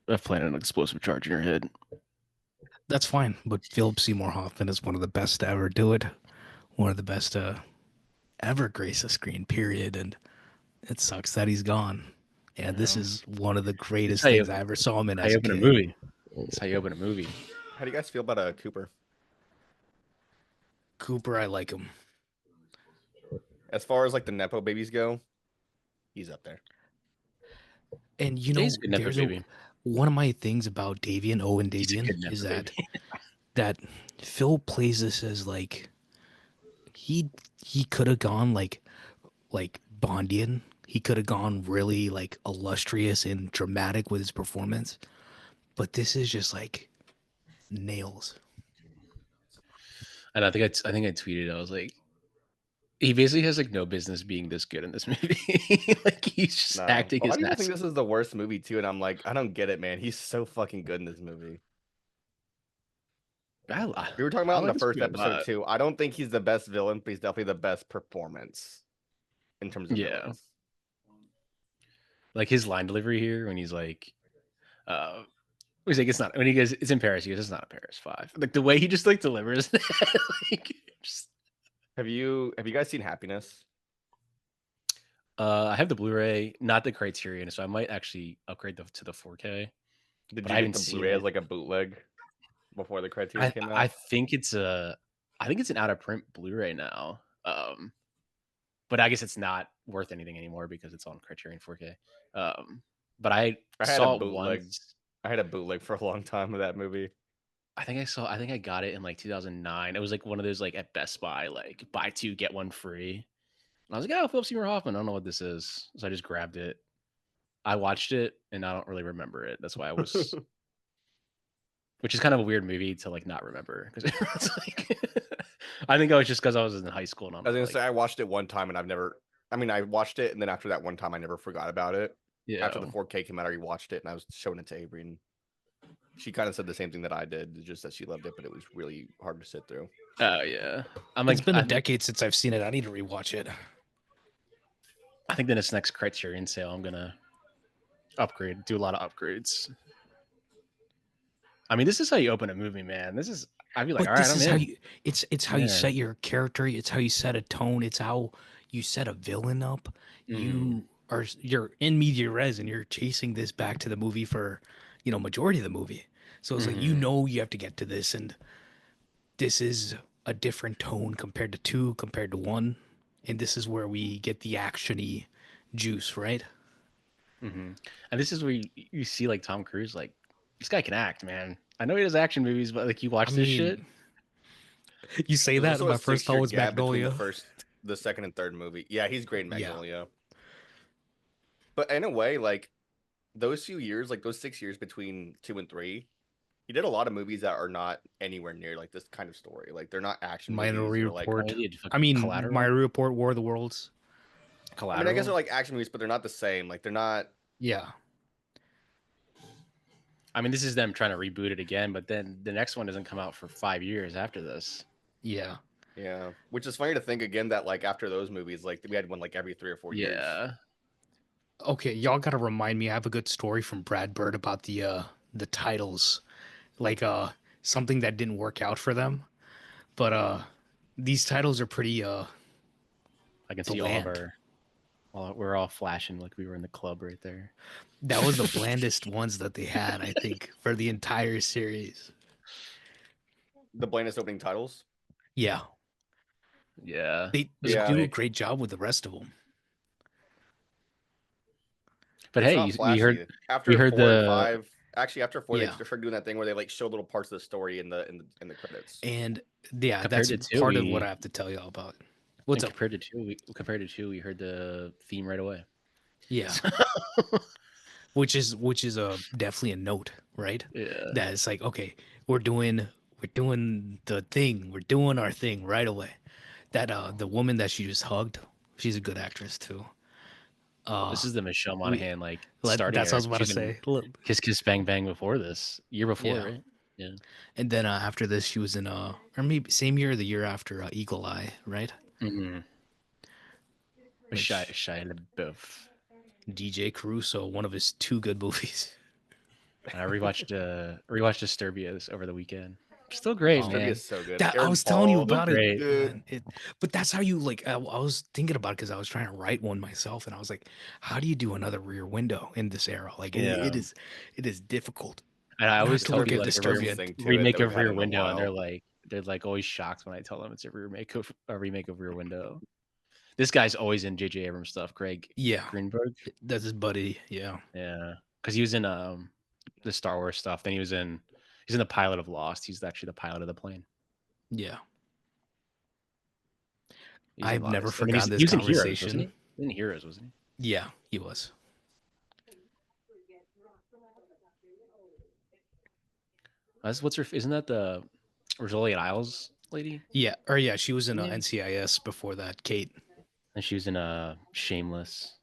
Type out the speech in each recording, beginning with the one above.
planted an explosive charge in your head. That's fine, but Philip Seymour Hoffman is one of the best to ever do it. One of the best to ever grace a screen, period. And it sucks that he's gone. And this You is one of the It's greatest things I ever saw him in how as you a open a kid. movie. It's how you open a movie. How do you guys feel about Cooper? Cooper, I like him. As far as like the nepo babies go, he's up there. And Yeah, he's a good nepo there's a baby. one of my things about Davian, Owen He's a Davian, good is nepo baby. that Phil plays this as like he could have gone like Bondian. He could have gone really like illustrious and dramatic with his performance, but this is just like nails. And I think I tweeted. I was like, he basically has like no business being this good in this movie. Like he's just No, acting a lot his of people ass think this is the worst movie too, and I'm like, I don't get it, man. He's so fucking good in this movie. off. We were talking I about in like the this first movie a episode lot. too. I don't think he's the best villain, but he's definitely the best performance in terms of Yeah, villains. like his line delivery here when he's like, uh, he's like, it's not when he goes, it's in Paris. He goes, it's not a Paris 5. Like the way he just like delivers that, like, just, Have you guys seen Happiness? I have the Blu-ray, not the Criterion, so I might actually upgrade to the 4K, Did but you I get haven't the seen Blu-ray as it. like a bootleg before the Criterion I came I out? think it's a, I think it's an out of print Blu-ray now. But I guess it's not worth anything anymore because it's on Criterion 4K. But I I had a saw it bootleg. once. I had a bootleg for a long time of that movie. I think I got it in like 2009. It was like one of those like at Best Buy, like buy two get one free. And I was like, oh, Philip Seymour Hoffman. I don't know what this is, so I just grabbed it. I watched it and I don't really remember it. That's why I was, which is kind of a weird movie to like not remember because it's like, I think I was just because I was in high school and I'm I was gonna say like, I watched it one time and I've never. I mean, I watched it and then after that one time, I never forgot about it. After the yeah, 4K came out, I rewatched it and I was showing it to Avery, and she kind of said the same thing that I did, just that she loved it, but it was really hard to sit through. oh yeah. I'm It's like, been a decade since I've seen it. I need to rewatch it. I think in this next Criterion sale, I'm gonna upgrade, do a lot of upgrades. I mean, this is how you open a movie, man. This is, I'd be like, all But right, this I'm is how in. you it's how you Man. set your character, it's how you set a tone, it's how you set a villain up. Mm, You're in media res and you're chasing this back to the movie for, majority of the movie. So it's like hmm you have to get to this, and this is a different tone compared to 2, compared to 1. And this is where we get the actiony juice, right? hmm And this is where you see like Tom Cruise, like this guy can act, man. I know he does action movies, but like you I watch this shit. mean, you say There's that, and also a my first thought 6 year was gap between Magnolia. the second and third movie. Yeah, he's great in Yeah. Magnolia, but in a way, like those few years, like those 6 years between 2 and 3, he did a lot of movies that are not anywhere near like this kind of story. Like they're not action movies. Minority They're like, Oh, Report. he did I fucking mean, Collateral. Minority Report, War of the Worlds. I mean, I guess Collateral. they're like action movies, but they're not the same. Like they're not. Yeah. I mean, this is them trying to reboot it again, but then the next one doesn't come out for 5 years after this. Yeah. Yeah, which is funny to think again that like after those movies, like we had one like every 3 or 4 years. Yeah. Okay, y'all gotta remind me. I have a good story from Brad Bird about the titles, like something that didn't work out for them. But these titles are pretty I can see all of bland. our, we're all flashing like we were in the club right there. That was the blandest ones that they had, I think, for the entire series. The blandest opening titles. Yeah, Yeah. they This is do Yeah, a great job with the rest of them. But it's hey, not we heard flashy. we After heard 4 and 5, the actually after 4, they Yeah, started doing that thing where they like show little parts of the story in the credits. and yeah, compared that's to two, part of what I have to tell y'all about. What's and up? compared to two, we heard the theme right away. Yeah, which is a definitely a note, right? Yeah. That it's like, okay, we're doing the thing, we're doing our thing right away. That the woman that she just hugged, she's a good actress too. This is the Michelle We Monaghan like starting that's what I era. was about to She's been say. Look, Kiss Kiss Bang Bang before this. Year before, yeah, right? Yeah. and then after this, she was in or maybe same year or the year after Eagle Eye, right? Mm-hmm. Which Shia LaBeouf. DJ Caruso, one of his two good movies. And I rewatched Disturbios over the weekend. Still great, Oh, Disturbia man. is so good. That I Aaron was telling you Paul, Still about it, great. dude. man. But that's how you like. I was thinking about it because I was trying to write one myself, and I was like, "How do you do another Rear Window in this era? Like, Yeah. it is difficult And I not always to tell work people at like The a Disturbia." closest thing to it remake that we've of had Rear in a Window, and while. they're like always shocked when I tell them it's a remake of Rear Window. This guy's always in J.J. Abrams stuff. Craig Yeah, Greenberg. that's his buddy. Yeah, Yeah, because he was in the Star Wars stuff. Then he's in the pilot of Lost. He's actually the pilot of the plane. yeah. He's in a I've lot of never I mean, forgotten he this was in Heroes, wasn't conversation. he? In Heroes, wasn't Yeah, he was. he? What's her? Isn't that the Rosalia Isles lady? Yeah, or yeah, she was in Yeah. NCIS before that. Kate. And she was in Shameless.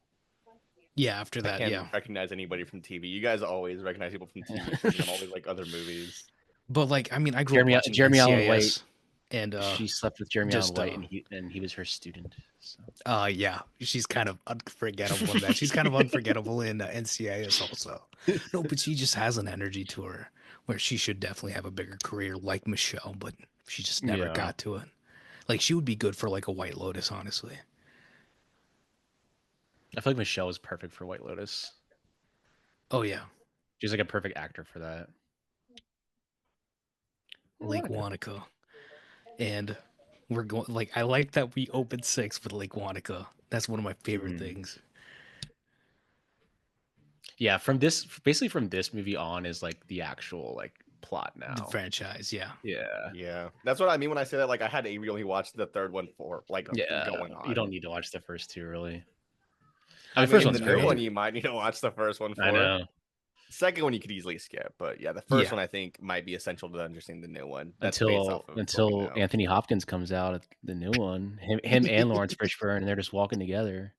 Yeah, after I that, can't yeah. recognize anybody from TV. You guys always recognize people from TV for me. I'm always like other movies. But like, I mean, I grew up watching Jeremy Allen White. NCIS, and She slept with Jeremy Allen just White, and he was her student. So. yeah, she's kind of unforgettable in that. She's kind of unforgettable in NCIS also. No, but she just has an energy to her where she should definitely have a bigger career like Michelle, but she just never Yeah. got to it. Like she would be good for like a White Lotus, honestly. I feel like Michelle was perfect for White Lotus. Oh yeah, She's like a perfect actor for that. Lake Wanaka, and we're going like I like that we opened 6 with Lake Wanaka. That's one of my favorite things. Yeah, basically from this movie on is like the actual like plot now. The franchise, yeah. Yeah, that's what I mean when I say that. Like, I had Avery only watch the third one for like going on. You don't need to watch the first two really. I The first mean, one's the new great. one you might need to watch the first one for. I know. Second one you could easily skip, but yeah, the first one I think might be essential to understand the new one. That's until Anthony Hopkins comes out at the new one. Him and Lawrence Fishburne, and they're just walking together.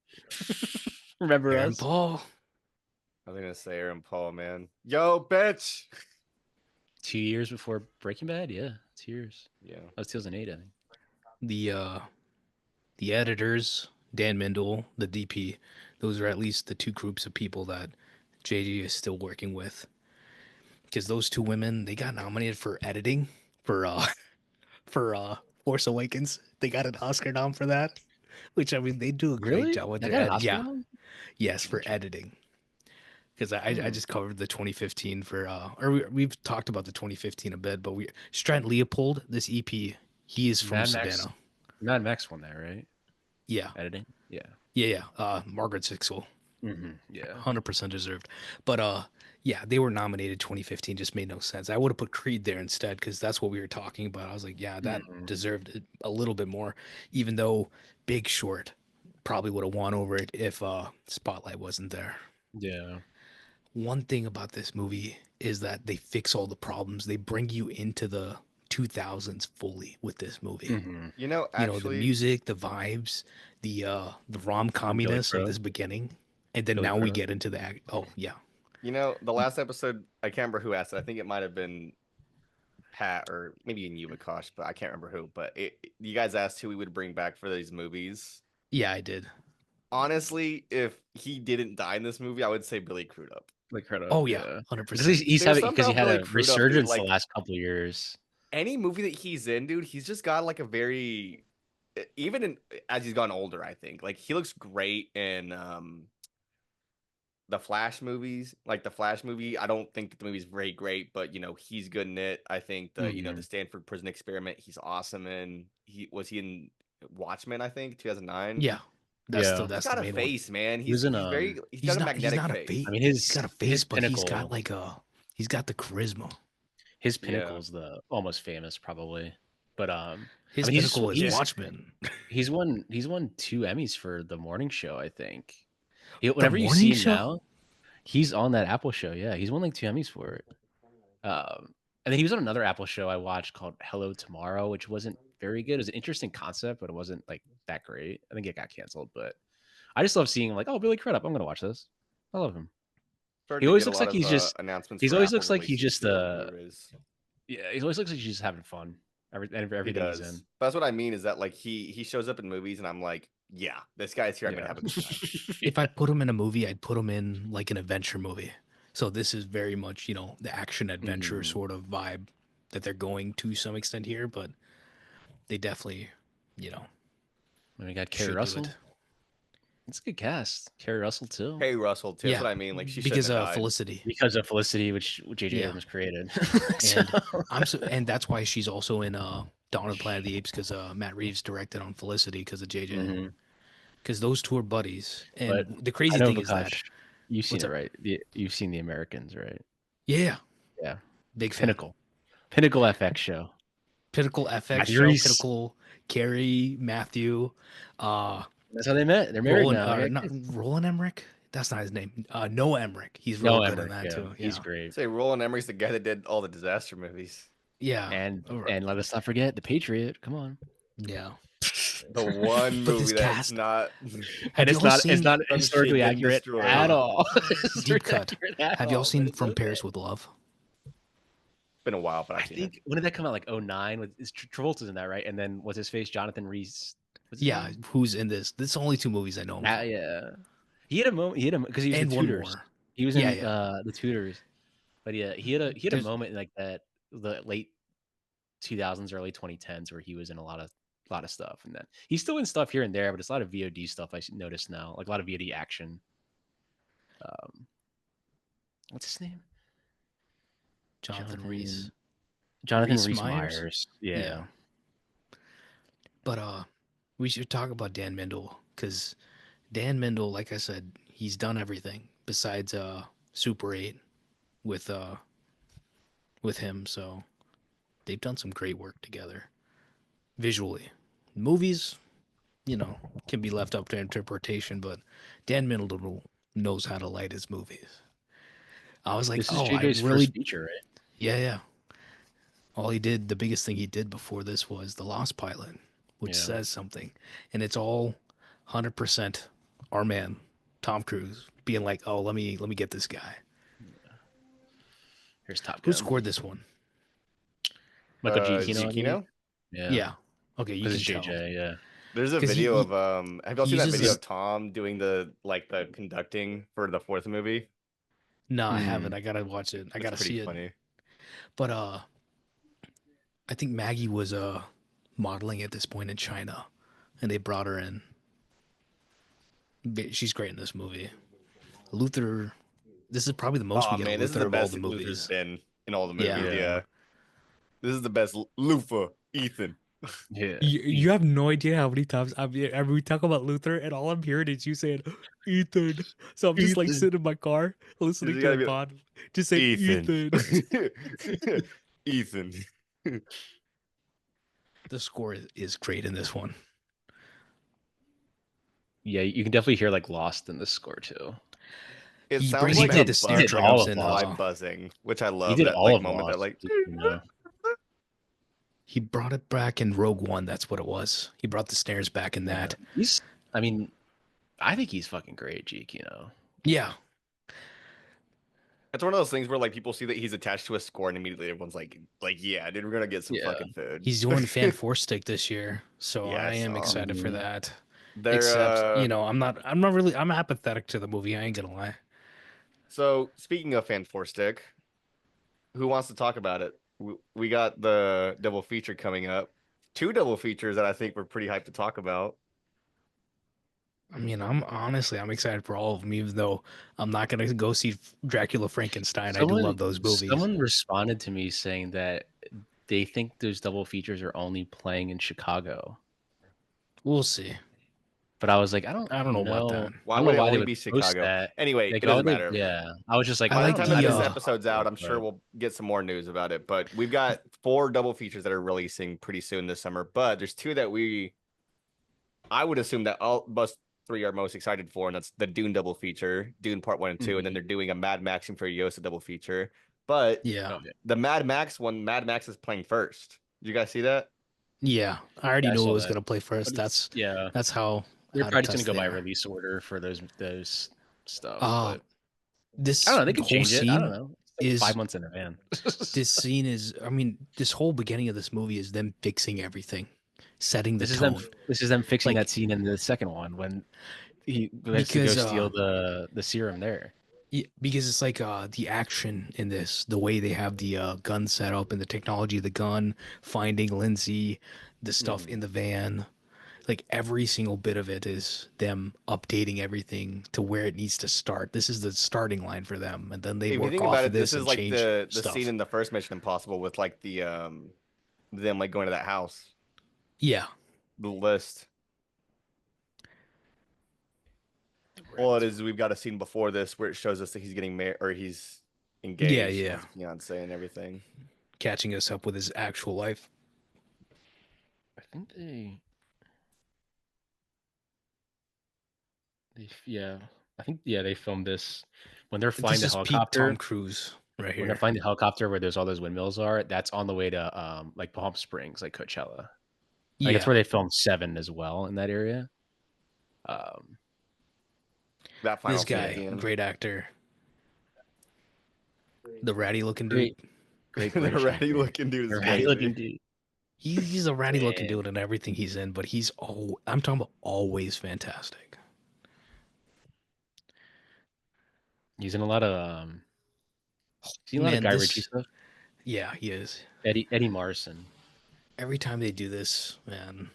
Remember Aaron us? Paul. I was gonna say Aaron Paul, man. Yo, bitch. 2 years before Breaking Bad, yeah, 2 years. Yeah, that was 2008, I think. The editors, Dan Mindel, the DP, those are at least the two groups of people that JJ is still working with. Because those two women, they got nominated for editing for Force Awakens. They got an Oscar nom for that. Which I mean, they do a great job with their yes, for editing. Because I just covered the 2015 for we've talked about the 2015 a bit, but Strant Leopold, this EP, he is from Savannah. Mad Max won that, right? Yeah. Editing? Yeah. Margaret Sixel. Yeah. 100% deserved. But yeah, they were nominated 2015, just made no sense. I would have put Creed there instead because that's what we were talking about. I was like, yeah, that deserved a little bit more, even though Big Short probably would have won over it if Spotlight wasn't there. Yeah. One thing about this movie is that they fix all the problems. They bring you into the 2000s fully with this movie. You know, actually, the music, the vibes, the rom-comminess of this beginning, and then now we get into the act. Oh yeah. You know, the last episode, I can't remember who asked it. I think it might have been Pat or maybe you, Vikosh, but I can't remember who. But you guys asked who we would bring back for these movies. Yeah, I did. Honestly, if he didn't die in this movie, I would say Billy Crudup. Oh yeah, 100%. Because he had a resurgence the last couple of years. Any movie that he's in, dude, he's just got like a very, even as he's gotten older, I think like he looks great in the Flash movies. Like the Flash movie, I don't think that the movie's very great, but you know he's good in it. I think the the Stanford Prison Experiment, he's awesome in. He in Watchmen, I think 2009. Yeah. That's he's got a face, man. He's got a magnetic he's not face. A face. I mean, he's got a face, but pinnacle, he's got the charisma. His pinnacle is the Almost Famous, probably, but his pinnacle is Watchmen. He's won 2 Emmys for The Morning Show, I think. Whenever you see him now, he's on that Apple show. Yeah, he's won like 2 Emmys for it. And then he was on another Apple show I watched called Hello Tomorrow, which wasn't very good. It was an interesting concept, but it wasn't like that great. I think it got canceled, but I just love seeing like, oh, Billy Crudup. I'm gonna watch this. I love him. He always looks like he's just announcements. He always looks like he's just he always looks like he's just having fun. Everything he's in. But that's what I mean is that like he shows up in movies and I'm like, yeah, this guy's here. I'm gonna have a good time. If I put him in a movie, I'd put him in like an adventure movie. So this is very much, the action adventure Mhm. sort of vibe that they're going to some extent here, but they definitely, you know, And we got Carrie should do Russell. it. It's a good cast. Carrie Russell too, Hey Russell, too. That's Yeah, what I mean. Like she shouldn't because have died. Felicity. because of Felicity, which J.J. Yeah. Abrams created. And and that's why she's also in Dawn of the Planet of the Apes, because Matt Reeves directed on Felicity because of JJ. Mhm. Because those two are buddies. But And the I crazy know thing is that, Vakash. You've seen what's it, up? right? You've seen The Americans, right? Yeah, Yeah. big fan. Pinnacle FX show. Pinnacle FX Matthew show, Reese. Pinnacle, Carrie, Matthew, That's how they met. They're married Roland, now. They got not kids. Roland Emmerich. That's not his name. Noah Emmerich. He's No, real good in Emmerich. that Yeah, too. he's Yeah, great. Say Roland Emmerich's the guy that did all the disaster movies. yeah, And let us not forget The Patriot. Come on. yeah. The one But movie this that's cast, not have It's y'all not seen historically Some shit getting accurate destroyed. at all. Deep Cut? Have y'all seen From Paris Paris with Love? been a while, but I I've seen think when did that come out? Like 09? With Travolta's in that, right? And then what's his face? Jonathan Rhys. What's his Yeah, name? who's in this? This is only two movies I know him from. Yeah. He had a moment. He had a because he was And the one Tudors. more. He was Yeah, in yeah. the Tudors. But yeah, he had a There's- moment in like that the late 2000s, early 2010s where he was in a lot of stuff, and then he's still in stuff here and there, but it's a lot of VOD stuff I notice now, like a lot of VOD action. What's his name? Jonathan Rhys. Jonathan Rhys Rhys Meyers? Myers. Yeah. But we should talk about Dan Mindel, because Dan Mindel, like I said, he's done everything besides Super 8 with him. So they've done some great work together visually. Movies, can be left up to interpretation, but Dan Mindel knows how to light his movies. I was like, This is oh, JJ's first feature, right? yeah. The biggest thing he did before this was The Lost Pilot, which says something. And it's all 100% our man, Tom Cruise, being like, oh, let me get this guy. Here's Top Who Gun. scored this one? Michael Giacchino. Giacchino? Yeah. Okay, you Because can it's tell. JJ, yeah. There's a 'Cause video he of have y'all seen that uses video this- of Tom doing the conducting for the fourth movie? No, I haven't. I gotta watch it. I It's gotta pretty see it. funny. But I think Maggie was modeling at this point in China, and they brought her in. She's great in this movie. Luther, this is probably the most Oh we get man, of this is Luther the of all best the Luther's movies. been in all the movies. Yeah. Yeah. This is the best Lufa, Ethan. Yeah. You have no idea how many times we talk about Luther, and all I'm hearing is you saying Ethan. So I'm just like Ethan. sitting in my car listening You to gotta the be pod, just saying Ethan. Ethan. The score is great in this one. Yeah, you can definitely hear like Lost in this score too. It He sounds brings like back a the snare buzz, drums like a in, fly buzzing, which I love. He did that all like of moment Lost. that like He brought it back in Rogue One. That's what it was. He brought the snares back in that. I mean, I think he's fucking great, Giacchino. Yeah. it's one of those things where like people see that he's attached to a score and immediately everyone's like yeah, dude, we're gonna get some Yeah. fucking food. He's doing Fan Four Stick this year, so Yeah, I I am saw. excited for that. They're Except, I'm apathetic to the movie. I ain't gonna lie. so speaking of Fan Four Stick, who wants to talk about it? We got the double feature coming up. Two double features that I think we're pretty hyped to talk about. I mean, I'm excited for all of them, even though I'm not gonna go see Dracula Frankenstein. I do love those movies. Someone responded to me saying that they think those double features are only playing in Chicago. We'll see. But I was like, I don't know about that. Why I don't would know it why they only would be post Chicago? that. Anyway, Like, it doesn't matter. Yeah, I was just like, I By like the the, time that this uh, episode's out, I'm sure we'll get some more news about it. But we've got 4 double features that are releasing pretty soon this summer. But there's 2 that I would assume that all us 3 are most excited for, and that's the Dune double feature, Dune Part 1 and 2, and then they're doing a Mad Max and Furiosa double feature. But Yeah, the Mad Max one, Mad Max is playing first. Did you guys see that? yeah. I already Yeah, I knew saw it was that. gonna play first. But it's- That's how they're how probably just test gonna go by they are. release order for those stuff. Uh, But This I don't know. They could whole change it. I don't scene know. It's like is 5 months in advance. this scene is. I mean, this whole beginning of this movie is them fixing everything, setting the tone. This is them fixing Like- that scene in the second one when he has to go Because, steal the serum there. Yeah, because it's like the action in this, the way they have the gun set up and the technology of the gun, finding Lindsay, the stuff in the van, like every single bit of it is them updating everything to where it needs to start. This is the starting line for them, and then they If you work think about off of it, this this is and like change the scene stuff. in the first Mission Impossible with like the them like going to that house. Yeah, The list. All it is we've got a scene before this where it shows us that he's getting married or he's yeah, engaged yeah. with his fiance and everything. Catching us up with his actual life. I think yeah, I think they filmed this when they're flying This the is peak Tom helicopter. Cruise right When they're here. flying the helicopter where there's all those windmills are, that's on the way to like Palm Springs, like Coachella. Like that's Yeah, where they filmed Seven as well in that area. Um, That final this scene at guy, the end. great actor, the ratty looking dude. great, great The British ratty actor. looking dude The is ratty crazy. looking dude. He's a ratty looking Man. dude in everything he's in, but I'm talking about always fantastic. He's in a lot of seen a lot of Man, Guy Ritchie this stuff. yeah, he is. Eddie Marson. Every time they do this, man,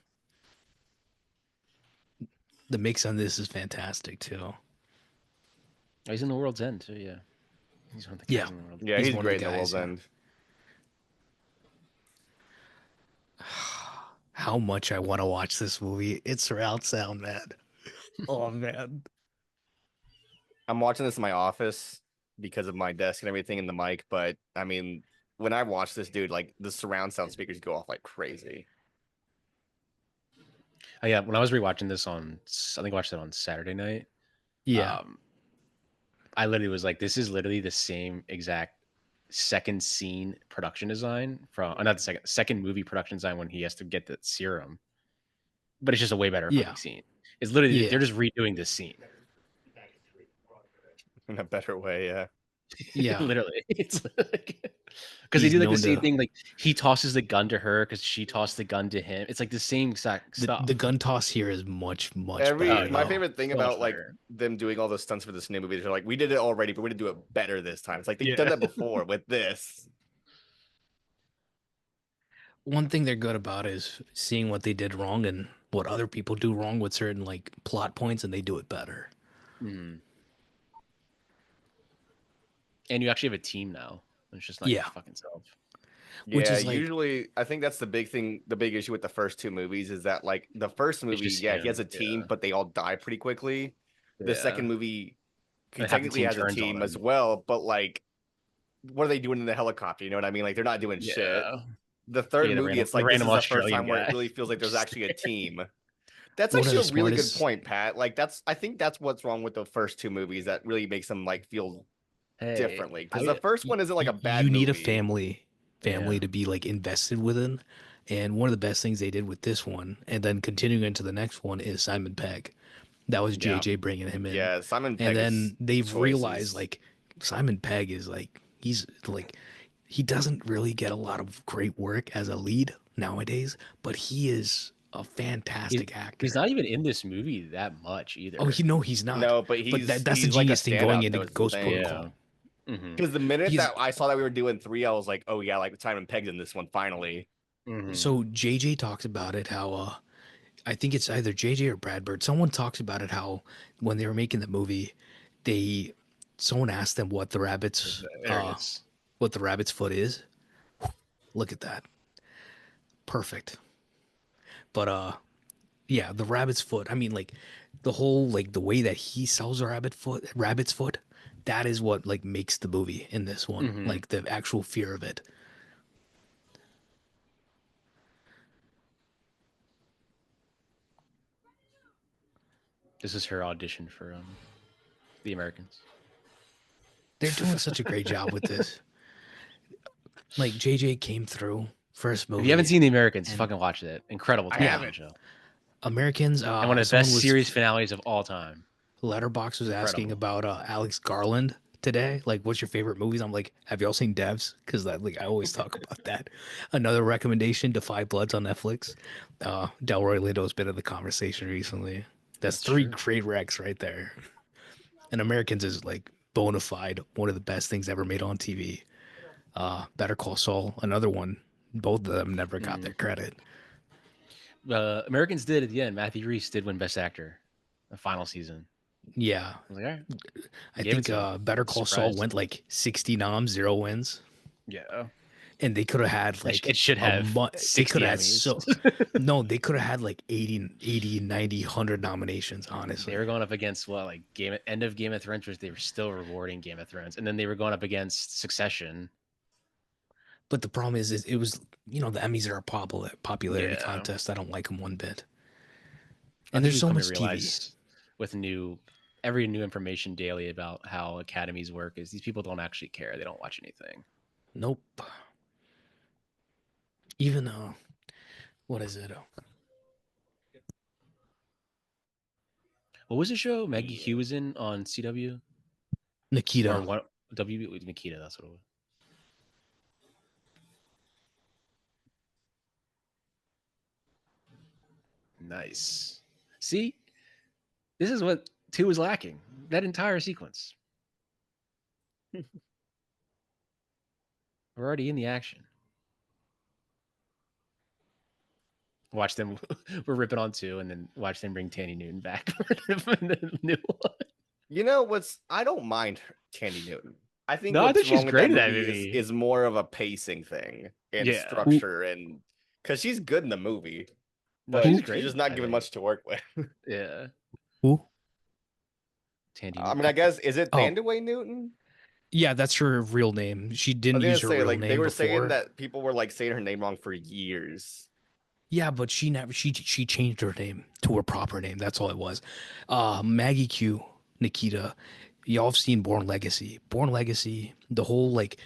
the mix on this is fantastic too. Oh, he's in The World's End too. Yeah, he's one of the Yeah. guys in The World's End. Yeah, he's one of the great in the guys, World's yeah. End. How much I want to watch this movie. It's surround sound, man. Oh man. I'm watching this in my office because of my desk and everything and the mic, but I mean, when I watch this, dude, like the surround sound speakers go off like crazy. Oh yeah, when I was rewatching this I think I watched it on Saturday night. Yeah. I literally was like, this is literally the same exact second scene production design from not the second movie production design when he has to get the serum, but it's just a way better Yeah. fucking scene. It's literally Yeah. they're just redoing this scene. In a better way, yeah. Yeah. Literally, it's like because they He's do like the known same to- thing. Like he tosses the gun to her because she tossed the gun to him. It's like the same exact stuff. The gun toss here is much better. My though. favorite thing So much about like better. them doing all those stunts for this new movie is they're like, we did it already, but we're gonna do it better this time. It's like they've done that before with this. One thing they're good about is seeing what they did wrong and what other people do wrong with certain like plot points, and they do it better. Mhm. And you actually have a team now. It's just not Yeah. your fucking self. Which Yeah, is, like- usually I think that's the big thing, the big issue with the first two movies is that like the first movie, just yeah, he has a him, team, yeah. but they all die pretty quickly. The Yeah. second movie, he And half the technically team has a turns on team as him. well, but like, what are they doing in the helicopter? You know what I mean? Like they're not doing shit. Yeah. The third Yeah, the movie, random- it's like the this is random the first Australian time where it guy. really feels like there's actually a team. That's One of actually a the really good smartest- point, Pat. Like I think that's what's wrong with the first two movies that really makes them like feel Hey, differently. Because I- the first one isn't like a bad You need movie. a family Yeah. to be like invested within. And one of the best things they did with this one, and then continuing into the next one, is Simon Pegg. That was Yeah. JJ bringing him in. Yeah, Simon Pegg. And then they've choices. realized like Simon Pegg is like he's like he doesn't really get a lot of great work as a lead nowadays, but he is a fantastic actor. He's not even in this movie that much either. Oh, he's not. No, but he's that's the he's like a genius thing going standout, into though, is the Ghost thing. Protocol. Mhm. Because the minute He's- that I saw that we were doing 3, I was like, oh yeah, like Simon Pegg's in this one finally. Mhm. So JJ talks about it how I think it's either JJ or Brad Bird. Someone talks about it how when they were making the movie, someone asked them what the rabbit's There it is. what the rabbit's foot is. Look at that. Perfect. But yeah, the rabbit's foot. I mean, like the whole like the way that he sells a rabbit's foot, that is what like makes the movie in this one. Mhm. Like the actual fear of it. This is her audition for The Americans. They're doing such a great job with this. Like JJ came through first movie. If you haven't seen The Americans, and- fucking watch it. Incredible I television haven't. show. Americans, And one of the someone best was- series finales of all time. Letterbox was asking Incredible. about Alex Garland today. Like, what's your favorite movies? I'm like, have y'all seen Devs? Because I always talk about that. Another recommendation: Defy Bloods on Netflix. Delroy Lindo's been in the conversation recently. That's 3 true. great recs right there. And Americans is like bona fide one of the best things ever made on TV. Better Call Saul, another one. Both of them never got their credit. Americans did at the end. Matthew Rhys did win Best Actor, the final season. Yeah, I was like, all right. I think Better Call Saul went like 60 noms, 0 wins. Yeah. And they could have had like it should have they could have no, they could have had like 80, 90, 100 nominations, honestly. They were going up against like end of Game of Thrones, which they were still rewarding Game of Thrones, and then they were going up against Succession. But the problem is it was, the Emmys are a popularity contest. I don't like them one bit. And there's so much TV with every new information daily about how academies work is these people don't actually care. They don't watch anything. Nope. Even what is it? What was the show Maggie Q was in on CW? Nikita. Or what? Nikita, that's what it was. Nice. See, this is what 2 was lacking. That entire sequence. We're already in the action. Watch them. We're ripping on 2, and then watch them bring Tandy Newton back for the new one. You know I don't mind Tandy Newton. I think I think she's great in that movie. Is more of a pacing thing and structure, and because she's good in the movie, but she's just not given much to work with. Yeah. Who? Tandy. I mean, I guess is it Thandaway Newton? Yeah, that's her real name. She didn't use her real name. They were before. saying that people were like saying her name wrong for years. Yeah, but she changed her name to her proper name. That's all it was. Maggie Q, Nikita. Y'all have seen Born Legacy. Born Legacy, the whole like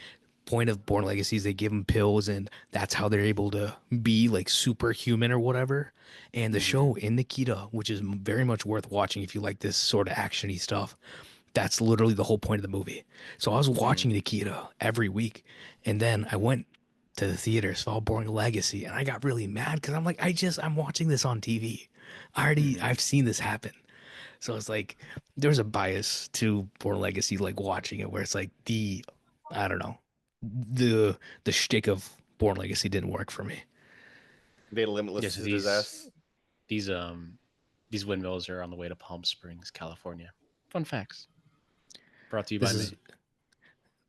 point of Born Legacy is they give them pills and that's how they're able to be like superhuman or whatever. And the show in Nikita, which is very much worth watching if you like this sort of actiony stuff, that's literally the whole point of the movie. So I was watching Nikita every week, and then I went to the theater, saw Born Legacy, and I got really mad because I'm like, I'm watching this on TV. I've seen this happen. So it's like there's a bias to Born Legacy, like watching it, where it's like the shtick of Born Legacy didn't work for me. They limitless these windmills are on the way to Palm Springs, California. Fun facts. Brought to you by me.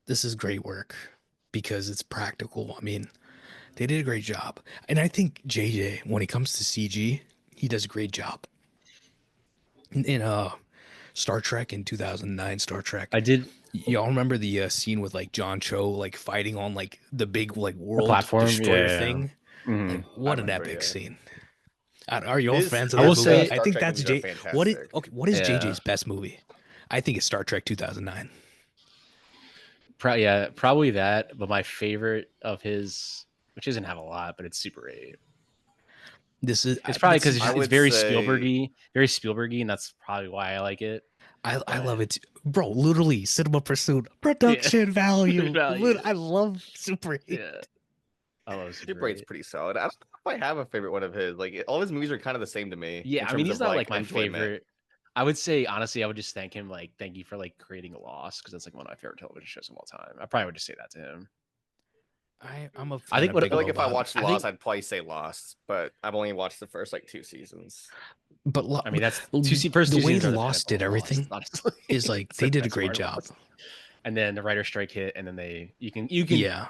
This is great work because it's practical. I mean, they did a great job. And I think JJ, when it comes to CG, he does a great job. In Star Trek in 2009, Star Trek. I did. Y'all remember the scene with like John Cho like fighting on like the big like world platform destroyer thing? Mm-hmm. Like, what an epic scene. Are you all fans of that movie? I think that's what is JJ's best movie? I think it's Star Trek 2009. Probably that. But my favorite of his, which doesn't have a lot, but it's Super 8. It's probably because it's very Spielbergy, and that's probably why I like it. I love it, bro. Literally, Cinema Pursuit, production value. I love Super 8. Yeah. I love Super 8's pretty solid. I don't know if I have a favorite one of his. Like all his movies are kind of the same to me. Yeah, I mean he's not like my favorite. I would say honestly, I would just thank him. Like, thank you for like creating Lost, because that's like one of my favorite television shows of all time. I probably would just say that to him. I feel like if I watched Lost, I'd probably say Lost, but I've only watched the first like 2 seasons. But I mean, that's first the 2 way seasons Lost did everything is like they did a great job. And then the writer strike hit, and then you can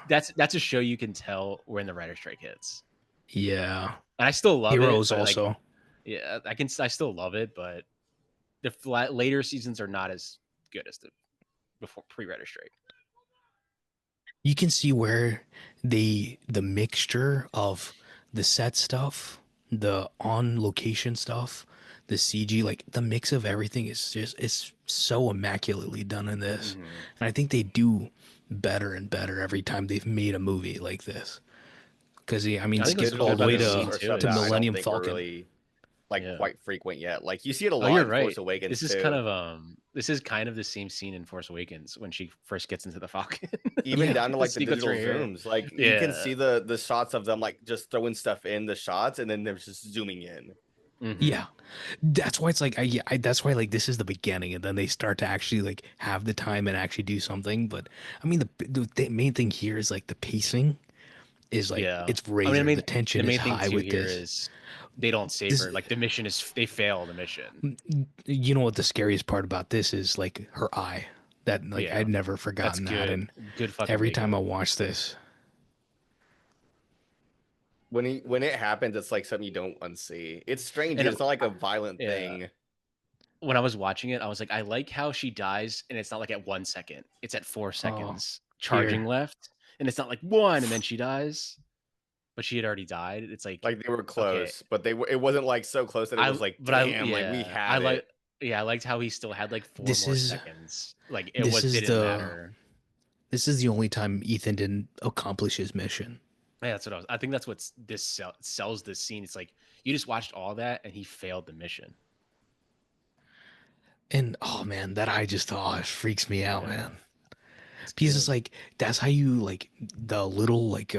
that's a show you can tell when the writer strike hits. Yeah, and I still love Heroes it. Also, like, yeah, I still love it, but the later seasons are not as good as the before pre-writer strike. You can see where the mixture of the set stuff, the on location stuff, the CG, like the mix of everything is so immaculately done in this. And I think they do better and better every time they've made a movie like this. Because I mean, skip all the way to Millennium Falcon. Really, quite frequent yet. Like you see it a lot in Force Awakens. This is kind of the same scene in Force Awakens when she first gets into the Falcon. Even down to like the digital zooms. Like you can see the shots of them like just throwing stuff in the shots, and then they're just zooming in. Yeah, that's why it's like that's why like this is the beginning, and then they start to actually like have the time and actually do something. But I mean, the main thing here is like the pacing is like Yeah. it's I mean, razor. The the tension is main thing high too with here this. is they don't save This her. Like the mission is they fail the mission. you know what the scariest part about this is like her eye. That like Yeah. I'd never That's forgotten that, good. and Good fucking every time I makeup. watch this, When it happens, it's like something you don't unsee. It's strange. And It's not like a violent yeah. thing. When I was watching it, I was like, I like how she dies, and it's not like at 1 second. It's at 4 seconds charging here. left, and it's not like 1 and then she dies, but she had already died. It's like Like they were okay. close, but it wasn't like so close that it was like, damn, like we had it. I liked how he still had like 4 This more is seconds. Like it this is didn't the matter. this is the only time Ethan didn't accomplish his mission. Yeah, that's what I think that's what sells this scene. It's like you just watched all that and he failed the mission. And oh man, that eye just it freaks me out, Yeah. man. Because it's like that's how you like the little like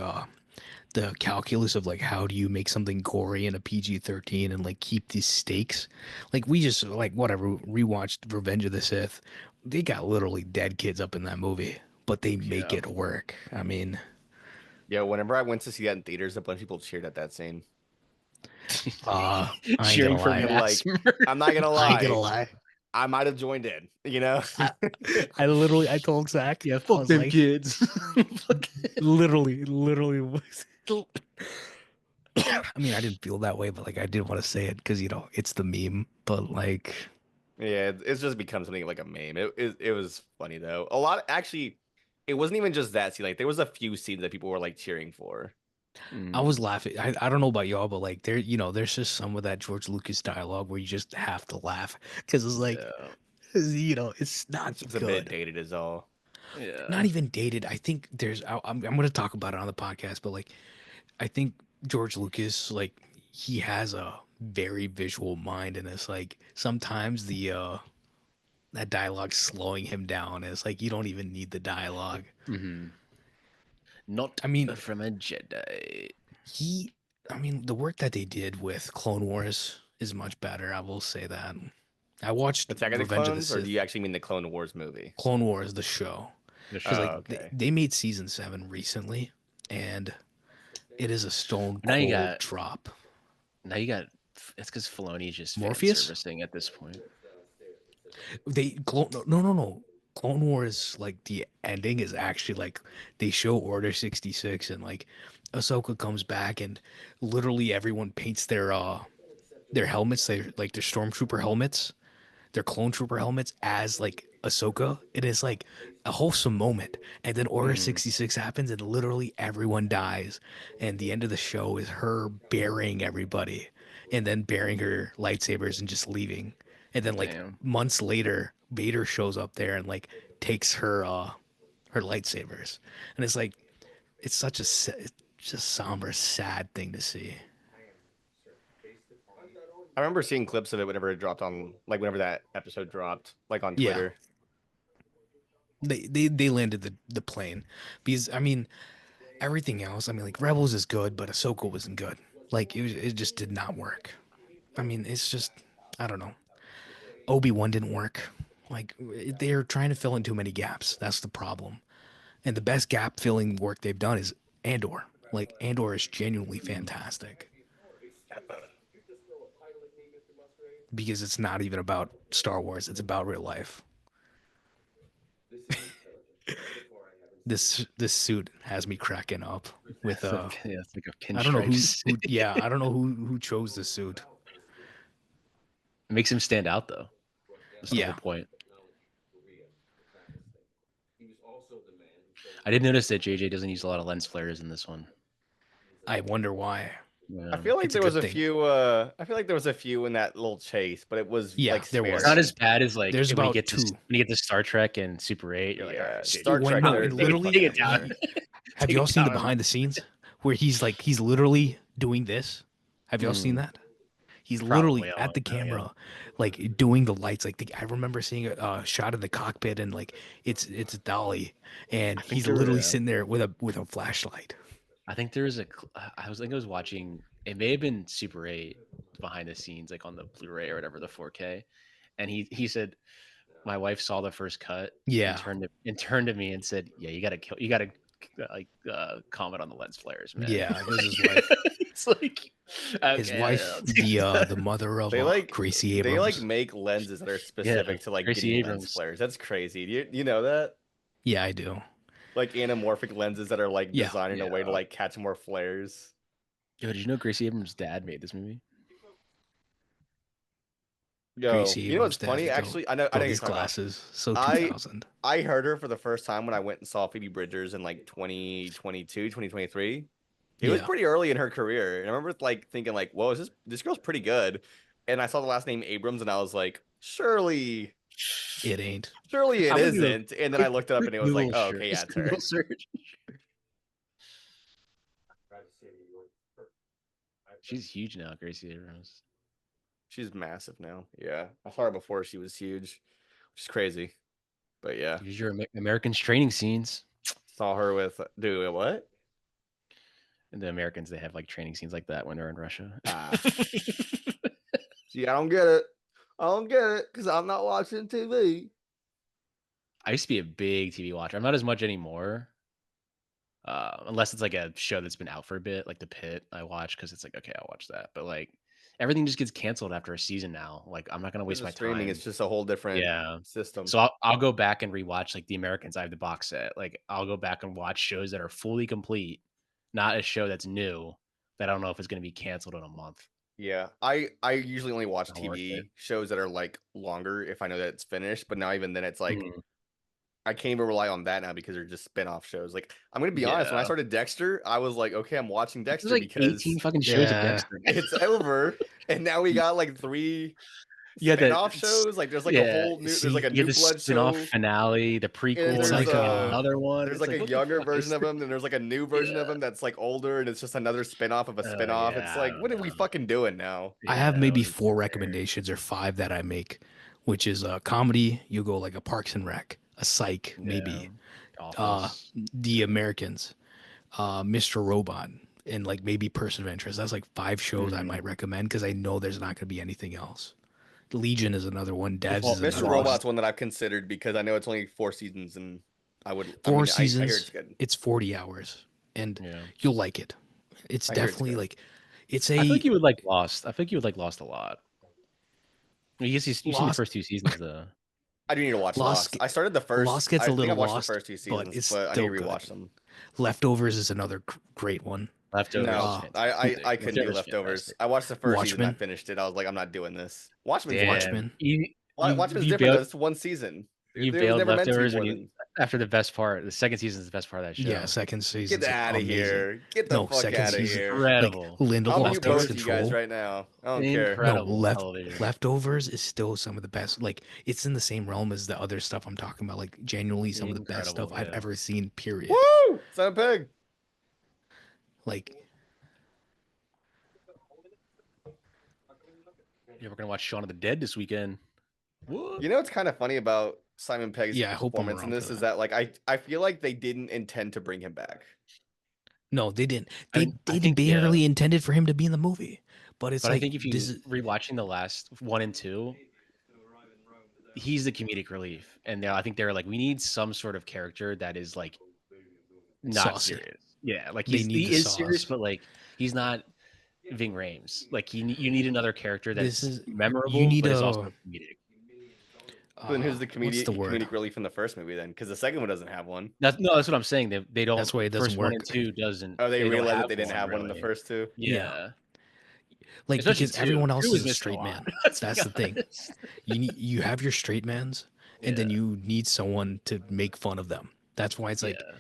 the calculus of like how do you make something gory in a PG-13 and like keep these stakes. Like we just like whatever rewatched Revenge of the Sith. They got literally dead kids up in that movie, but they make it work. I mean, Yeah, whenever I went to see that in theaters, a bunch of people cheered at that scene. I ain't Cheering gonna for lie. mass Like, murder. I'm not gonna lie. I ain't gonna lie. I might have joined in, you know? I told Zach, Yeah, I fuck was them like, kids. literally. I mean, I didn't feel that way, but like I did want to say it because you know it's the meme. But like, Yeah, it's just become something like a meme. It was funny though. A lot actually, it wasn't even just that scene. Like there was a few scenes that people were like cheering for. I was laughing. I don't know about y'all, but like there, you know, there's just some of that George Lucas dialogue where you just have to laugh because it's like, you know, it's not It's good. a bit dated, is all. Yeah. Not even dated. I think I'm going to talk about it on the podcast, but like, I think George Lucas, like, he has a very visual mind, and it's like sometimes that dialogue slowing him down. It's like you don't even need the dialogue. Not I mean, from a Jedi. I mean, the work that they did with Clone Wars is much better. I will say that. I watched Attack of the Revenge Clones, of or the do Sith. you actually mean the Clone Wars movie? Clone Wars, the show. Because like okay. they made season 7 recently, and it is a stone Now you cold got- drop. Now you got it's because Filoni's just Morpheus? fan servicing at this point. No. Clone Wars, like the ending is actually like they show Order 66 and like Ahsoka comes back and literally everyone paints their helmets, their stormtrooper helmets, their clone trooper helmets as like Ahsoka. It is like a wholesome moment. And then Order 66 happens and literally everyone dies. And the end of the show is her burying everybody and then burying her lightsabers and just leaving. And then like Damn. months later, Vader shows up there and like takes her lightsabers. And it's like it's such it's just somber, sad thing to see. I remember seeing clips of it whenever it dropped on, like whenever that episode dropped, like on Yeah. Twitter. They landed the plane because I mean everything else. I mean like Rebels is good, but Ahsoka wasn't good. Like it just did not work. I mean it's just I don't know. Obi-Wan didn't work. Like they're trying to fill in too many gaps. That's the problem. And the best gap filling work they've done is Andor. Like Andor is genuinely fantastic. Because it's not even about Star Wars, it's about real life. This suit has me cracking up with Yeah, it's like a pinstripe. I don't know who I don't know who chose the suit. It makes him stand out though. That's the Yeah. whole point. I did notice that JJ doesn't use a lot of lens flares in this one. I wonder why. Yeah. I feel like It's a there was good a thing. few. I feel like there was a few in that little chase, but it was Yeah, like there was. sparse. It's not as bad as like There's when you about get to 2. when you get to Star Trek and Super 8, you're like, Yeah, all right, Star When- Trek. no, they're- it they literally- fucking take it down. weird. Have Take y'all it seen the down. behind the scenes where he's literally doing this? Have y'all seen that? He's literally Probably, I at the don't know, yeah. camera, like doing the lights. Like I remember seeing a shot of the cockpit, and like it's Dolly, and he's they're, literally yeah. sitting there with a flashlight. I think there was I was watching. It may have been Super 8 behind the scenes, like on the Blu-ray or whatever, the 4K. And he said my wife saw the first cut Yeah, and turned to me and said, "Yeah, you gotta like comment on the lens flares, man." yeah, it was his wife. It's like His okay, wife, I'll do that. the mother of They like Gracie they like Abrams. make lenses that are Yeah, specific to like Gracie getting lens Abrams. flares. That's crazy. Do you know that? Yeah, I do. Like anamorphic lenses that are like Yeah. designed in a way to Yeah. like catch more flares. Yo, did you know Gracie Abrams' dad made this movie? Yo, Gracie you know what's Abrams' funny? dad, Actually, I know bro, you're these talking about. glasses, so I 2000. I heard her for the first time when I went and saw Phoebe Bridgers in like 2022, 2023. It was Yeah, pretty early in her career. And I remember like thinking like, whoa, this girl's pretty good. And I saw the last name Abrams and I was like, surely it ain't. it I'm gonna do a isn't. And then I looked it up and it was like, oh, okay, yeah, it's her. Google search. She's huge now, Gracie Abrams. She's massive now. Yeah. I saw her before she was huge, which is crazy. But yeah, Use your Americans training scenes. saw her with dude, what? And the Americans, they have like training scenes like that when they're in Russia. Ah. See, I don't get it. I don't get it because I'm not watching TV. I used to be a big TV watcher. I'm not as much anymore. Unless it's like a show that's been out for a bit, like The Pit, I watch because it's like, okay, I'll watch that. But like everything just gets canceled after a season now. Like I'm not gonna waste my Streaming time. is just a whole different Yeah. system. So I'll go back and rewatch like The Americans. I have the box set. Like I'll go back and watch shows that are fully complete, not a show that's new that I don't know if it's gonna be canceled in a month. Yeah, I usually only watch Not worth TV it. shows that are like longer if I know that it's finished. But now even then, it's like Mm, I can't even rely on that now because they're just spin-off shows. Like I'm gonna be honest, when I yeah. started Dexter, I was like, okay, I'm watching There's Dexter like because 18 fucking shows of Yeah. Dexter. it's over, and now we got like 3 Yeah, spin-off shows. Like there's like a whole new, there's like a you new get the blood spin-off show. finale, the prequel, And It's and there's like another one. there's It's like a what the younger fuck version is of him, and there's like a new version of Yeah. him that's like older, and it's just another spin-off of a spin-off. It's Yeah, I like, don't what are we know. fucking doing now? I have Yeah, maybe what is 4 there? recommendations or 5 that I make, which is a comedy. You go like a Parks and Rec, a Psych, maybe, Yeah. Office. The Americans, Mr. Robot, and like maybe Person of Interest. That's like 5 shows I might recommend because I know there's not going to be anything else. Legion is another one. Devs Well, is Mr. another Robot's one. one that I've considered because I know it's only 4 seasons, and I 4 I hear seasons. it's good. It's 40 hours, and Yeah. you'll like it. It's I hear it's definitely good. like it's I feel a like you would like Lost. I think you would like Lost a lot. You've seen the Lost. first 2 seasons though. I do need to watch Lost Lost. I started the first. Lost gets I a think I little watched lost, the first 2 but seasons, it's but I need still to good. rewatch them. Leftovers is another great one. Leftovers. No, is fantastic. I couldn't do Leftovers is Leftovers. fantastic. I watched the first season. I Watchmen. finished it. I was like, I'm not doing this. Watchmen's Damn. Watchmen. Watchmen's you different. bailed- Though. It's 1 season. You It was bailed never meant to be Leftovers more when than. after the best part. The second season is the best part of that show. Yeah, second season. Get out of here. Get the fuck second out of season. here. Incredible. I'll Lindelof mute takes both of you control. guys right now. I don't care. Incredible No, television. Leftovers is still some of the best. Like it's in the same realm as the other stuff I'm talking about. Like genuinely some of the best stuff Incredible, I've yeah. ever seen. Period. Woo! Son of a pig. Like Yeah, we're gonna watch Shaun of the Dead this weekend. What? You know what's kind of funny about Simon Pegg's Yeah, I hope I'm performance in wrong this for is that like I feel like they didn't intend to bring him back. no, they didn't. I They think, barely intended for him to be in the movie. But it's But like I think if you this is rewatching the last 1 and 2, he's the comedic relief, and I think they're like, we need some sort of character that is like not Saucy. serious. Yeah, like They he need the is serious, sauce. but like he's not Ving Rhames. Like you need another character This that's is- memorable, you need but is a- also comedic. Then who's the what's the word? comedic relief in the first movie then? Because the second one doesn't have one. That's what I'm saying. They don't. That's why it doesn't first 1 work. and 2 doesn't. Oh, they don't realized that have they didn't have one in the really. first 2. Yeah. Like Especially because 2. everyone else 2 is a missed straight lot. man. Let's be That's the thing. honest. You have your straight mans, and then Yeah. you need someone to make fun of them. That's why it's like Yeah.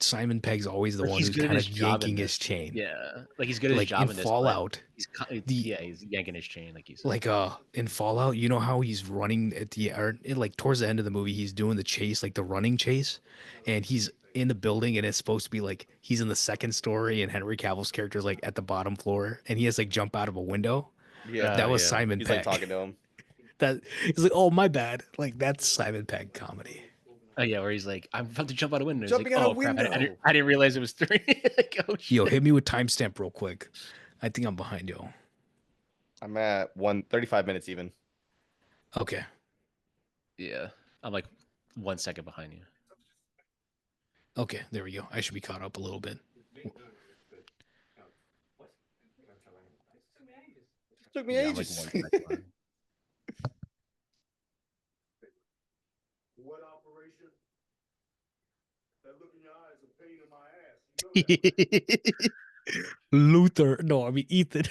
Simon Pegg's always the But one he's who's good at kind of his job in yanking his this. chain. Yeah, like he's good at his Like job in in this. but Fallout, he's yanking his chain, like you said. like in Fallout, you know how he's running at the like towards the end of the movie, he's doing the chase, like the running chase, and he's in the building, and it's supposed to be like he's in the second story, and Henry Cavill's character is like at the bottom floor, and he has like jump out of a window. Yeah, That was yeah. Simon he's Pegg. like talking to him. That he's like, oh my bad, like that's Simon Pegg comedy. Oh yeah, where he's like, I'm about to jump out a window. He's Jumping like, out a oh crap, window. I didn't realize it was 3. Like, oh Yo, shit. hit me with timestamp real quick. I think I'm behind you. I'm at 1:35 minutes even. Okay. Yeah, I'm like 1 second behind you. Okay, there we go. I should be caught up a little bit. Took me Yeah, I'm like ages. 1 second behind. What operation? That look in your eyes, a pain in my ass. You know that. Luther. No, I mean Ethan.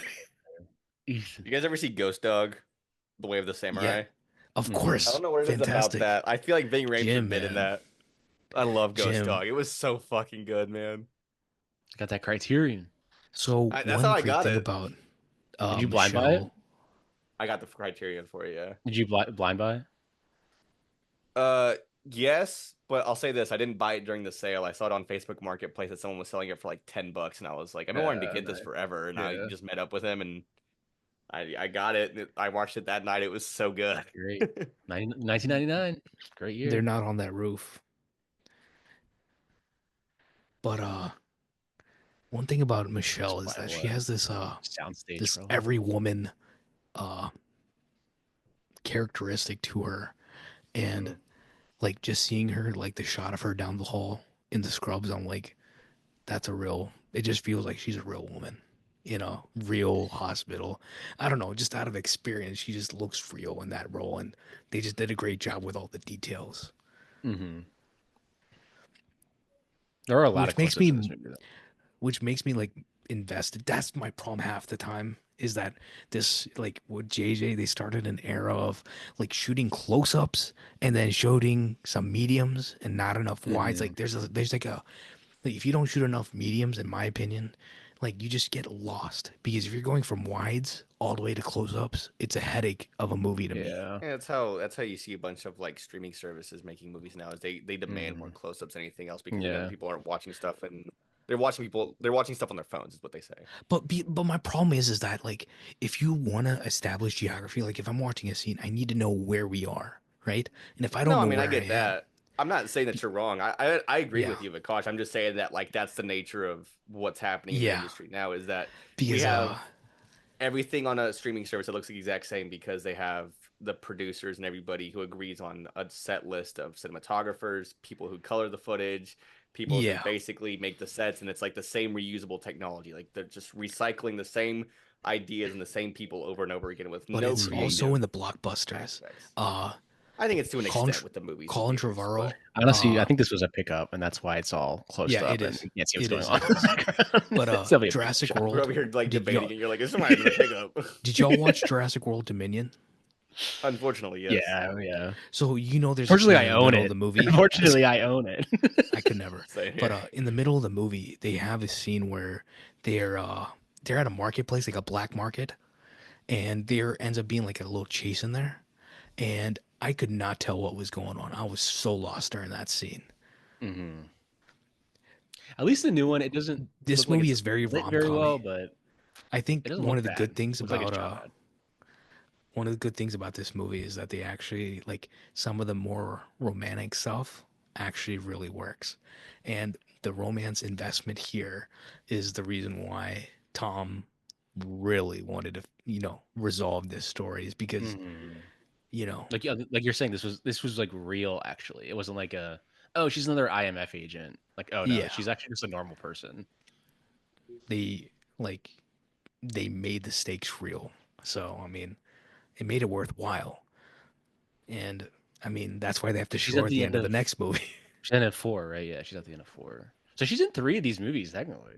Ethan. You guys ever see Ghost Dog? The Way of the Samurai? Of Mhm. course. I don't know what it is Fantastic. about that. I feel like Ving Rhames Jim, would bid in man. that. I love Ghost Jim. Dog. It was so fucking good, man. Got that Criterion. So That's one how I great got thing it. about Did you blind buy it? Michelle, I got the Criterion for it, yeah. Did you blind buy it? Yes, but I'll say this: I didn't buy it during the sale. I saw it on Facebook Marketplace that someone was selling it for like $10, and I was like, I've been wanting to get this Nice. forever, and I Yeah. just met up with him, and I got it. And I watched it that night. It was so good. Great. 1999. Great year. they're not on that roof. But one thing about Michelle is that she has this soundstage. this bro. every woman characteristic to her, and like just seeing her, like the shot of her down the hall in the scrubs, I'm like, that's a real, it just feels like she's a real woman in a real hospital. I don't know, just out of experience, she just looks real in that role, and they just did a great job with all the details. Mm-hmm. There are a lot Which of makes close-ups me- in this movie, though. Which makes me like invested. That's my problem half the time, is that this, like with JJ, they started an era of like shooting close-ups and then shooting some mediums and not enough wides. Mhm. Like there's like if you don't shoot enough mediums, in my opinion, like you just get lost, because if you're going from wides all the way to close-ups, it's a headache of a movie to me. Yeah. Yeah, that's how you see a bunch of like streaming services making movies now. Is they demand more close-ups than anything else, because Yeah. people aren't watching stuff, and they're watching stuff on their phones, is what they say. But my problem is that, like, if you want to establish geography, like if I'm watching a scene, I need to know where we are, right? And if I don't No, know I mean, I where get am, that. I'm not saying that you're wrong. I agree Yeah. with you, Vikash. I'm just saying that like that's the nature of what's happening in Yeah. the industry now, is that because have everything on a streaming service that looks the exact same, because they have the producers and everybody who agrees on a set list of cinematographers, people who color the footage, people Yeah. who basically make the sets, and it's like the same reusable technology. Like they're just recycling the same ideas and the same people over and over again with but no it's creative also in the blockbusters. aspects. Uh, I think it's to an Colin extent Tr- with the movies. Colin theaters, Trevorrow. but- Honestly, I Uh, think this was a pickup, and that's why it's all close Yeah, up. it and is. you can't see what's It going is, on. it in the background. But It's definitely a Jurassic shot. We're World. over here like Did debating, y'all- and you're like, "This might have been a pickup." Did y'all watch Jurassic World Dominion? Unfortunately, yes. Yeah. So there's a Fortunately, scene I in the own middle it. of the movie. Unfortunately, I own it. I could never. Same But here. in the middle of the movie, they have a scene where they're at a marketplace, like a black market, and there ends up being like a little chase in there, and I could not tell what was going on. I was so lost during that scene. Mm-hmm. At least the new one, it doesn't. This look like movie it's is very lit very rom-com-y. well, but I think it doesn't one look of the bad. good things Looks like it's about shot bad. one of the good things about this movie is that they actually, like, some of the more romantic stuff actually really works, and the romance investment here is the reason why Tom really wanted to resolve this story, is because Mhm. like Like you're saying, this was like real. Actually, it wasn't like oh, she's another IMF agent. Like, oh no, Yeah. she's actually just a normal person. they made the stakes real. So I mean, it made it worthwhile, and I mean that's why they have to She's show at her at the the end end of the of- next movie. She's in at 4, right? Yeah, she's at the end of 4. So she's in 3 of these movies technically.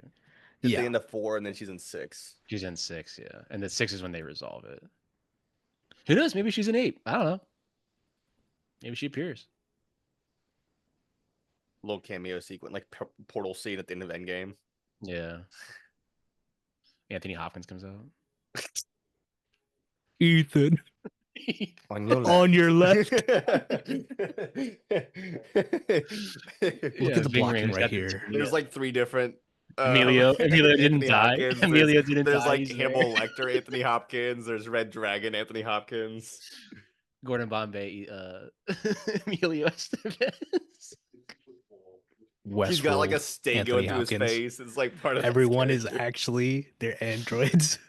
At Yeah. the end of 4, and then she's in 6. She's in 6, yeah, and then 6 is when they resolve it. Who knows? Maybe she's in 8. I don't know. Maybe she appears. Little cameo sequence, like portal scene at the end of Endgame. Yeah. Anthony Hopkins comes out. Ethan, On your on your left. Look Look at the Ving blocking Rhames right got the here. There's like 3 different. Emilio didn't Anthony die. Hopkins. Emilio didn't There's die. like He's there. Hannibal Lecter, Anthony Hopkins. There's Red Dragon, Anthony Hopkins. Gordon Bombay, Emilio Estevez. He's got like a Westworld, stake Anthony going through his Hopkins. face. It's like part of his Everyone is character. actually they're androids.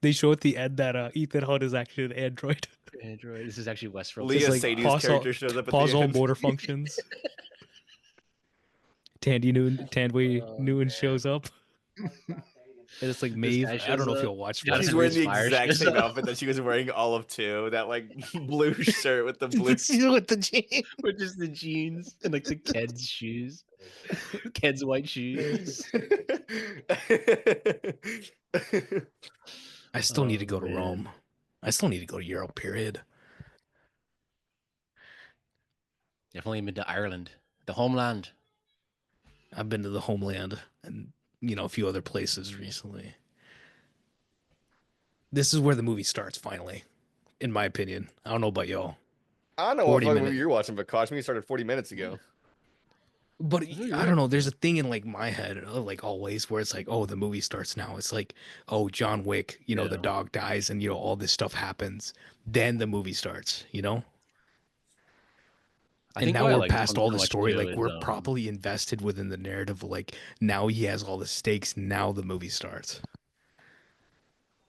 They show at the end that Ethan Hunt is actually an android. Android. This is actually Westworld. Leah like, Sadie's pause all- character shows up at Pause the all end. motor functions. Tandwi Oh, Newton man. shows up. And it's like This Maeve. guy I don't shows know if up. you'll watch Jonathan She's Westworld. wearing the Rhys Meyers exact shows same up. outfit that she was wearing all of 2. That like blue shirt with the blue. with the jeans. With just the jeans and like the Ked's shoes. Ked's white shoes. I still need to Oh, go to man. Rome. I still need to go to Europe. Period. Definitely been to Ireland, the homeland. I've been to the homeland and a few other places recently. This is where the movie starts finally, in my opinion. I don't know about y'all. I don't know what 40 fucking minutes. movie you're watching, but Kosh, me started 40 minutes ago. But Oh, you're I right. don't know. There's a thing in like my head, like always, where it's like, oh, the movie starts now. It's like, oh, John Wick, the Yeah. dog dies, and all this stuff happens. Then the movie starts. I And think now why I we're like past this one all so the much, story. too, Like is, we're properly invested within the narrative. Like now he has all the stakes. Now the movie starts.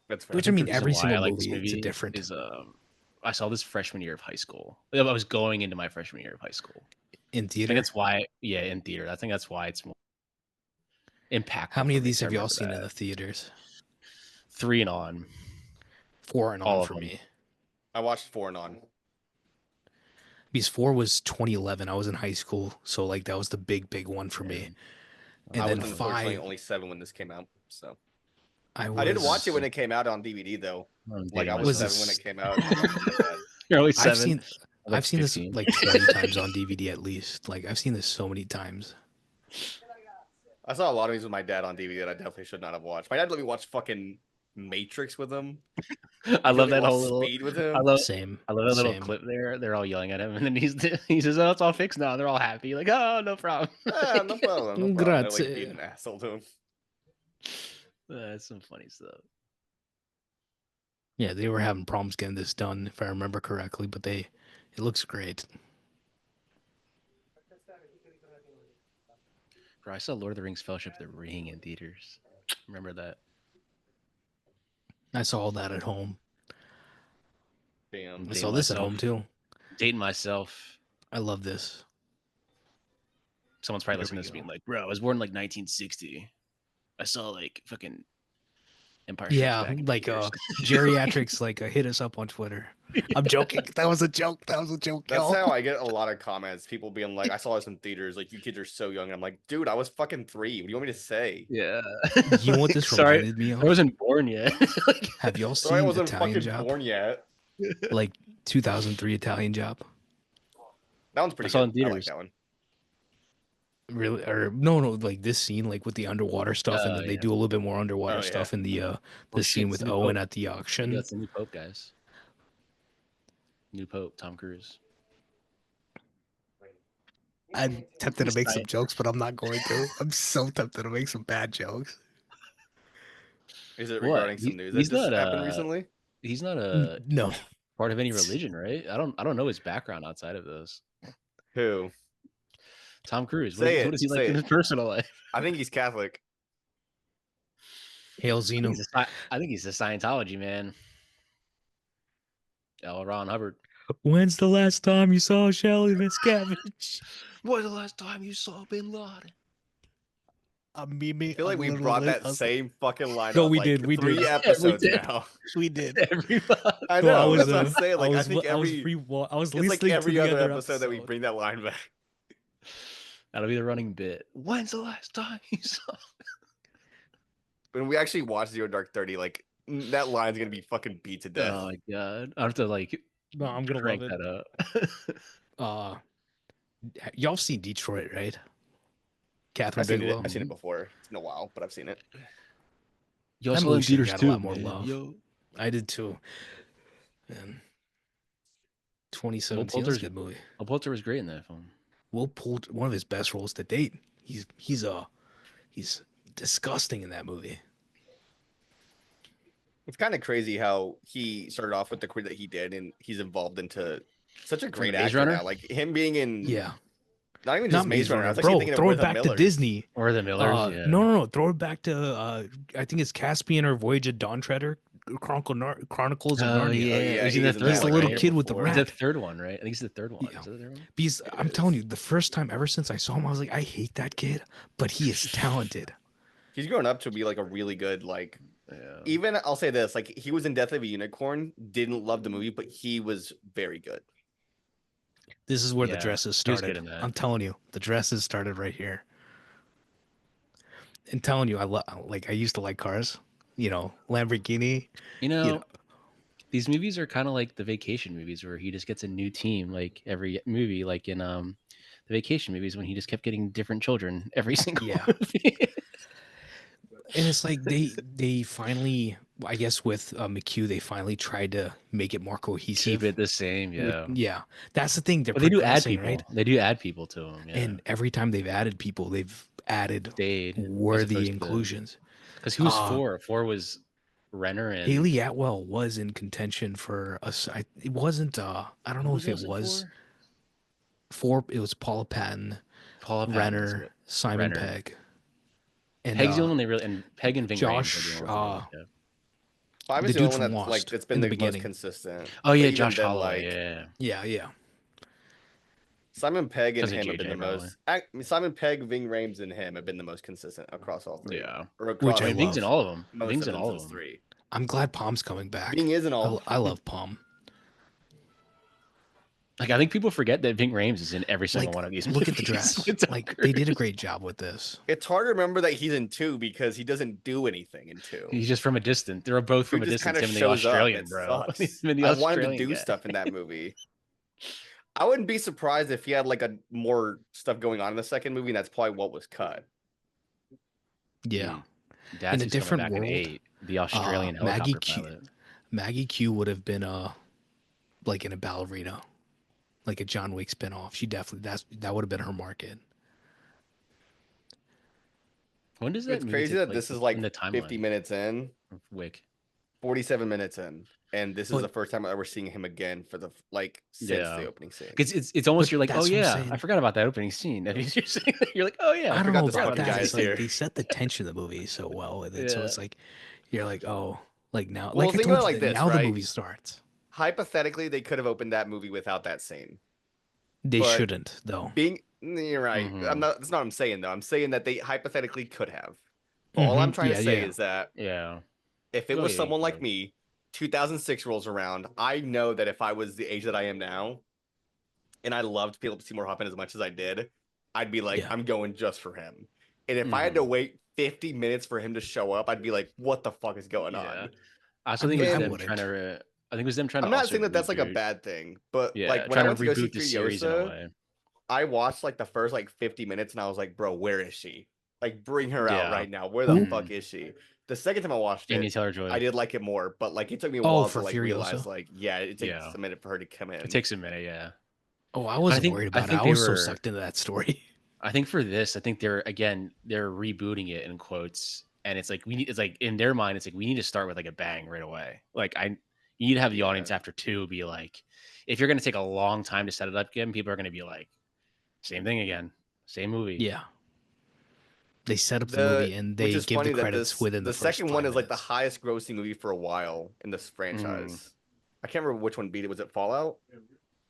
That's fair. Which I think mean, the reason every why single I like this movie it's a movie different. is I saw this freshman year of high school. I was going into my freshman year of high school. In I theater. think that's why, in theater. I think that's why it's more impactful. How many for of me, these 'cause I have y'all remember seen in that. the theaters? 3 and on. 4 and All on of for them. me. I watched 4 and on. Because 4 was 2011. I was in high school, so like that was the big one for me. Man. And I then was unfortunately 5, only 7 when this came out. So I I did watch it when was- it came out on DVD though. I'm Like dating I was myself. 7 when it came out. It wasn't that bad. You're only I've 7. seen I was I've seen 15. this like 20 times on DVD at least. Like I've seen this so many times. I saw a lot of these with my dad on DVD that I definitely should not have watched. My dad let me watch fucking Matrix with him. I love Let me that whole watch little. Speed with him. I love. Same. I love that little Same. clip there. They're all yelling at him, and then he says, "Oh, it's all fixed now." They're all happy, like, "Oh, no problem." Ah, no problem. No problem. They're, like being Grazie. an asshole to him. That's some funny stuff. Yeah, they were having problems getting this done, if I remember correctly, but it looks great. Bro, I saw Lord of the Rings: Fellowship of the Ring in theaters. Remember that? I saw all that at home. Damn. I Dating saw this at myself. home too. Dating myself. I love this. Someone's probably There listening we to this go. being like, "Bro, I was born in like 1960. I saw like fucking Empire." Yeah, Strikes Back in like theaters." geriatrics like hit us up on Twitter. I'm joking. That was a joke. That was a joke. That's y'all. how I get a lot of comments. People being like, I saw this in theaters. Like, you kids are so young. And I'm like, dude, I was fucking 3. What do you want me to say? Yeah. You know what this Sorry, reminded me I of? wasn't born yet. Like, Have y'all Sorry, I seen wasn't Italian fucking Job? born yet. Like 2003 Italian Job? That one's pretty saw it good. in I like theaters. that one. Really? Or no, like this scene, like with the underwater stuff, and then they yeah. do a little bit more underwater Oh, yeah. stuff in the Oh, scene shit, with it's the new Owen Pope. at the Maybe auction. that's the new Pope, guys. New Pope, Tom Cruise. I'm tempted to make some Science. jokes, but I'm not going to. I'm so tempted to make some bad jokes. Is it What? regarding some news that He's just not, happened recently? He's not a No. part of any religion, right? I don't know his background outside of this. Who? Tom Cruise. Say What it, is he like say in it. his personal life? I think he's Catholic. Hail I Zeno. think he's a Scientology man. L. Ron Hubbard. When's the last time you saw Shelly Miscavige? When's the last time you saw Bin Laden? I'm memeing. I feel like I'm we literally brought lit- that I was- same fucking line No, up, we like, did, we 3 did. episodes did. now. We did. Everybody. I No, know. I was, that's what I'm saying. Like, I was, think I was, every I was it's like listening every to the other other episode that we episode. bring that line back. That'll be the running bit. When's the last time you saw? When we actually watch Zero Dark 30, like that line's gonna be fucking beat to death. Oh my god! I have to like No, I'm gonna crank love it. that up. Y'all seen Detroit, right? Catherine I've seen it. Bigelow. I've seen it before. It's been a while, but I've seen it. Yo, I That saw it in movie should've theaters got a lot too, more man. love. Yo, I did too. And 2017 was a Poulter's- good movie. Will Poulter was great in that film. Will Poulter, one of his best roles to date. He's disgusting in that movie. It's kind of crazy how he started off with the career that he did, and he's evolved into such a great Maze actor Runner? now. Like him being in, Yeah, not even not just Maze Runner. I was actually bro. thinking of Throw With it the back to Millers. Disney. Or the Millers. Yeah. No. Throw it back to I think it's Caspian or Voyage of Dawn Treader, Chronicles of Oh Narnia. yeah, he's he in the was in third He's that, the one, like, little year right? kid with the before. He's the rat. third one, right? I think he's the third one. Yeah. Is that the third one? Because It I'm telling is. you, the first time ever since I saw him, I was like, I hate that kid, but he is talented. He's grown up to be like a really good, like, Yeah. even I'll say this, like he was in Death of a Unicorn, didn't love the movie, but he was very good. This is where the Yeah, dresses he was good started. in that. I'm telling you, the dresses started right here. And telling you, I used to like cars, Lamborghini. You know, know- these movies are kind of like the vacation movies where he just gets a new team like every movie, like in the vacation movies when he just kept getting different children every single Yeah. movie. And it's like they finally, I guess with McHugh, they finally tried to make it more cohesive. Keep it the same, yeah. Yeah, that's the thing. They're But they do add progressing, people. right? They do add people to them, yeah. And every time they've added people, they've added Stayed worthy inclusions. Because who was Uh, 4? 4 was Renner and Haley Atwell was in contention for us. It wasn't. I don't know Who if it it was for? 4. It was Paula Patton, Paula Patton, that's Renner, it. Simon Renner. Pegg, and Peg's the only one they really, and Peg and Ving Josh, Rhames are the only ones they really like, 5 the is the dude only from one that's like Lost that's been in the the most beginning. consistent. Oh But yeah, even Josh then, Holloway, like, yeah. Yeah. Simon Pegg and Because of him have been JJ the probably. most. Simon Pegg, Ving Rhames, and him have been the most consistent across all 3. Yeah. Or across I I mean, Ving's in love. all of them. most Ving's of in them all of since them. 3. I'm glad Palm's coming back. Ving is in all. I love Palm. Like I think people forget that Ving Rhames is in every single Like, one of these. look at the movies dress. with Tom Like they did a Cruise. great job with this. It's hard to remember that he's in 2 because he doesn't do anything in 2. He's just from a distance. They're both from a Dude just distance. kind Him of and the shows up. Australian, It bro. sucks. Him and the I want him to Australian do guy. stuff in that movie. I wouldn't be surprised if he had like a more stuff going on in the second movie, and that's probably what was cut. Yeah. That's In a who's different coming back in world, 8. The Australian Maggie helicopter Q- pilot. Maggie Q would have been like in a ballerina, like a John Wick spinoff. She definitely that would have been her market. When does that It's movie crazy take that place this is like in the timeline 50 minutes in, of Wick? 47 minutes in, and this is But- the first time we're seeing him again for the since Yeah. the opening scene. It's almost But you're like, oh that's what I'm yeah, saying. I forgot about that opening scene. And you're like, oh yeah, I don't forgot know this about fucking that. guy It's is like here. they set the tension of the movie so well with it. So Yeah. it's like you're like, oh, like now, Well, like I think told about it you, like this, now the right? movie starts. Hypothetically, they could have opened that movie without that scene. They But- shouldn't though. You're right. Mhm. That's not what I'm saying though. I'm saying that they hypothetically could have. All I'm Mhm. trying to Yeah, say yeah. is that yeah. if it Oh, was yeah, someone you like could. me, 2006 rolls around, I know that if I was the age that I am now, and I loved Philip Seymour Hoffman as much as I did, I'd be like, Yeah. I'm going just for him. And if I had to wait 50 minutes for him to show up, I'd be like, what the fuck is going Yeah. on? I also think it mean, was I them wouldn't. trying to. I think it was them trying I'm to. not also saying that that's like a reboot- bad thing, but Yeah, like when I trying went to to go see reboot the series in a Furiosa, way. I watched like the first like 50 minutes and I was like, bro, where is she? Like, bring her out Yeah. right now. Where the Who? fuck is she? The second time I watched Anya it, Taylor-Joy. I did like it more, but like it took me a Oh, while for to like Furiosa? realize like, yeah, it takes Yeah. a minute for her to come in. It takes a minute, yeah. Oh, I wasn't think- worried I about it. think I they was so were- sucked into that story. I think for this, I think they're rebooting it in quotes, and it's like it's like in their mind, it's like we need to start with like a bang right away. Like you need to have the audience after 2 be like, if you're gonna take a long time to set it up again, people are gonna be like, same thing again, same movie. Yeah. They set up the movie and they which is give funny the that credits within the the second first one 5 is like the minutes. highest grossing movie for a while in this franchise. I can't remember which one beat it. Was it Fallout?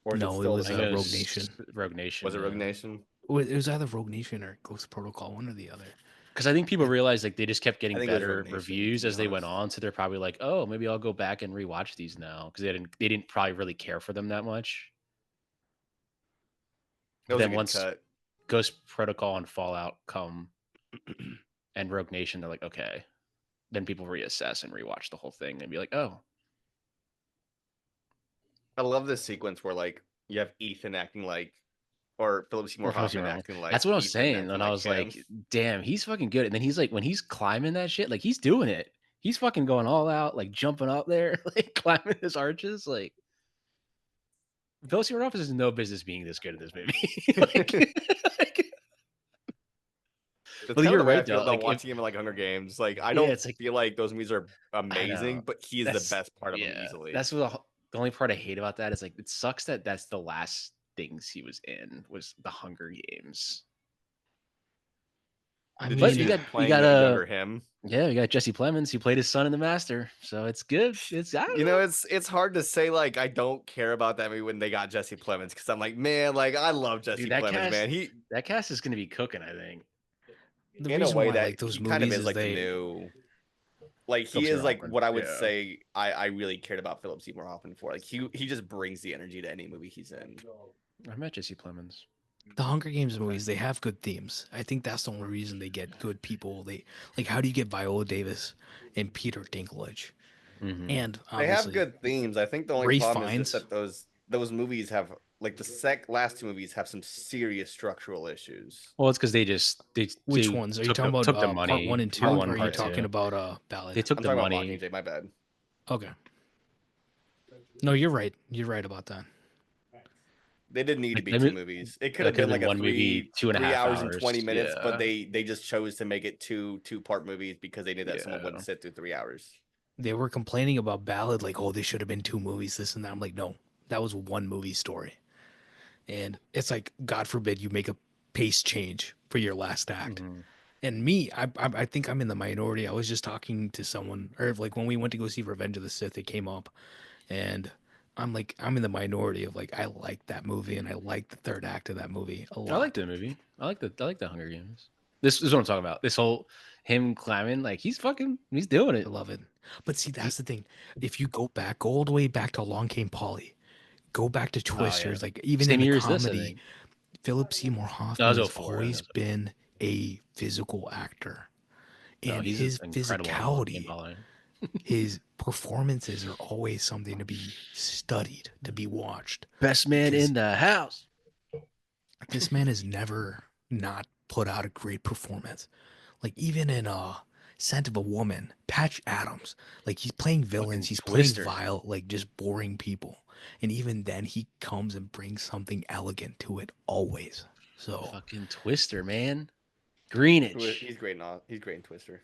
Or is No, it still was, the I think same? it Rogue was Nation. Rogue Nation. Was it Rogue Nation? It was either Rogue Nation or Ghost Protocol, one or the other. Because I think people realized like they just kept getting I think it was better Rogue Nation, reviews to be as they went honest. on, so they're probably like, oh, maybe I'll go back and rewatch these now because they didn't probably really care for them that much. That was a Then good once cut. Ghost Protocol and Fallout come and Rogue Nation, they're like, okay. Then people reassess and rewatch the whole thing and be like, oh, I love this sequence where like you have Ethan acting like, or Philip Seymour Or Philip Hoffman Seymour acting like. that's what I was Ethan, saying. acting And I was him. like, damn, he's fucking good. And then he's like, when he's climbing that shit, like he's doing it. He's fucking going all out, like jumping up there, like climbing his arches. Like, Philip Seymour Hoffman has no business being this good in this movie. like, But kind you're of the way I right feel though. about Like, watching him in like Hunger Games. Like I yeah, don't it's like feel like those movies are I amazing, know but he is the that's best part of them yeah. easily. That's what the only part I hate about that is like it sucks that that's the last things he was in was the Hunger Games. I Did But you mean, see you him got playing a younger him? yeah, you got Jesse Plemons who played his son in The Master, so it's good. It's I don't You know, know. it's hard to say like I don't care about that movie when they got Jesse Plemons because I'm like, man, like I love Jesse Dude, Plemons, man. He that cast is gonna be cooking. I think. the in a reason way why I that like those he kind of movies is is like the they new like Philip he is Seymour like Hoffman. what I would Yeah. say I really cared about Philip Seymour Hoffman for. Like he just brings the energy to any movie he's in. I met Jesse Plemons. the Hunger Games movies, they have good themes. I think that's the only reason they get good people. They like, how do you get Viola Davis and Peter Dinklage? Mhm. And They have obviously, good themes. I think the only Ray problem is just Fiennes. that those movies have like the last two movies have some serious structural issues. Well, it's because they Which ones are you talking about? took the Part money. one and two, Part or one, are you part talking two. about They Ballad? took I'm the talking about money. Mockingjay, my bad. Okay, no, you're right. You're right about that. They didn't need to Like, be them- two movies. It could That have could been have like been a one movie, 3 2.5 hours and hours. 20 minutes, Yeah. but they just chose to make it two-part movies because they knew that someone Yeah. wouldn't sit through 3 hours. They were complaining about Ballad, like, oh, they should have been two movies, this and that. I'm like, no, that was one movie story. And it's like, God forbid you make a pace change for your last act. Mhm. And me, I think I'm in the minority. I was just talking to someone, or like when we went to go see Revenge of the Sith, it came up, and I'm like, I'm in the minority of like, I like that movie and I like the third act of that movie a lot. I like the movie. I like the Hunger Games. This is what I'm talking about. This whole him climbing, like he's doing I it. love it. But see, that's the thing. If you go all the way back to Along Came Polly, go back to Oh, yeah. Twisters, like even Same in the year as this, I comedy, think. Philip Seymour That Hoffman was has 04, always that was 04. been a physical actor. No, And he's his incredible. In Long Game physicality, Polly. his performances are always something to be studied, to be watched. Best man Because- in the house. This man has never not put out a great performance. Like even in Scent of a Woman, Patch Adams, like he's playing villains, he's Twister. playing vile, like just boring people. And even then he comes and brings something elegant to it always. So Fucking Twister, man. Greenwich. He's great in all, he's great in Twister.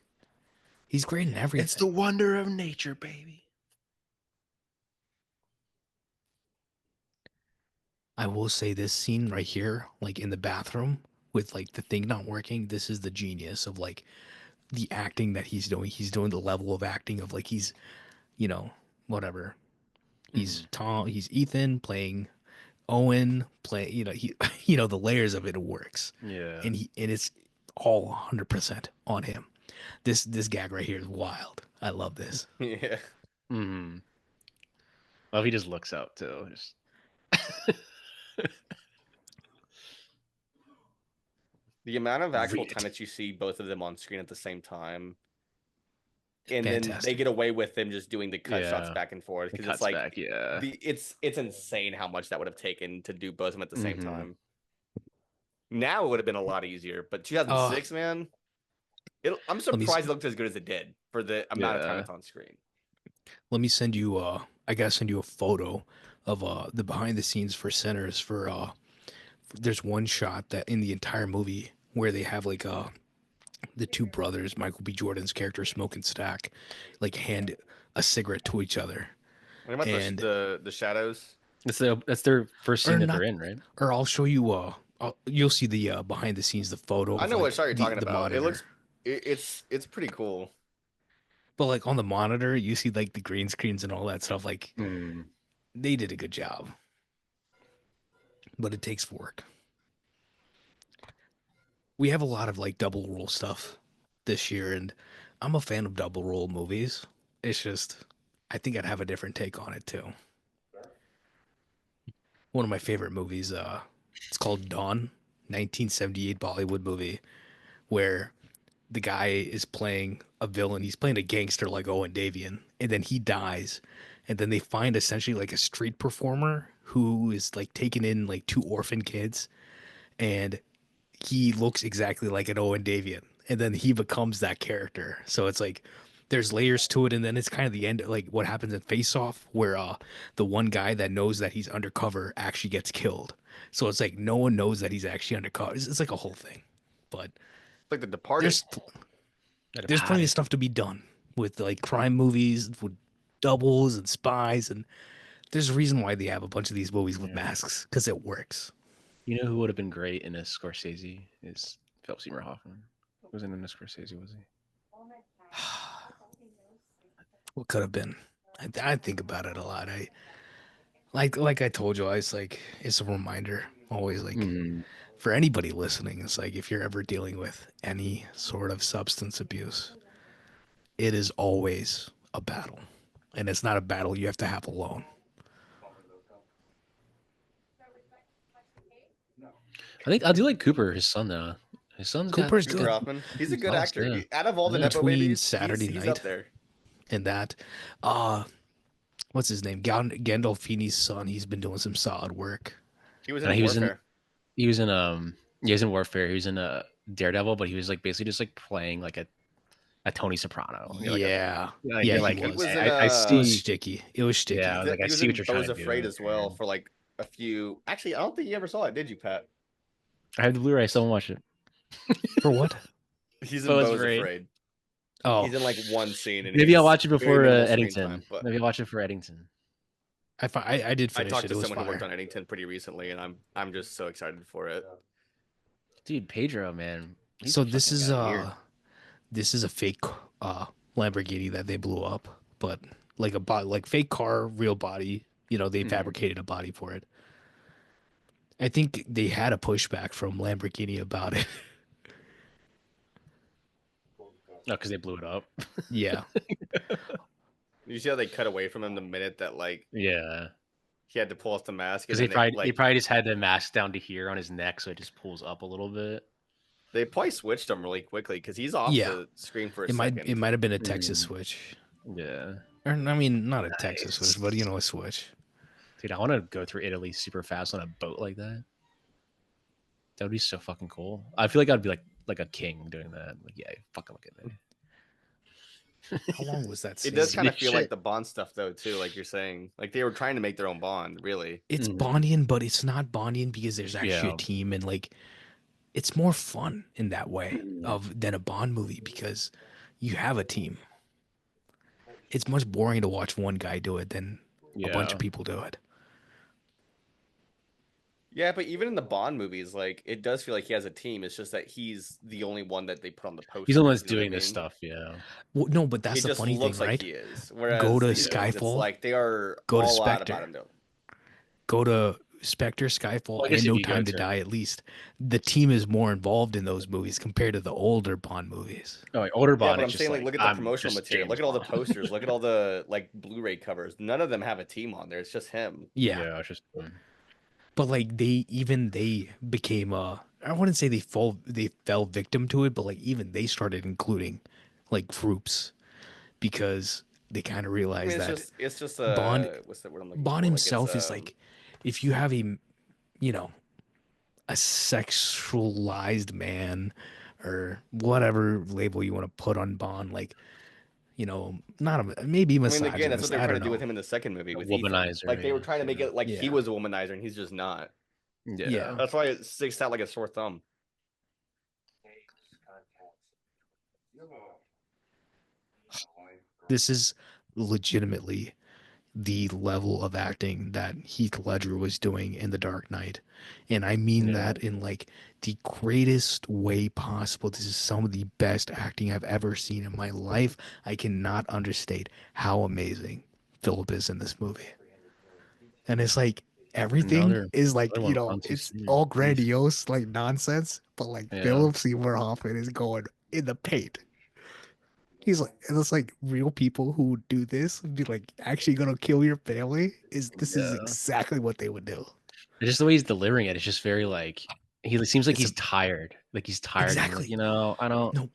he's great in everything. It's the wonder of nature, baby. I will say this scene right here, like in the bathroom with like the thing not working, this is the genius of like the acting that he's doing. He's doing the level of acting of like he's, you know, whatever. He's Tom, he's Ethan playing Owen, play, you know, he you know, the layers of it works. Yeah. And it's all 100% on him. This gag right here is wild. I love this. Yeah. Mm-hmm. Well, he just looks out too. Just... The amount of actual Read it. time that you see both of them on screen at the same time, and then they Fantastic. get away with them just doing the cut shots Yeah. back and forth It because cuts it's like back, yeah. it's insane how much that would have taken to do both of them at the same Mhm. time. Now it would have been a lot easier, but 2006, man, I'm me surprised it looked as good as it did for the amount of time Yeah. it's on screen. Let me send you I gotta send you a photo of the behind the scenes for Sinners for there's one shot that in the entire movie where they have like the two brothers, Michael B. Jordan's character Smoke and Stack, like hand a cigarette to each other. What about And- the shadows? That's their first Or scene that not- they're in, right? Or I'll show you you'll see the behind the scenes, the photo. I of, know like, what shot you're the- talking the about. It monitor. looks it's pretty cool. But like on the monitor, you see like the green screens and all that stuff. Like Mm. they did a good job. But it takes work. We have a lot of like double roll stuff this year, and I'm a fan of double roll movies. It's just I think I'd have a different take on it too. One of my favorite movies, it's called Dawn, 1978 Bollywood movie, where the guy is playing a villain. He's playing a gangster like Owen Davian, and then he dies. And then they find essentially like a street performer who is like taking in like two orphan kids, and he looks exactly like an Owen Davian. And then he becomes that character. So it's like there's layers to it, and then it's kind of the end, like what happens in Face Off, where the one guy that knows that he's undercover actually gets killed. So it's like no one knows that he's actually undercover. It's like a whole thing. But like The Departed. There's plenty of stuff to be done with like crime movies, with doubles and spies, and there's a reason why they have a bunch of these movies with masks because it works. You know who would have been great in a Scorsese is Philip Seymour Hoffman. Wasn't in a Scorsese, was he? What could have been? I think about it a lot. I like I told you, it's like it's a reminder. Always like for anybody listening, it's like if you're ever dealing with any sort of substance abuse, it is always a battle. And it's not a battle you have to have alone. I think I do like Cooper, his son though. His son's Cooper's Cooper good. Hoffman. He's a good Nice, actor. yeah. Out of all the Yeah. Nepo Between babies, Saturday he's Night up there. and that. What's his name? Gandolfini's son. He's been doing some solid work. He was And in he was Warfare. he was in Warfare. He was in Daredevil, but he was like basically just like playing like a Tony Soprano. You're like, Yeah. yeah, Yeah, you're he like, was. was in, I It see. was sticky. It was sticky. Yeah, I was like, I He was see in what you're trying Bo's to do. Afraid as well for like a few. Actually, I don't think you ever saw it, did you, Pat? I have the Blu-ray. I still haven't watched it. For what? He's in Bo's Bo's Afraid. Afraid. Oh, He's in like one scene. And Maybe I'll he's watch it very before minimal screen Eddington. time, but Maybe I'll watch it for Eddington. I did I finish talked it. to It was someone who worked fire. on Eddington pretty recently, and I'm just so excited for it. Dude, Pedro, man. He's So a this fucking is guy weird. this is a fake Lamborghini that they blew up, but like like fake car, real body. You know, they fabricated a body for it. I think they had a pushback from Lamborghini about it. No, because they blew it up. Yeah. You see how they cut away from him the minute that like Yeah. he had to pull off the mask? Because And they then probably just had the mask down to here on his neck, so it just pulls up a little bit. they probably switched him really quickly because he's off Yeah. the screen for a It second. might have been a Texas switch. Yeah. Or I mean, not a Texas Nice. switch, but you know, a switch. Dude, I want to go through Italy super fast on a boat like that. That would be so fucking cool. I feel like I'd be like a king doing that. Like, yeah, fucking look at me. How long was that? It scene? does kind of Shit. feel like the Bond stuff though too, like you're saying. Like they were trying to make their own Bond, really. It's Mhm. Bondian, but it's not Bondian because there's actually Yeah. a team and like it's more fun in that way than a Bond movie because you have a team. It's much boring to watch one guy do it than a bunch of people do it. Yeah, but even in the Bond movies, like it does feel like he has a team. It's just that he's the only one that they put on the poster. He's the one that's you know what I doing this mean? stuff, yeah. Well, no, but that's It the just funny looks thing, like right? he is. Whereas Go to these movies, it's Skyfall, like they are go to all out Spectre. about him. Go to Spectre, Skyfall, Well, I guess and if No you go Time to to- Die. At least the team is more involved in those movies compared to the older Bond movies. No, like older Yeah, Bond. but I'm it's just saying like look at the I'm promotional just material. James Look at all the Bond. posters. Look at all the like Blu-ray covers. None of them have a team on there. It's just him. Yeah, it's just but like they became I wouldn't say they fell victim to it, but like even they started including like groups because they kind of I realized mean, that it's just Bond- what's the word I'm looking Bond for? himself it's, is like if you have a sexualized man or whatever label you want to put on Bond, like not maybe I mean, misogynist. again, that's what they're I trying don't to do know. with him in the second movie A with Ethan. womanizer, Like they were yeah, trying to make yeah. it like he Yeah. was a womanizer and he's just not. Yeah. That's why it sticks out like a sore thumb. This is legitimately the level of acting that Heath Ledger was doing in The Dark Knight. And I mean Yeah. that in like the greatest way possible. This is some of the best acting I've ever seen in my life. I cannot understate how amazing Philip is in this movie. And it's like everything Another- is like, another one gone too it's soon. all grandiose, like nonsense, but like Yeah. Philip Seymour Hoffman is going in the paint. He's like, and it's like real people who do this would be like actually gonna kill your family. This is Yeah. exactly what they would do. It's just the way he's delivering it. It's just very like he seems like It's he's tired. Like he's tired. and, like, Exactly. I don't. No.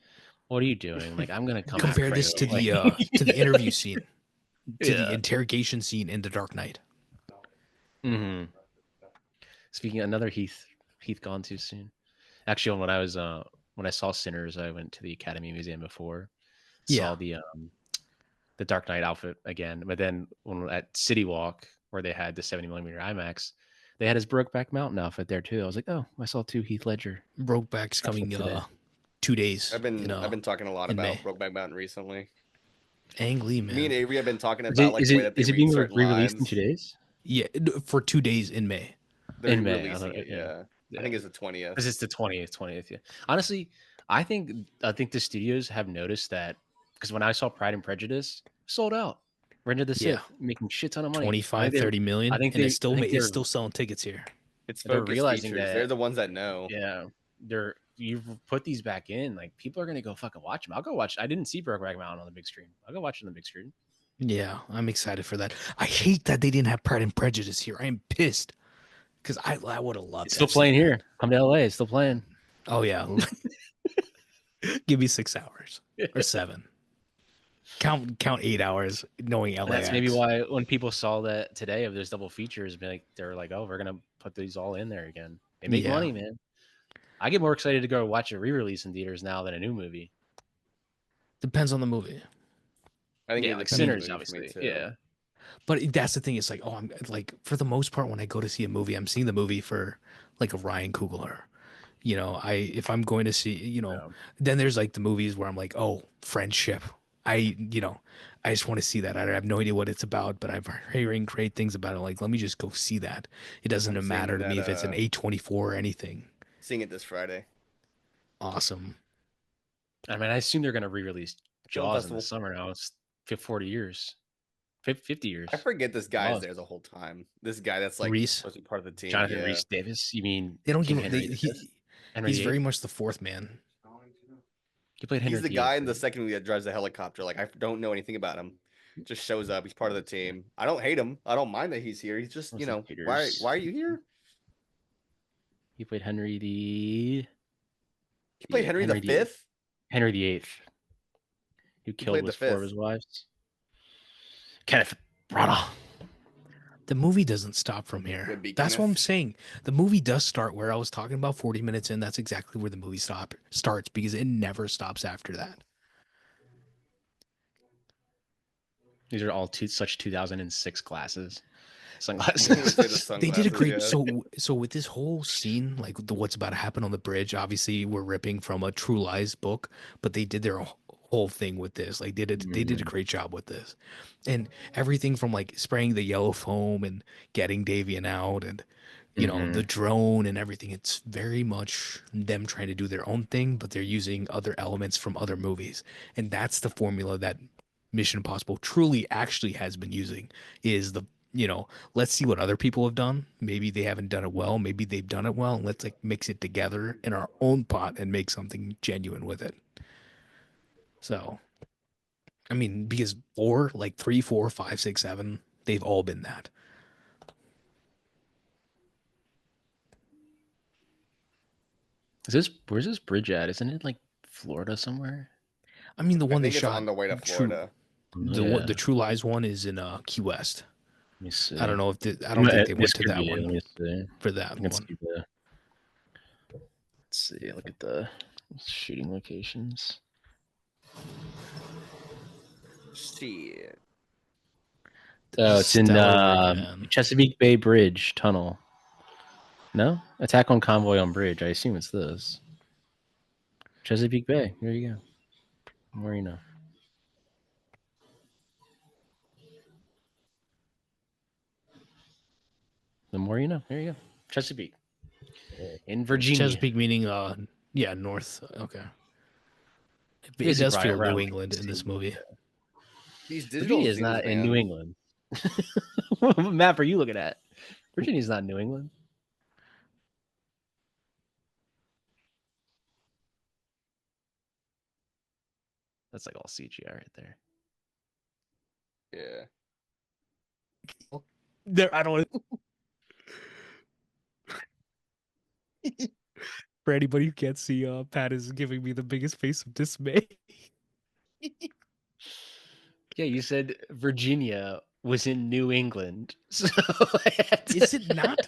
What are you doing? Like I'm gonna come. Compare after this you. to Like, the interview scene, to the Yeah. interrogation scene in The Dark Knight. Mhm. Speaking of another Heath gone too soon. Actually, when I saw Sinners, I went to the Academy Museum before. Yeah. Saw the Dark Knight outfit again, but then when at City Walk where they had the 70mm IMAX, they had his Brokeback Mountain outfit there too. I was like, oh, I saw two Heath Ledger. Brokeback's coming today. 2 days. I've been talking a lot in about May. Brokeback Mountain recently. Ang Lee, man. Me and Avery have been talking Is about it like is the way it that they is it read being certain re-released in lines. 2 days? Yeah, for 2 days in May. They're In May, I releasing thought- it. Yeah. yeah. I think it's the 20th. Because it's the 20th. Yeah. Honestly, I think the studios have noticed that because when I saw Pride and Prejudice, sold out. Render the Yeah. Sith, making shit ton of money. 25, 30 million. I think and they- it's still I think it's they're- still selling tickets here. It's they're Focus realizing Features. that- They're the ones that know. Yeah, you've put these back in. Like people are gonna go fucking watch them. I'll go watch. I didn't see Brokeback Mountain on the big screen. I'll go watch it on the big screen. Yeah, I'm excited for that. I hate that they didn't have Pride and Prejudice here. I am pissed because I would have loved. It's to still have seen playing that. here. Come to LA. It's still playing. Oh yeah. Give me 6 hours or 7. Count 8 hours knowing LAX. And that's maybe why when people saw that today of those double features, they're like, oh, we're gonna put these all in there again. They make Yeah. money, man. I get more excited to go watch a re-release in theaters now than a new movie. Depends on the movie. I think Yeah, it like depends on the Sinners, movie for me, obviously. too. Yeah, But that's the thing. It's like, oh, I'm like, for the most part, when I go to see a movie, I'm seeing the movie for like a Ryan Coogler. You know, if I'm going to see, Yeah. then there's like the movies where I'm like, oh, Friendship. I just want to see that. I have no idea what it's about, but I'm hearing great things about it. Like, let me just go see that. It doesn't I'm matter to seeing me that, if it's an A24 or anything. Seeing it this Friday. Awesome. I mean, I assume they're gonna re-release Film Jaws in the festival. summer now. It's 40 years, 50 years. I forget this guy Wow. is there the whole time. This guy that's like Reese. supposed to be part of the team. Jonathan yeah. Rhys Davis. You mean They don't King give Henry him. V? Henry He's VIII? very much the fourth man. He played Henry He's the VIII, guy in the right? second movie that drives the helicopter. Like I don't know anything about him. Just shows up. He's part of the team. I don't hate him. I don't mind that he's here. He's just What's why the why haters? are you here? He played Henry the He played Henry the Fifth. Henry VIII. Who killed played the was 4 of fifth. his wives. Kenneth Branagh. The movie doesn't stop from here. Would be That's what I'm Kenneth. saying. The movie does start where I was talking about 40 minutes in. That's exactly where the movie starts because it never stops after that. These are all such 2006 glasses. I was gonna say the Sunglasses. They did a sunglasses, great yeah. so with this whole scene, like what's about to happen on the bridge, obviously we're ripping from a True Lies book, but they did their whole thing with this. Like they did a great job with this. And everything from like spraying the yellow foam and getting Davian out and the drone and everything, it's very much them trying to do their own thing, but they're using other elements from other movies. And that's the formula that Mission Impossible truly actually has been using is let's see what other people have done. Maybe they haven't done it well. Maybe they've done it well. And let's like mix it together in our own pot and make something genuine with it. So, I mean, because 3, 4, 5, 6, 7, they've all been that. Where's this bridge at? Isn't it like Florida somewhere? I mean, the I one they think it's shot on the way to True- Florida. the True Lies one is in Key West. Let me see. I don't know if I don't think they went This to could that be it. Let one me see. for that I can one. see let's see. Look at the shooting locations. Shit. It's in Stellar Bridge, man. Chesapeake Bay Bridge Tunnel. No? Attack on Convoy on Bridge. I assume it's this. Chesapeake Bay. There you go. More you know. The more you know. There you go. Chesapeake. In Virginia. Chesapeake meaning north. Okay. It Basically does right feel around New like England in this 16. movie. These digital Virginia is zooms, not in New man. England. What map are you looking at? Virginia's not New England. That's like all CGI right there. Yeah. There, I don't. For anybody who can't see, Pat is giving me the biggest face of dismay. Yeah, you said Virginia was in New England. So Is it not?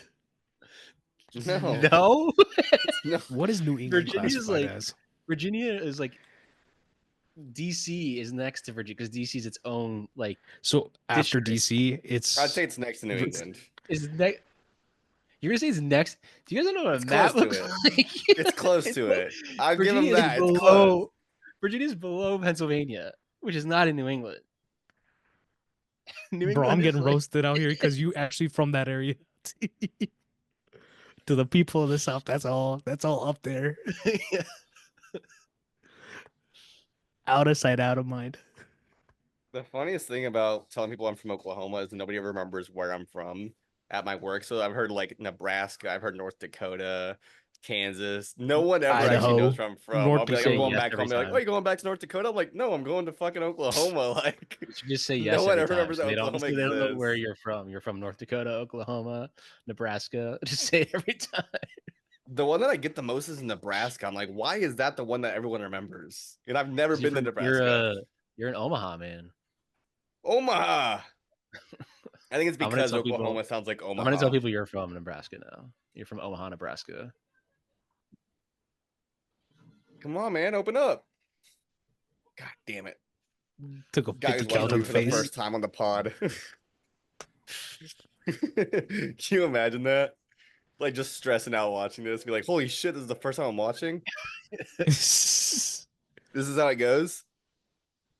No. No. No. What is New England Virginia's classified like- as? Virginia is like DC is next to Virginia because DC is its own like So after district. DC, it's I'd say it's next to New It's- England. is that You're gonna say it's next? Do you guys know what a It's map close to looks it. like? It's close to it. I'll give him Virginia is that. It's close. below. Virginia's below Pennsylvania, which is not in New England. New Bro, I'm England is getting like, roasted out here because you actually from that area. To the people of the South, that's all up there. Yeah. Out of sight, out of mind. The funniest thing about telling people I'm from Oklahoma is nobody ever remembers where I'm from at my work. So I've heard like Nebraska, I've heard North Dakota, Kansas. No one ever actually Idaho, knows where I'm from. North I'll be like, Dakota. I'm going Yes back every home. They're like, time. oh, you going back to North Dakota? I'm like, no, I'm going to fucking Oklahoma. Like, You should just say yes no one every ever time. remembers So that they don't, Oklahoma so they don't know where exists. you're from. You're from North Dakota, Oklahoma, Nebraska. Just say it every time. The one that I get the most is Nebraska. I'm like, why is that the one that everyone remembers? And I've never been to Nebraska. You're in Omaha, man. Omaha. I think it's I'm gonna because tell Oklahoma people- sounds like Omaha. I'm gonna tell people you're from Nebraska now. You're from Omaha, Nebraska. Come on, man, open up. God damn it. Took a Guys 50 watching cal me to for the the face. first time on the pod. Can you imagine that? Like just stressing out watching this. Be like, holy shit, this is the first time I'm watching. This is how it goes.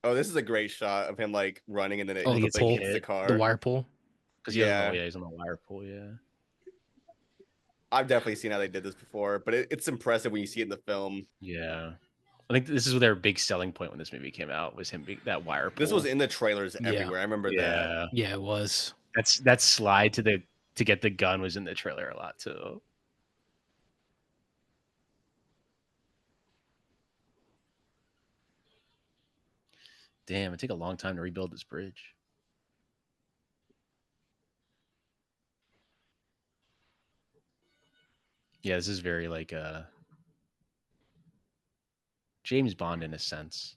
Oh, this is a great shot of him like running and then it Oh, the hits, like, pole, hits the car. the wire pull. Because Yeah. he's on the wire pull, yeah. I've definitely seen how they did this before, but it's impressive when you see it in the film. Yeah. I think this is their big selling point when this movie came out, was him being that wire pull. This was in the trailers Yeah. everywhere. I remember that. Yeah. Yeah, it was. That slide to get the gun was in the trailer a lot too. Damn, it'd take a long time to rebuild this bridge. Yeah, this is very like James Bond in a sense.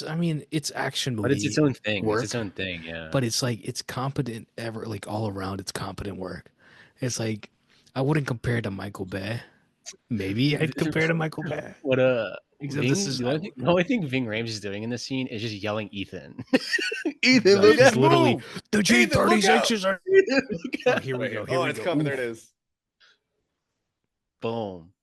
I mean, it's action movie. But it's its own thing. work, It's its own thing, yeah. But it's like it's competent like all around it's competent work. It's like I wouldn't compare it to Michael Bay. Maybe I'd compare it to Michael Bay. What Except Ving, this is the only thing Ving Rhames is doing in this scene is just yelling Ethan. Ethan, Like, look it's out, literally move! the Ethan, look out! G36s are. Look Oh, out. here we Wait, go. Here oh, we it's go. coming. Ooh. There it is. Boom.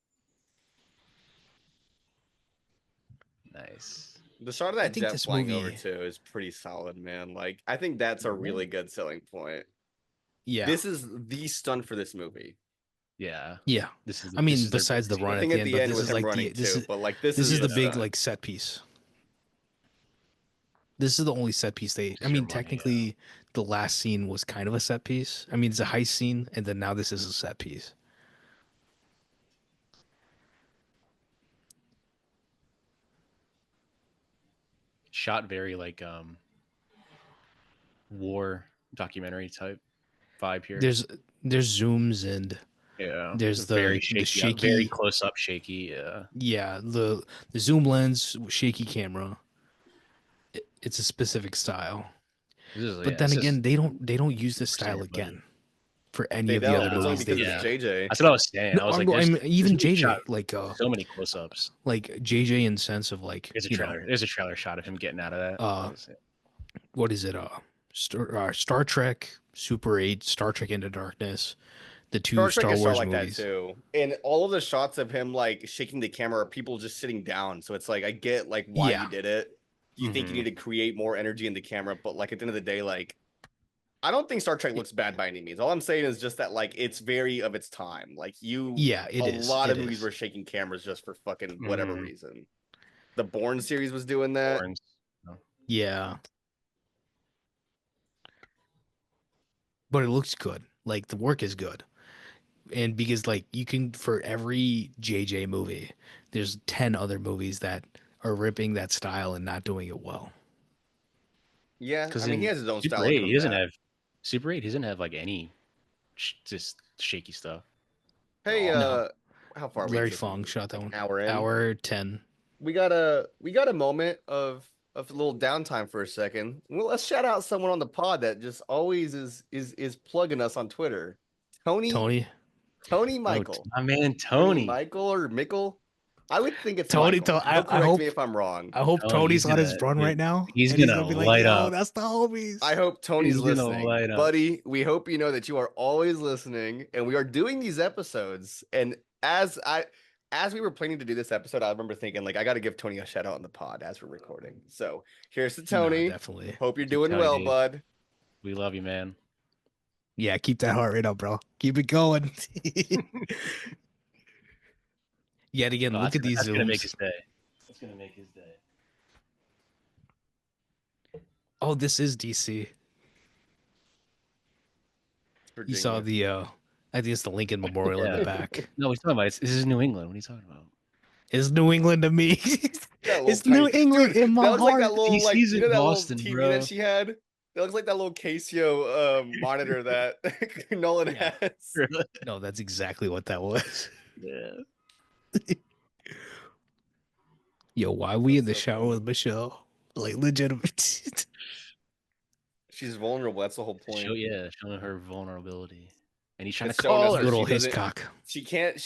Nice. The shot of I that think jet this flying over movie- too is pretty solid, man. Like, I think that's a really good selling point. Yeah. This is the stunt for this movie. Yeah. yeah. This is. I mean, this is their besides the big run I scene. at think the at end, the but end this with is him like running this too, is but like this this is the the big stunt. like set piece. This is the only set piece I Sure mean, money, technically, the last scene was kind of a set piece. I mean, it's a heist scene, and then now this is a set piece. Shot very like war documentary type vibe here. There's zooms and yeah. there's very the shaky, very shaky. close up shaky. Yeah. Yeah, the zoom lens, shaky camera. It's a specific style. But then again, they don't use this style your budget. again for any They of the don't. other It's only movies. because They it's JJ. that's what I was saying. No, I was like, I'm there's- even this movie JJ shot like so many close ups. like JJ in sense of like There's a you know, trailer. There's a trailer shot of him getting out of that. what is it? Star Trek, Super 8, Star Trek Into Darkness, the two Star Trek Star is shot Wars like movies. that too. And all of the shots of him like shaking the camera are people just sitting down. So it's like I get like why Yeah. you did it. You think you Mhm. need to create more energy in the camera, but like at the end of the day, like I don't think Star Trek looks bad by any means. All I'm saying is just that like it's very of its time. Like Yeah, it a is. lot it of movies is. were shaking cameras just for fucking whatever Mhm. reason. The Bourne series was doing that. Orange. Yeah. But it looks good. Like the work is good. And because like you can for every JJ movie, there's 10 other movies that are ripping that style and not doing it well. Yeah, Because I mean he has his own Super style. 8, of he doesn't that. have Super 8. He doesn't have like any just shaky stuff. Hey, No. how far? are we Larry into this Fong movie? shot that one. Hour in. Hour 10. We got a moment of a little downtime for a second. Well, let's shout out someone on the pod that just always is plugging us on Twitter. Tony Tony. Michael. My man Tony. Michael or Mickle. I would think it's Tony, Michael. I He'll correct hope me if I'm wrong. I hope Oh, Tony's he's on his gonna- run he- right now. he's and gonna be like, light "Yo, up. that's the homies." I hope Tony's He's gonna listening. light up. Buddy, we hope you know that you are always listening and we are doing these episodes. And as we were planning to do this episode, I remember thinking like I got to give Tony a shout out on the pod as we're recording. So here's to No, Tony. definitely. Hope you're doing Tony, well, dude. bud. We love you, man. Yeah, keep that heart rate up, bro. Keep it going. Yet again, Oh, look at these that's gonna make his zooms. day. That's gonna make his day. Oh, this is DC. You saw Virginia. the I think it's the Lincoln Memorial in the Yeah. back. No, he's talking about this is New England. What are you talking about? It's New England to me. That little It's New tiny- England Dude, in my that looks like heart. that little like DC's you know in that Boston, little TV bro. that she had. That looks like that little Casio monitor that Nolan Yeah. has. No, that's exactly what that was. Yeah. Yo, why we in the That's so shower funny. with Michelle? Like legitimate. She's vulnerable. That's the whole point. Showing her vulnerability, and he's trying It's to showing us call that her. Little she doesn't- Hiscock. She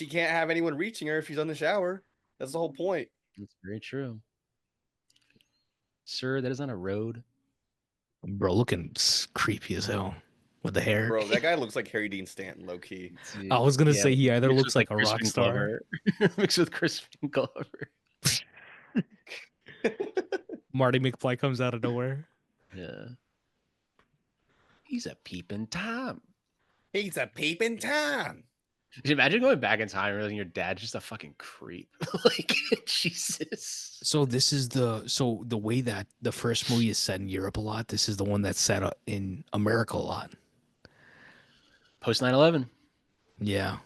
can't have anyone reaching her if she's on the shower. That's the whole point. That's very true, sir. That is not a road. Bro, looking creepy as hell with the hair. Bro, that guy looks like Harry Dean Stanton, low key. I was gonna say he either mixed looks with, like a Crispin rock star. Glover. Mixed with Crispin Glover. Marty McFly comes out of nowhere. Yeah. He's a peeping Tom. He's a peeping Tom. Could you imagine going back in time and realizing your dad's just a fucking creep? Like, Jesus. So this is the way that the first movie is set in Europe a lot. This is the one that's set up in America a lot. Post 9/11. Yeah.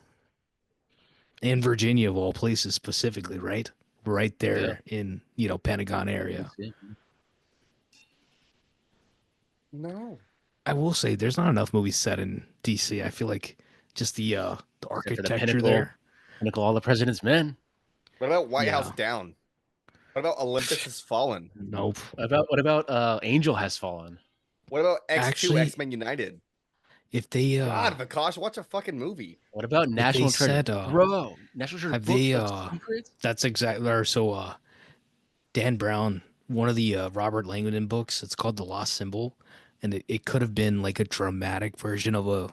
In Virginia of all places specifically, right? Right there in, Pentagon area. No. I will say there's not enough movies set in DC. I feel like just the for the architecture pinnacle. there. Pinnacle, all the president's men. What about White House Yeah. Down? What about Olympus Has Fallen? Nope. What about Angel Has Fallen? What about X2 Actually, X-Men United? If they God, Vikash, watch a fucking movie. What about National Treasure? said, Bro, National Treasure have book they, of secrets? that's exactly or so Dan Brown, one of the Robert Langdon books, it's called The Lost Symbol, and it could have been like a dramatic version of a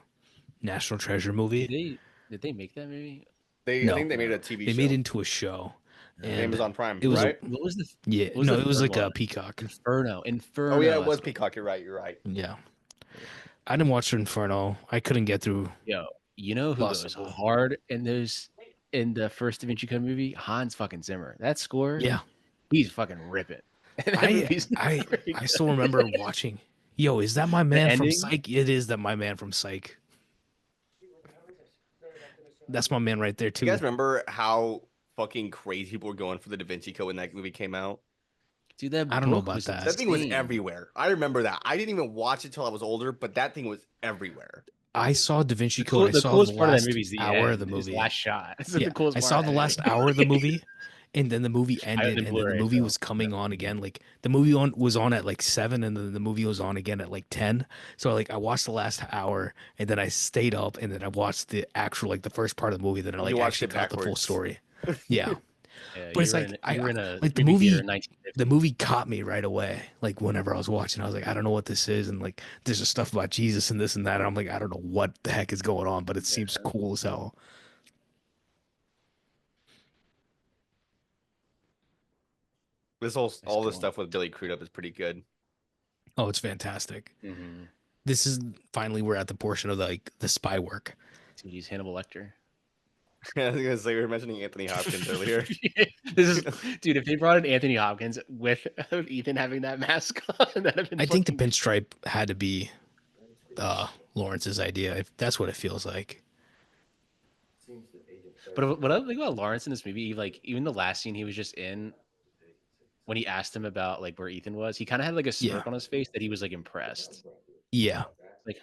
National Treasure movie. Did they make that movie? I No. think they made it a TV They show. made it into a show. And Amazon Prime, it was right? What was the yeah, what was no, the it was third like a one? Peacock. Inferno? Oh yeah, it was that's- Peacock. You're right. Yeah. I didn't watch Inferno. I couldn't get through. Yo, you know who Lost goes Symbol. hard in the first Da Vinci Code movie? Hans fucking Zimmer. That score, Yeah. he's fucking ripping. That movie's I very I good. still remember watching. Yo, is that my man from ending? Psych? It is that my man from Psych. That's my man right there You too. guys remember how fucking crazy people were going for the Da Vinci Code when that movie came out? Dude, that I don't know book about was that. That thing was insane. everywhere. I remember that. I didn't even watch it till I was older, but that thing was everywhere. I saw Da Vinci The, Code. I saw coolest the part of last that movie is the hour end, of the his movie. last shot. It's Yeah, the coolest I part saw of the that last movie. hour of the movie, and then the movie I have ended, the and then the Blu-ray, movie so- was coming on again. Like the movie was on at like 7, and then the movie was on again at like 10. So like I watched the last hour, and then I stayed up, and then I watched the actual like the first part of the movie. Then I You like watched actually it got the full backwards. story. Yeah, Yeah, But it's you were like, in, I- you were in a like the movie theater movie- in 1950. the movie caught me right away. Like whenever I was watching, I was like, I don't know what this is, and like there's just stuff about Jesus and this and that. And I'm like, I don't know what the heck is going on, but it seems cool as hell. All this cool. stuff with Billy Crudup is pretty good. Oh, it's fantastic. Mhm. This is finally we're at the portion of the spy work. Dude, he's Hannibal Lecter. I was gonna say we were mentioning Anthony Hopkins earlier. This is, dude. If they brought in Anthony Hopkins with Ethan having that mask on, that'd have been. I think the fucking- pinstripe had to be Lawrence's idea. If that's what it feels like. But what I think about Lawrence in this movie, like even the last scene he was just in, when he asked him about like where Ethan was, he kind of had like a smirk Yeah. on his face that he was like impressed. Yeah, Like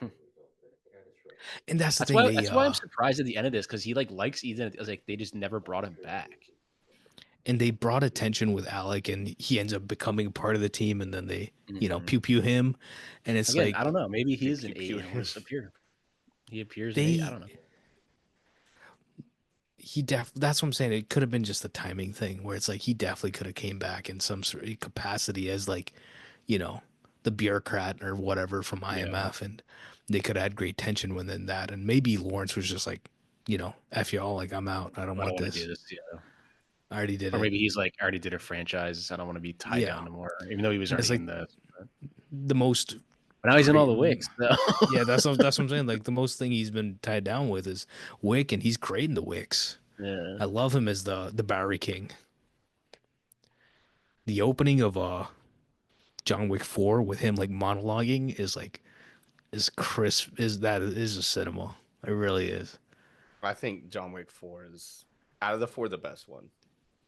and that's the that's thing. why they, that's why I'm surprised at the end of this because he like likes Ethan. It's like they just never brought him back. and they brought attention with Alec, and he ends up becoming part of the team, and then they Mhm. pew pew him, and it's Again, like I don't know. Maybe he is an Pew, pew. eight. And will just appear. He appears. They- An 8. I don't know. That's what I'm saying. It could have been just a timing thing where it's like he definitely could have came back in some sort of capacity as like, you know, the bureaucrat or whatever from Yeah. IMF, and they could have had great tension within that. And maybe Lawrence was just like, you know, F y'all, like I'm out. I don't I don't want want to this. do this. Yeah. I already did Or it. maybe he's like, I already did a franchise. I don't want to be tied Yeah. down to more, even though he was And it's already like- in the. The most But now he's in all the Great. Wicks. So. yeah, that's what I'm saying. Like the most thing he's been tied down with is Wick, and he's great in the Wicks. Yeah. I love him as the Bowery King. The opening of John Wick 4 with him like monologuing is crisp. Is a cinema. It really is. I think John Wick 4 is out of the four the best one.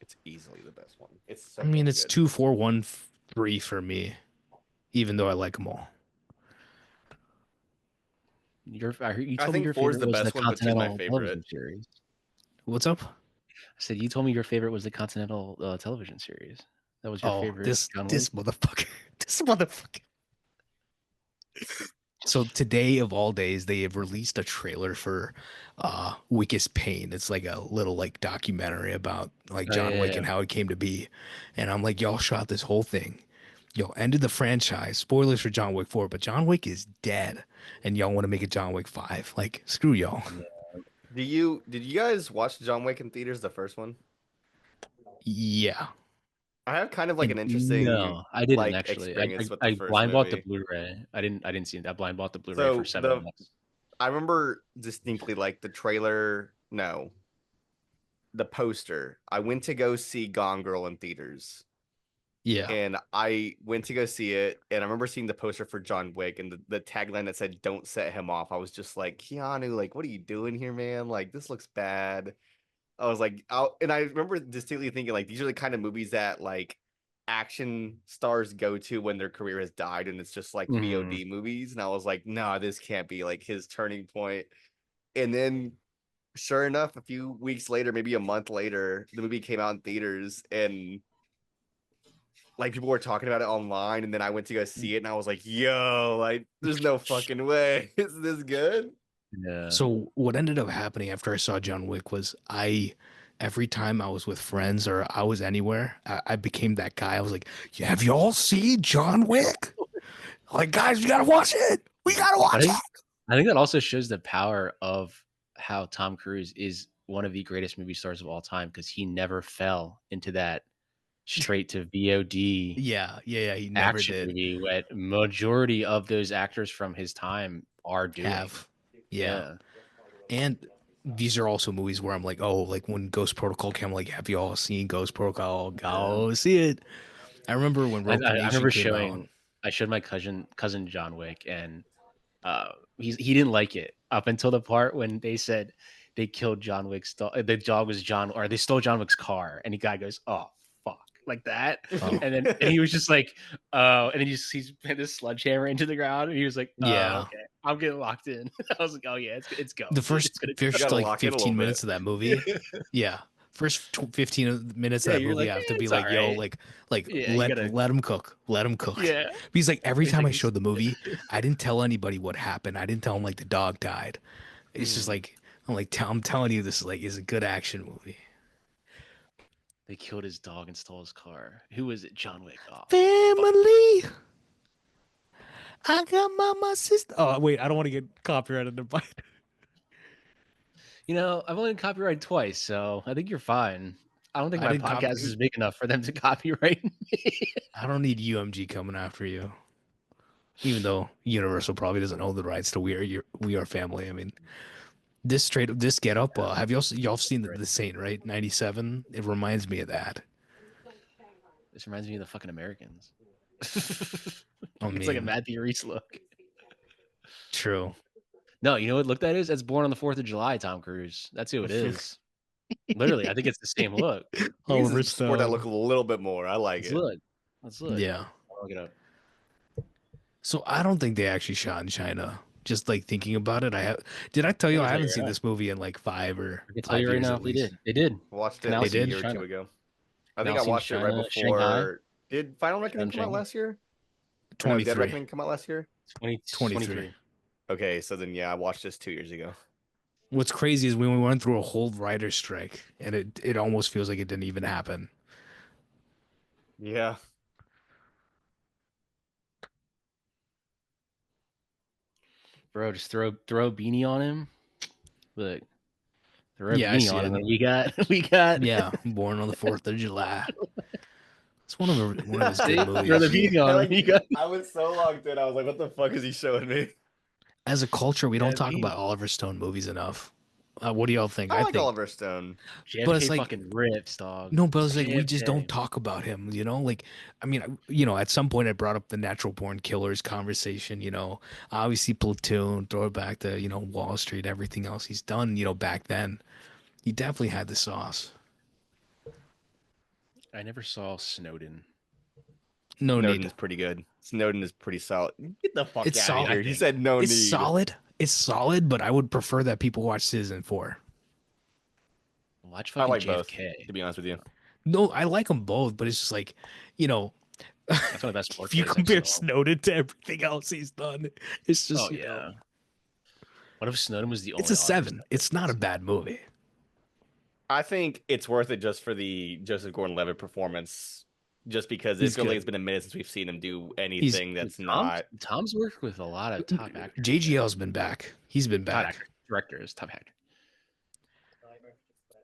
It's easily the best one. It's so I mean, damn it's good. 2, 4, 1, 3 for me, even though I like them all. You told me think your 4 is favorite the was the best one, but 2 is my Continental favorite. television series. What's up? I said you told me your favorite was the Continental television series. That was your favorite. This John this Wick? motherfucker. This motherfucker. So today of all days, they have released a trailer for Wick is Pain. It's like a little like documentary about like John yeah, Wick yeah. and how it came to be. And I'm like, y'all shot this whole thing. Y'all ended the franchise. Spoilers for John Wick 4, but John Wick is dead. And y'all want to make a John Wick 5. Like, screw y'all. Did you guys watch John Wick in theaters, the first one? Yeah. I have kind of like an interesting No, I didn't like actually. experience with I the first blind bought the movie. Blu-ray. I didn't see it. I blind bought the Blu-ray So, for $7. I remember distinctly like the trailer. No, the poster. I went to go see Gone Girl in theaters, Yeah. and I went to go see it. And I remember seeing the poster for John Wick and the tagline that said "Don't set him off." I was just like, Keanu, like, what are you doing here, man? Like, this looks bad. I was like, and I remember distinctly thinking like these are the kind of movies that like action stars go to when their career has died, and it's just like Mhm. VOD movies. And I was like, no, this can't be like his turning point. And then, sure enough, a few weeks later, maybe a month later, the movie came out in theaters, and like people were talking about it online. And then I went to go see it, and I was like, yo, like, there's no fucking way. Is this good? Yeah. So what ended up happening after I saw John Wick was every time I was with friends or I was anywhere, I became that guy. I was like, yeah, have y'all seen John Wick? Like, guys, we gotta watch it. We gotta watch it. I think that also shows the power of how Tom Cruise is one of the greatest movie stars of all time, because he never fell into that straight to VOD Yeah, he never action did movie what majority of those actors from his time are doing. have. Yeah. And these are also movies where I'm like, oh, like when Ghost Protocol came, I'm like, have you all seen Ghost Protocol? Go see it. I remember when Rogue I Nation remember came out. I showed my cousin John Wick, and he didn't like it up until the part when they said they killed John Wick's dog. The dog was they stole John Wick's car, and the guy goes, "Oh fuck," like that, Oh. and he was just like, "Oh," and then he's hit this sledgehammer into the ground, and he was like, "Oh, Yeah. okay, I'm getting locked in." I was like, "Oh yeah, it's go." The first gotta like lock in a 15 little minutes bit. of that movie. Yeah. First 15 minutes of Yeah, that you're movie, like, I have to "Eh, be it's like, yo, alright." like Yeah, you gotta- let him cook. Let him cook. yeah, Because like every He's time like, I showed the movie, I didn't tell anybody what happened. I didn't tell him like the dog died. It's just like I'm telling you, this is a good action movie. they killed his dog and stole his car. Who was it? John Wick. Oh, Family. I got my sister. Oh wait, I don't want to get copyrighted. I've only copyrighted twice, so I think you're fine. I don't think I my didn't podcast is big enough for them to copyright me. I don't need UMG coming after you. Even though Universal probably doesn't own the rights to We Are Family. I mean, this get up. Have y'all seen the Saint, right? 97. It reminds me of that. This reminds me of the fucking Americans. I It's like a mean, Matthew Reese look. true. No, you know what look that is? That's Born on the 4th of July, Tom Cruise. That's who it is. Literally, I think it's the same look. He needs Oliver to sport that Stone. look a little bit more. I like Let's it. look. Let's look. Yeah. I'll look it up. So I don't think they actually shot in China. Just like thinking about it, did I tell you I'll I tell haven't you seen right this movie in like 5 or I can tell 5 you right years now at if they least. did. They did. Watched it Canal like a Scene year or China. two ago. I Canal think I Scene watched it right China, before. Shanghai. Did Final Reckoning come out Shanghai. last year? Or no, Dead 23. Reckoning come out last year? 23. 23. Okay, so then yeah, I watched this 2 years ago. What's crazy is when we went through a whole writer's strike, and it almost feels like it didn't even happen. Yeah. Bro, just throw a beanie on him. Look, throw a Yeah, I beanie see on it. him, and we got Yeah, Born on the 4th of July. It's one of his See? good Throw the movies. beanie on him. You got I was so locked in. I was like, what the fuck is he showing me? As a culture, we don't Yeah, talk beanie. about Oliver Stone movies enough. What do y'all think? I like think, Oliver Stone. but it's JFK like fucking rips, dog. no, but it's like we just don't JFK. talk about him. You know, like I mean, you know, at some point I brought up the Natural Born Killers conversation. You know, obviously Platoon, throw it back to Wall Street, everything else he's done. You know, back then, he definitely had the sauce. I never saw Snowden. No Snowden need. is pretty good. Snowden is pretty solid. Get the fuck It's out solid. of here. I He think. said no It's need. solid. It's solid, but I would prefer that people watch Citizen 4. Watch I fucking like both, JFK. to be honest with you. No, I like them both, but it's just like, you know, That's one of the best if you workplays I've compare saw. Snowden to everything else he's done, it's just, Oh yeah. What if Snowden was the only? it's a audience 7. that It's not a listened? bad movie. I think it's worth it just for the Joseph Gordon-Levitt performance, just because He's it feels like good. it's been a minute since we've seen him do anything that's Tom's, not. Tom's worked with a lot of top actors. JGL's been back. He's been Top back. actor, directors, top actor.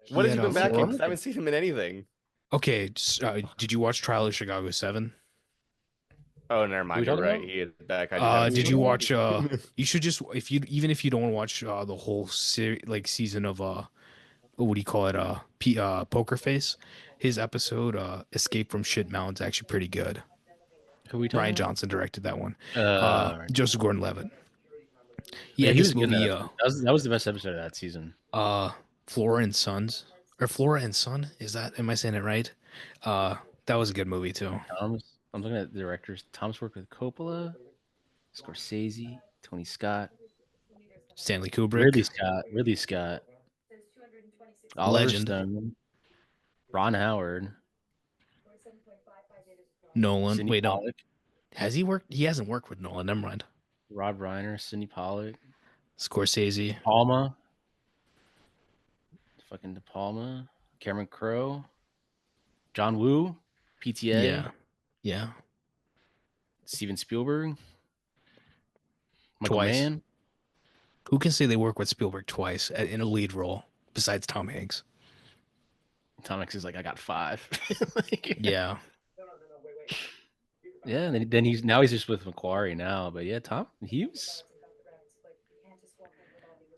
What has he had been back in? Florida. 'Cause I haven't seen him in anything. Okay, did you watch Trial of Chicago 7? Oh, never mind. we You're talking right. about? He is back. I just haven't Did seen you him. watch you should just even if you don't watch the whole season of what do you call it? Poker Face. His episode, Escape from Shit Mountain's actually pretty good. Who we talking Ryan about? Johnson directed that one. Right. Joseph Gordon-Levitt. Yeah, Yeah, he this was good in movie, that. That was the best episode of that season. Flora and Sons, or Flora and Son. Am I saying it right? That was a good movie too. I'm looking at the directors. Tom's worked with Coppola, Scorsese, Tony Scott, Stanley Kubrick, Ridley Scott, Oliver legend, Stone, Ron Howard, Nolan. Sidney Wait, no, Pollack, has he worked? He hasn't worked with Nolan. Never mind. Rob Reiner, Sidney Pollack, Scorsese. Palma, fucking De Palma, Cameron Crowe, John Woo, PTA, Yeah, yeah. Steven Spielberg, Michael Twice. Mann. Who can say they work with Spielberg twice in a lead role besides Tom Hanks? Tom Hanks is like, I got 5. Like, Yeah. yeah. And then he's just with Macquarie now. But yeah, Tom, he was.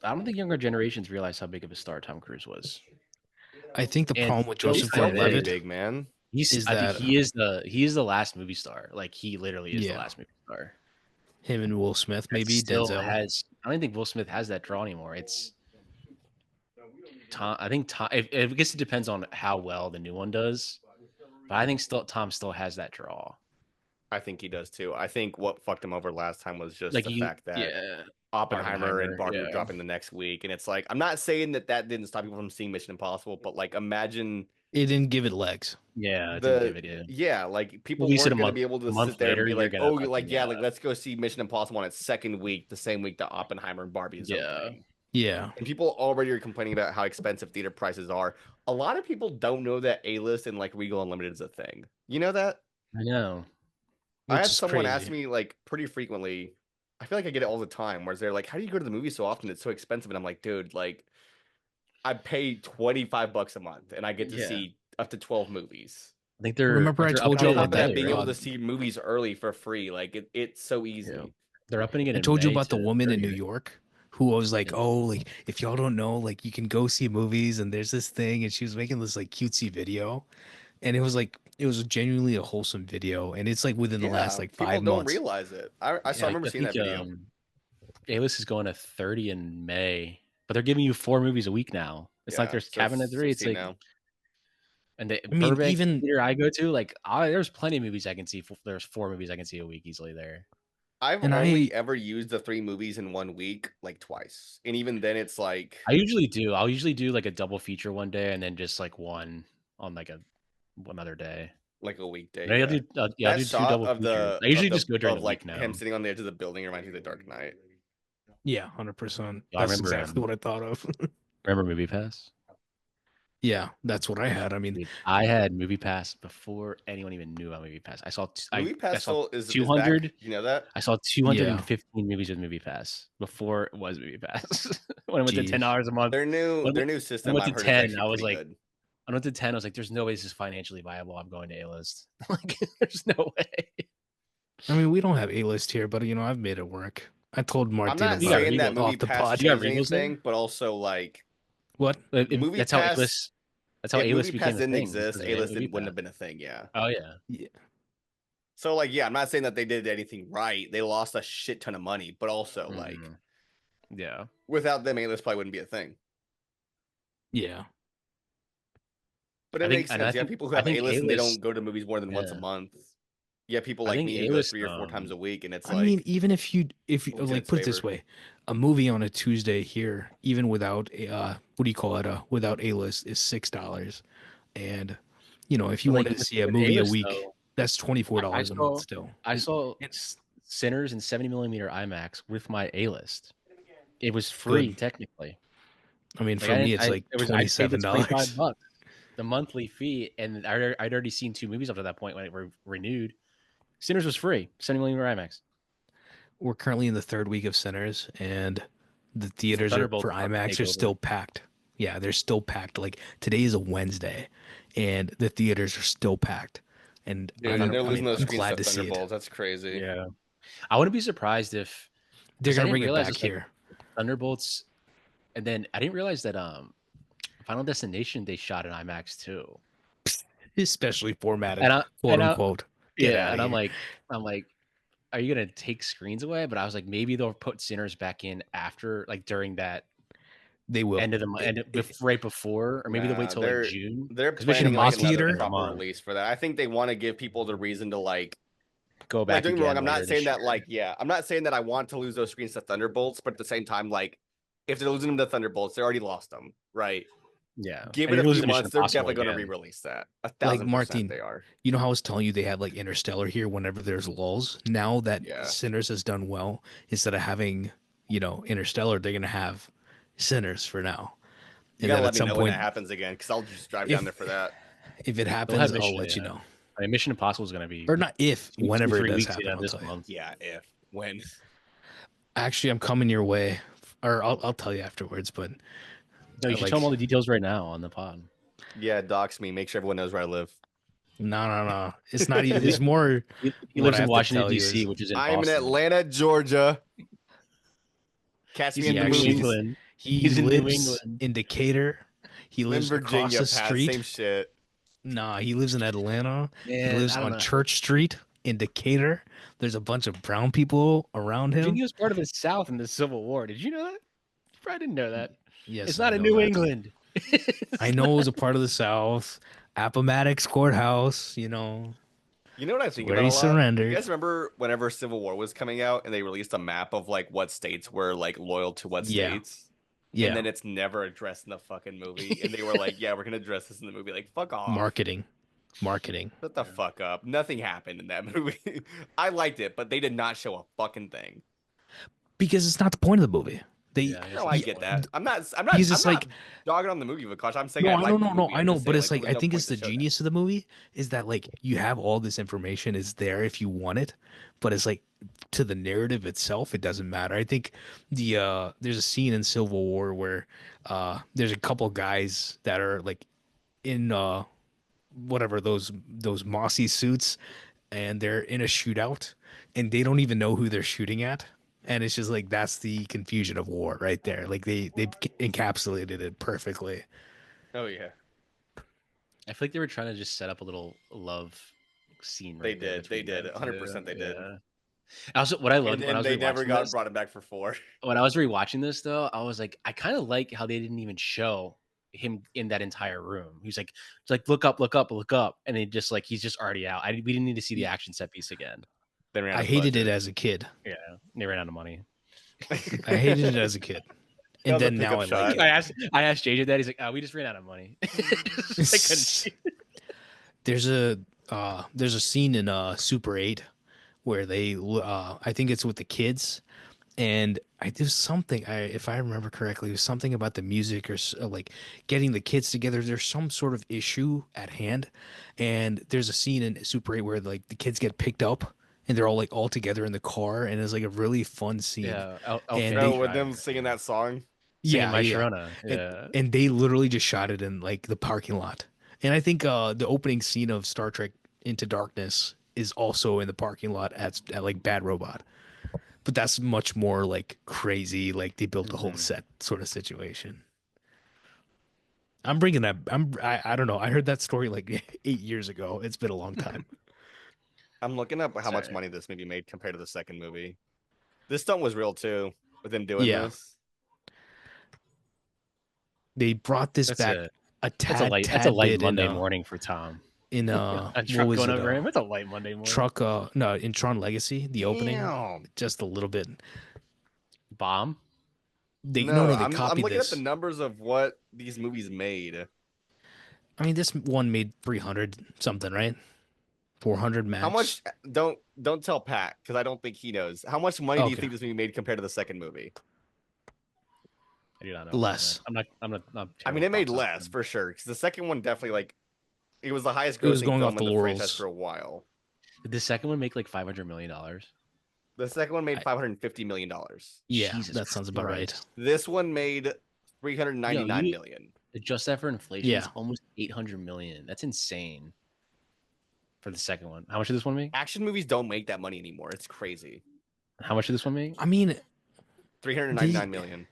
I don't think younger generations realize how big of a star Tom Cruise was. I think the And problem with he's Joseph still Pretty Gordon-Levitt, big, man. I think he is the last movie star. Like he literally is Yeah. the last movie star. him and Will Smith, maybe Still Denzel. I don't think Will Smith has that draw anymore. It's Tom. I think Tom. I guess it depends on how well the new one does. But I think Tom still has that draw. I think he does too. I think what fucked him over last time was just Like the fact that Oppenheimer and Barbie yeah. were dropping the next week, and it's like I'm not saying that didn't stop people from seeing Mission Impossible, but like imagine It didn't give it legs. Yeah, the didn't give it, yeah, like people Release it weren't a going to month- be able a to month sit there and later, be you're like, gonna oh, fucking, like yeah, like let's go see Mission Impossible on its second week, the same week that Oppenheimer and Barbie is Yeah. opening. Yeah. And people already are complaining about how expensive theater prices are. A lot of people don't know that A-list and like Regal Unlimited is a thing. You know that? I know. I Which had is someone crazy. ask me like pretty frequently. I feel like I get it all the time, where they're like, "How do you go to the movie so often? It's so expensive." And I'm like, "Dude, like, I pay $25 a month, and I get to Yeah. see up to 12 movies. I think they're. Remember I they're told On you upping it top about of in that, that, May, being able right? to see movies early for free, like it's so easy." Yeah. They're upping it. I in told you May about the to woman in New 30. York who was like, Yeah. oh, like if y'all don't know, like you can go see movies and there's this thing, and she was making this like cutesy video, and it was genuinely a wholesome video, and it's like within the last like people 5 don't months. realize it. I remember seeing that video. A-list is going to 30 in May, but they're giving you 4 movies a week now. It's like there's so Cabin at 3. It's 16 like now. and the I mean, Burbank even- theater I go to, like there's plenty of movies I can see. There's 4 movies I can see a week easily there. I've And only ever used the 3 movies in 1 week like twice, and even then it's like I usually do. I'll usually do like a double feature one day and then just like one on like another day. like a weekday. Maybe I'll do I'll That do 2 shot double of features. the I usually of the- just go during of the like week now. him sitting on the edge of the building reminds me of The Dark Knight. Yeah, 100%. I That's remember, exactly what I thought of. remember Movie Pass? Yeah, that's what I had. I mean, Dude, I had Movie Pass before anyone even knew about Movie Pass. Movie I Pass saw still is back. 200. You know that? I saw yeah, 215 movies with Movie Pass before it was Movie Pass. When I went to Jeez. $10 a month, Their new when their new I system went I've to heard is 10, actually I was pretty like, good. I went to 10. I was like, there's no way this is financially viable. I'm going to A-list. Like, there's no way. I mean, we don't have A-list here, but you know, I've made it work. I told I'm Martin not You got about it saying that Regal. Movie off the Pass pod. You got changed Regals there? anything, but also like What? Movie That's how Pass. A-list. That's how If A-list Movie Pass became a didn't thing. exist, because of A-list Movie wouldn't have Pass. been a thing. Yeah. Oh yeah. Yeah. So like, yeah, I'm not saying that they did anything right. They lost a shit ton of money, but also like Mhm. Yeah. without them, A-list probably wouldn't be a thing. Yeah. But I it think, makes and sense. You have people who have A-list and they don't go to movies more than once a Yeah. month. You have people I like think me who go A-list, 3 or 4 times a week, and it's I like, mean, even if you works in like its put it this favor. way, a movie on a Tuesday here, even without what do you call it? Without A-list is $6. And you know, if you but, like, wanted to with see a movie a A-list, week, though, that's $24 I a month saw still. I It- saw it's Sinners in 70mm IMAX with my A-list. It was free good. technically. I mean, Like for I me, didn't, it's like I paid the $27. $25, the monthly fee, and I'd already seen 2 movies up to that point when it were renewed. Sinners was free, 70mm IMAX. We're currently in the third week of Sinners, and the theaters for Thunderbolts about to IMAX take are over. still packed. Yeah, they're still packed. Like today is a Wednesday, and the theaters are still packed. And dude, I'm, they're I losing mean, those I'm screens glad to to see it. Thunderbolts. That's crazy. Yeah, I wouldn't be surprised if They're 'cause I gonna didn't bring it realize back it's like here, Thunderbolts, and then I didn't realize that Final Destination they shot in IMAX too. especially formatted, And I quote and I unquote. Get yeah, out and of here. I'm like, are you gonna take screens away? But I was like, maybe they'll put Sinners back in after, like during that They will. end of the month, right before, or maybe they'll wait Nah, till like June. they're 'Cause Mission planning like Moss Impossible is another Theater? in a proper month. release for that. I think they want to give people the reason to like Go back don't get me wrong. again I'm not later saying this that year. like I'm not saying that I want to lose those screens to Thunderbolts, but at the same time, like if they're losing them to Thunderbolts, they already lost them, right? Yeah, Give and it a you're losing few to Mission months, they're Impossible definitely going to again. re-release that. Like 1,000% Martin, they are. you know how I was telling you they had like Interstellar here whenever there's lulls. Now that Yeah. Sinners has done well, instead of having Interstellar, they're gonna have Sinners for now. You And gotta then let at me some know when point, that happens again, because I'll just drive if down there for that. if it They'll happens, have I'll Mission. let you Yeah, know. I mean, Mission Impossible is going to be Or not if, two, whenever it 3 does weeks happen, I'll this tell you. month. Yeah, if when. Actually, I'm coming your way, or I'll tell you afterwards. But No, you should tell them all the details right now on the pod. Yeah, dox me. Make sure everyone knows where I live. No. It's not even. It's more. He what lives I in have to Washington tell you D.C., is- which is in I'm in Boston. Atlanta, Georgia. Catch He's me in in the New actually- movies. England. He He's in New lives England. in Decatur. He In lives Virginia, across the Pat. street. Same shit. Nah, he lives in Atlanta. Man, He lives I don't on know. Church Street in Decatur. There's a bunch of brown people around him. Virginia was part of the South in the Civil War. Did you know that? You probably didn't know that. Yes, It's I not in know New that. England. I know it was a part of the South. Appomattox Courthouse, You know what I think where about he a lot? surrendered. You guys remember whenever Civil War was coming out and they released a map of like what states were like loyal to what Yeah. states? Yeah, And then it's never addressed in the fucking movie. And they were like, yeah, we're gonna address this in the movie. Like, fuck off. marketing. Shut the fuck up. Nothing happened in that movie. I liked it, but they did not show a fucking thing. Because it's not the point of the movie. They Yeah, No, I get that. I'm not Because it's I'm like- not dogging on the movie, Vikash. I'm saying no, I I like the no, movie. I I'm know, just but saying, it's like there I was no think point it's to the show that. genius of the movie is that like you have all this information is there if you want it, but it's like to the narrative itself, it doesn't matter. I think there's a scene in Civil War where there's a couple guys that are like in whatever those mossy suits, and they're in a shootout, and they don't even know who they're shooting at. And it's just like that's the confusion of war right there. Like they encapsulated it perfectly. Oh yeah. I feel like they were trying to just set up a little love scene. They Right there did. They between did. them 100% two. they did. Yeah. Also, what I loved And when I then was they never rewatching this, brought him back for 4. when I was rewatching this though, I was like, I kind of like how they didn't even show him in that entire room. He's like, it's like look up, and they just like he's just already out. We didn't need to see the action set piece again. They ran out I of hated it budget. as a kid. Yeah, they ran out of money. I hated it as a kid. And was a then now I pickup like shot. it. I asked JJ that. He's like, we just ran out of money. Just, I couldn't- There's a scene in Super 8 where they I think it's with the kids, and there's something, if I remember correctly, it was something about the music or like getting the kids together. There's some sort of issue at hand, and there's a scene in Super 8 where like the kids get picked up and they're all like all together in the car, and it's like a really fun scene. Yeah, And No, they- with them singing that song. singing Yeah, My yeah. Sharona. And, Yeah. and they literally just shot it in like the parking lot. And I think the opening scene of Star Trek Into Darkness is also in the parking lot at like Bad Robot. But that's much more like crazy, like they built a whole Mhm. set sort of situation. I'm bringing that. I don't know. I heard that story like 8 years ago. It's been a long time. I'm looking up how much Sorry. money this movie made compared to the second movie. This stunt was real too, with them doing Yeah. this. They brought this That's back a a that's a tad, light tad Monday bit morning for Tom. in A what truck was going it? over him. It's a light Monday morning. Truck no, in Tron Legacy, the opening, Damn. just a little bit. Bomb. They No, they I'm copied looking this. at the numbers of what these movies made. I mean, this one made 300 something, right? 400 max. How much? Don't tell Pat because I don't think he knows. How much money do you Okay. think this movie made compared to the second movie? I do not know. Less. I'm not. I mean, terrible it made box less office. for sure. Because the second one definitely like it was the highest It was grossing going film off in the the franchise laurels. for a while. Did the second one make like $500 million? The second one made $550 million. Yeah, Jesus that sounds about right. Christ. This one made 399 million. Adjust that for inflation. Yeah. It's almost 800 million. That's insane. For the second one, how much did this one make? Action movies don't make that money anymore. It's crazy. How much did this one make? I mean, 399 million.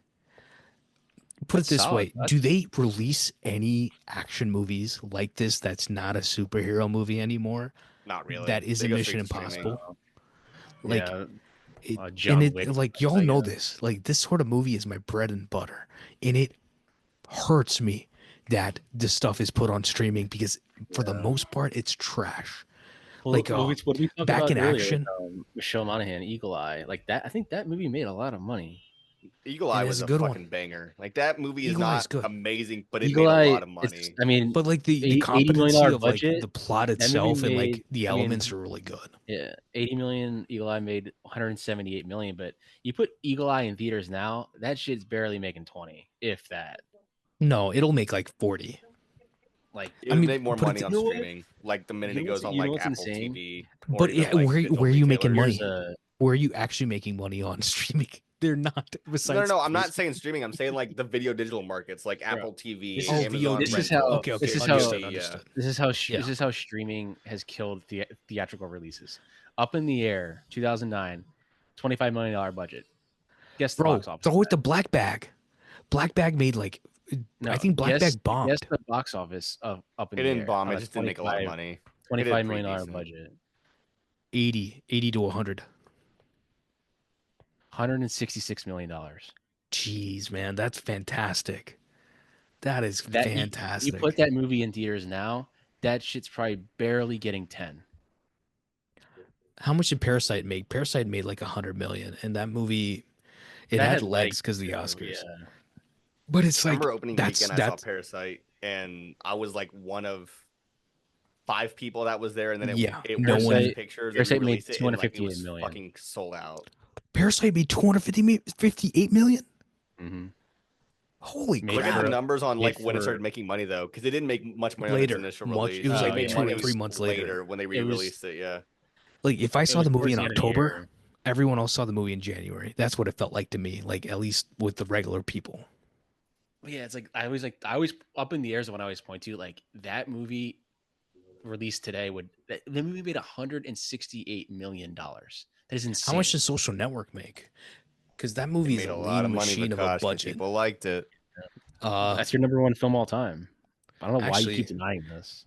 put it That's this solid. way: That's- do they release any action movies like this that's not a superhero movie anymore? Not really. That isn't They go Mission straight to streaming. Impossible. Like, yeah, it, John and Wick, it, like y'all know yeah. this. Like this sort of movie is my bread and butter, and it hurts me that this stuff is put on streaming because for the Yeah. most part it's trash. Well, like, what we talked Back about in earlier, Action. Michelle Monaghan, Eagle Eye, like that. I think that movie made a lot of money. Eagle Eye It was is a a good fucking one. banger. Like that movie is Eagle Eye's not good. amazing, but it Eagle made Eye, a lot of it's- money. I mean, But like the $80 million competency of like budget, the plot that movie itself and like made- the I mean, elements are really good. yeah, 80 million. Eagle Eye made 178 million, but you put Eagle Eye in theaters now, that shit's barely making 20, if that. No, it'll make like 40. Like, It'll mean, make more but money it's- on you know what? streaming. Like the minute You it know goes what's- on you know like what's Apple insane? TV. or But even, yeah, like, where digital are you making retailers. money? there's a Where are you actually making money on streaming? They're not. Besides, No, I'm not saying streaming. I'm saying like the video digital markets, like Apple TV, This is- Amazon. this is Rental, how- Okay, okay, this is understood, how- understood. This is how Yeah. this is how streaming has killed theatrical releases. Up in the Air, 2009, $25 million budget. Guess the Bro, box office. throw it to Black Bag. Black Bag made like I think Black guess, Bag bombed. Guess the box office of Up in It the didn't Air. bomb. on It a just didn't make a lot of 25 money. $25 pretty million decent. budget. 80 to 100. $166 million. Jeez, man, that's fantastic. That is That you- fantastic. You put that movie in theaters now, that shit's probably barely getting 10. How much did Parasite make? Parasite made like 100 million, and that movie it That had had legs because of the too, Oscars. yeah. But it's I like remember opening that's weekend, I saw that's Parasite, and I was like one of 5 people that was there, and then it, Yeah, it no was one- just pictures. Parasite and made released it, and, like, it 258 was million. fucking sold out. Parasite made 258 million. Mm-hmm. Holy Made Look at crap! the numbers on like made when it for- started making money though, because it didn't make much money Later, on its initial much- release. it was like made 2 money or 3 months later. when they It was- re-released it. Yeah, Like if I saw the movie in October, October. everyone else saw the movie in January. That's what it felt like to me. Like at least with the regular people. Yeah, it's like I always Up in the Air is the one I always point to. Like that movie released today the movie made $168 million. That is insane. How much does Social Network make? Because that it movie is made a a lot of lean money. machine of a Because budget. people liked it. That's your number one film all time. I don't know why you Actually- keep denying this.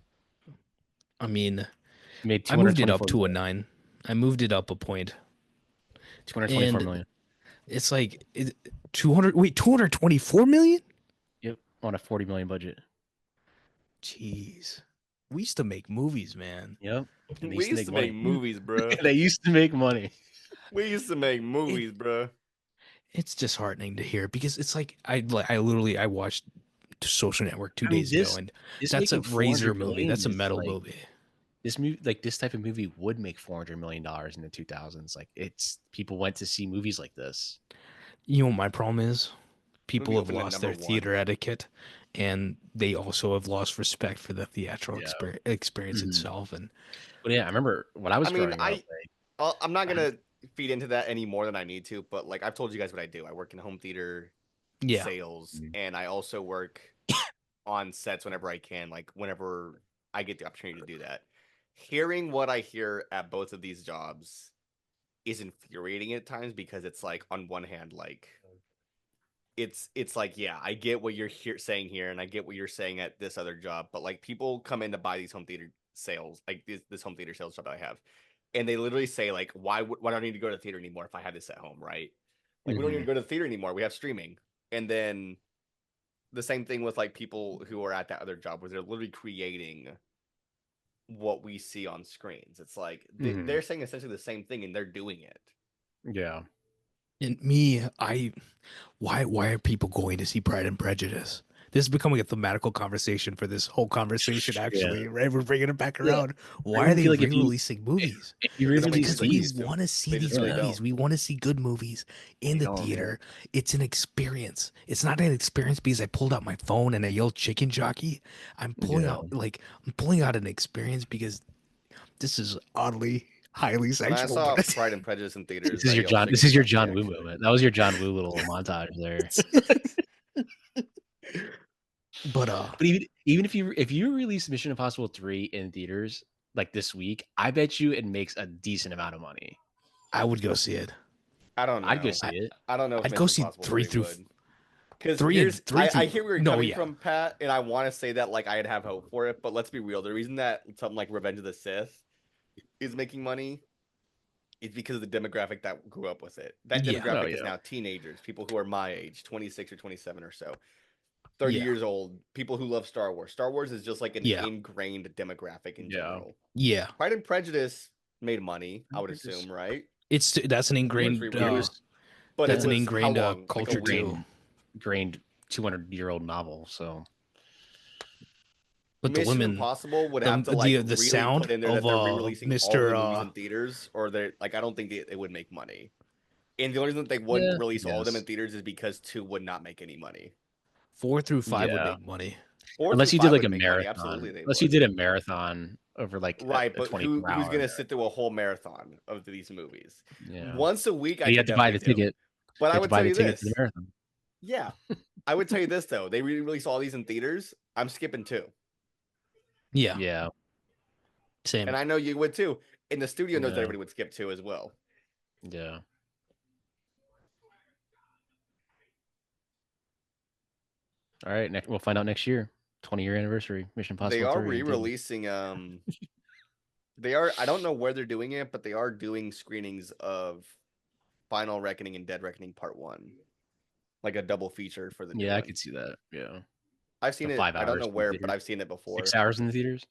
I mean, It made I moved it up 224 to a million. 9. I moved it up a point. 224 and- million. It's like 224 million? Yep, on a 40 million budget. Jeez. We used to make movies, man. Yep. And they We used to make money. movies, bro. They used to make money. We used to make movies, bro. It's disheartening to hear because it's like I literally I watched Social Network 2 I mean, days this- ago, and This that's a making Razor 400 movie. million That's a is, metal like, movie. this movie, like this type of movie, would make $400 million in the 2000s. Like it's people went to see movies like this. You know what my problem is? Movie People have opened at lost number their theater one. etiquette, and they also have lost respect for the theatrical Yeah. experience Mhm. itself. And But yeah, I remember when I was I mean, growing up. Like, I'm not I- gonna feed into that any more than I need to, but like I've told you guys what I do. I work in home theater yeah, sales, Mhm. and I also work on sets whenever I can, like whenever I get the opportunity to do that. Hearing what I hear at both of these jobs is infuriating at times because it's like on one hand, like it's like, yeah, I get what you're saying here, and I get what you're saying at this other job, but like people come in to buy these home theater sales, like this home theater sales job that I have, and they literally say like, why do I need to go to the theater anymore if I have this at home, right? Like we don't need to Mhm. go to the theater anymore. We have streaming. And then the same thing with like people who are at that other job where they're literally creating what we see on screens. It's like Mhm. they're saying essentially the same thing and they're doing it. Yeah. and me, why are people going to see Pride and Prejudice? This is becoming a thematical conversation for this whole conversation. Yeah. Actually, right? We're bringing it back Yeah. around. I Why are really they feel like if re-releasing movies? you They don't make re-release movies Because like we they these, used to. want to see They these just really movies. don't. We want to see good movies in They the don't, yeah. theater. It's an experience. It's not an experience because I pulled out my phone and I yelled chicken jockey. I'm pulling Yeah. out an experience because this is oddly highly When I sexual. saw But Pride and Prejudice in This theaters, is I your yelled John. This chicken is your jockey, John Woo actually. moment. That was your John Woo little montage there. but But even if you release Mission Impossible 3 in theaters like this week, I bet you it makes a decent amount of money. I would go see it. I don't I'd go know. see it. I don't know if I'd go Mission see Impossible 3 3 through would. Because three and three through. I hear where you're No, coming yeah. from, Pat, and I want to say that like I'd have hope for it, but let's be real. The reason that something like Revenge of the Sith is making money is because of the demographic that grew up with it. That Yeah. demographic Oh, is yeah. now teenagers, people who are my age, 26 or 27 or so, 30 Yeah. years old, people who love Star Wars. Star Wars is just like an Yeah. ingrained demographic in Yeah. general. Yeah. Pride and Prejudice made money, I would It just- assume, right? That's an It was ingrained. re-released, but That's it an was ingrained how long? Like a culture week? too. Grained 200-year-old novel. So But the Mission women, Impossible would have to like the really sound put in there of that they're re-releasing all Mr. the movies in theaters, or they're like I don't think they would make money. And the only reason that they wouldn't Yeah, release all of them in yes. theaters is because 2 would not make any money. 4 through 5 would Yeah. make money. 4 Unless through you did 5 like would a make money. marathon. Absolutely, they Unless would. you did a marathon over like Right, a but 24 who's hour. gonna sit through a whole marathon of these movies? Yeah. Once a week, I You could have to buy the definitely do. ticket. But You I have to would buy tell the you ticket to the this. marathon. Yeah, I would tell you this though. They re-release all these in theaters. I'm skipping 2, Yeah. Yeah. Same. and I know you would too. And the studio knows that Yeah. everybody would skip 2 as well. Yeah. All right. We'll find out next year. 20-year anniversary. Mission Impossible. They are 3 in theaters. re-releasing. They are. I don't know where they're doing it, but they are doing screenings of Final Reckoning and Dead Reckoning Part 1, like a double feature for the new Yeah, I one. could see that. Yeah. I've seen The it. 5 I don't hours know in where, theaters. but I've seen it before. 6 hours in the theaters.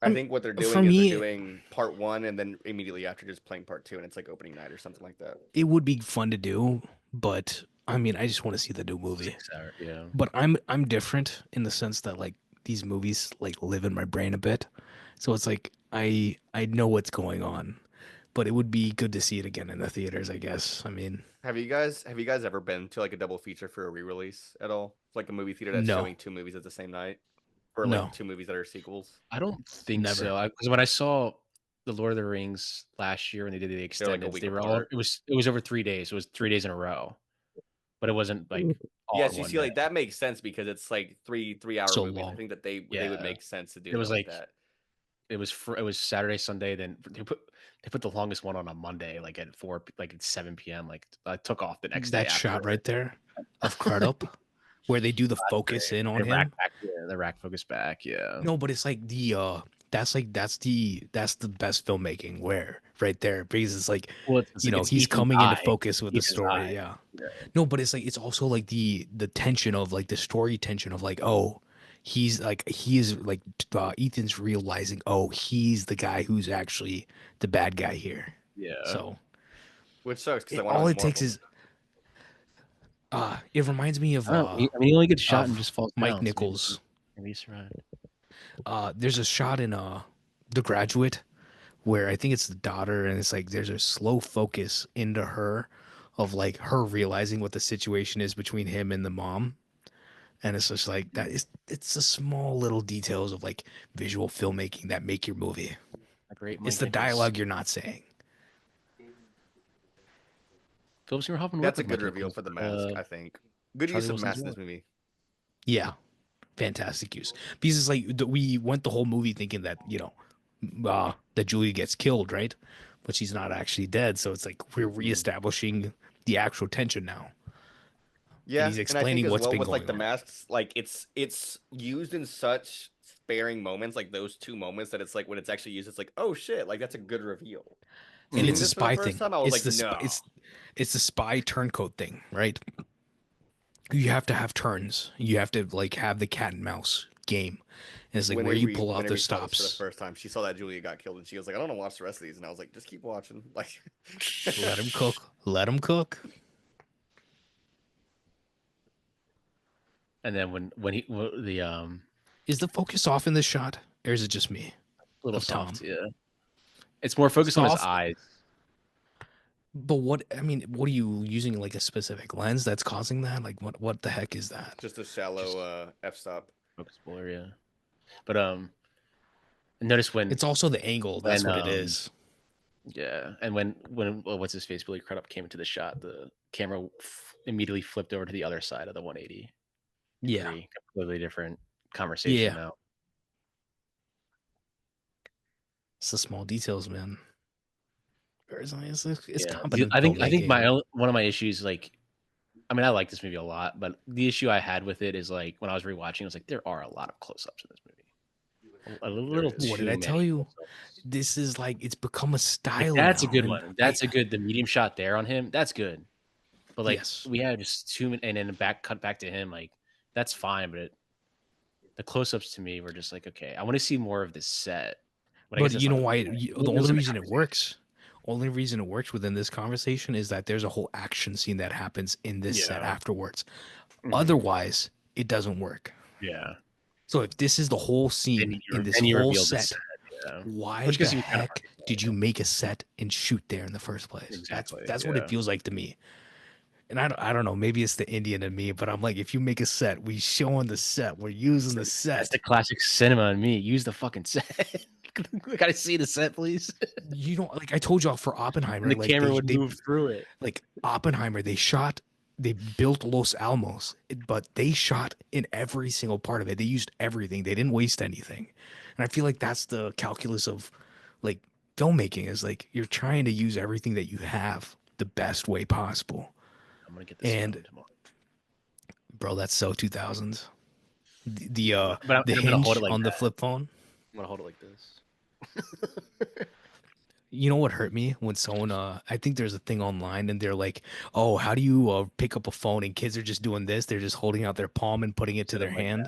I think what they're For doing is me- they're doing Part 1 and then immediately after just playing Part 2, and it's like opening night or something like that. It would be fun to do, but I mean, I just want to see the new movie. 6 hours. Yeah. But I'm different in the sense that like these movies like live in my brain a bit. So it's like I know what's going on. But it would be good to see it again in the theaters, I guess. I mean, Have you guys ever been to like a double feature for a re-release at all? Like a movie theater that's No. showing 2 movies at the same night, or No. like 2 movies that are sequels? I don't think Never. so. Because when I saw the Lord of the Rings last year when they did the They're like a extended, week they were all apart. it was over 3 days. It was 3 days in a row. But it wasn't like all Yes, in you one see, day. like that makes sense because it's like 3-hour So movies. I long. think that they Yeah. would make sense to do It was that like like- that. It was Saturday, Sunday. Then they put the longest one on a Monday, like at 7 p.m. Like I took off the next day. that shot after. right there of Crudup, where they do the focus in on The him. rack back, yeah, the rack focus back. Yeah. No, but it's like that's the best filmmaking where right there because it's like Well, it's he's Ethan's coming into eye. focus with the Ethan's story. eye. Yeah. Yeah. No, but it's like it's also like the tension of like the story tension of like he is like Ethan's realizing he's the guy who's actually the bad guy here. Yeah. So Which sucks because all it takes is it reminds me of I mean, he only gets shot of and just falls Mike down, so Nichols. maybe he survived. There's a shot in The Graduate, where I think it's the daughter, and it's like there's a slow focus into her of like her realizing what the situation is between him and the mom. And it's just like that is it's the small little details of like visual filmmaking that make your movie. A great It's Mike the Nichols. dialogue you're not saying. Philip Seymour Hoffman. That's a worked with good Mike reveal Nichols. for the mask, I think. Good Charlie use of Wilson's mask in work. this movie. Yeah, fantastic use. Because it's like we went the whole movie thinking that that Julia gets killed, right? But she's not actually dead. So it's like we're reestablishing the actual tension now. Yeah, he's and I think explaining as what's well been with like going the on. masks, like it's used in such sparing moments, like those two moments, that it's like when it's actually used, it's like, oh shit, like that's a good reveal. And Seeing it's a this for the spy first thing. time, I was It's like, the no. it's the spy turncoat thing, right? You have to have turns. You have to like have the cat and mouse game. And it's like where you pull out the saw this for the stops. first time, she saw that Julia got killed, and she was like, I don't want to watch the rest of these, and I was like, just keep watching. Like, Let him cook. Let him cook. And then when the Is the focus off in this shot, or is it just me? little Of Tom. soft, yeah, it's more focused on his Soft. eyes. But what I mean, what are you using like a specific lens that's causing that? Like what the heck is that? just a shallow f-stop. Focus blur, yeah. But notice when It's also the angle. That's when, what it is. yeah, and when what's his face, Billy Crudup came into the shot, the camera immediately flipped over to the other side of the 180. Yeah. Completely different conversation Yeah. now. It's the small details, man. It's Yeah. competent. I think filmmaking. one of my issues, like, I mean, I like this movie a lot, but the issue I had with it is like when I was rewatching, I was like, there are a lot of close-ups in this movie. A little is. What too did I tell many you? close-ups. This is like it's become a style. Like, that's now, a good and one. That's a good the medium shot there on him. That's good. But like Yes. we had just too many, and then cut back to him. Like that's fine, but the close-ups to me were just like, okay, I want to see more of this set. But you know why? The The only reason it works, within this conversation is that there's a whole action scene that happens in this set Yeah. afterwards. Mhm. Otherwise, it doesn't work. Yeah. So if this is the whole scene in this you whole reveal the set, yeah. why Which the gives you kind of heck did you make a set and shoot there in the first place? Exactly, That's what it yeah. feels like to me. And I don't know, maybe it's the Indian in me, but I'm like, if you make a set, we showing the set, we're using the set. That's the classic cinema in me. Use the fucking set. We gotta see the set, please. You know, like I told y'all for Oppenheimer, And the like camera would they move through it. like Oppenheimer, they built Los Alamos, but they shot in every single part of it. They used everything. They didn't waste anything. And I feel like that's the calculus of like filmmaking is like you're trying to use everything that you have the best way possible. I'm gonna get this And phone tomorrow. bro, that's so 2000s. The But I'm gonna hinge hold it like on the that. flip phone. I'm gonna hold it like this. You know what hurt me when someone I think there's a thing online and they're like, oh, how do you pick up a phone, and kids are just doing this, they're just holding out their palm and putting it to their hand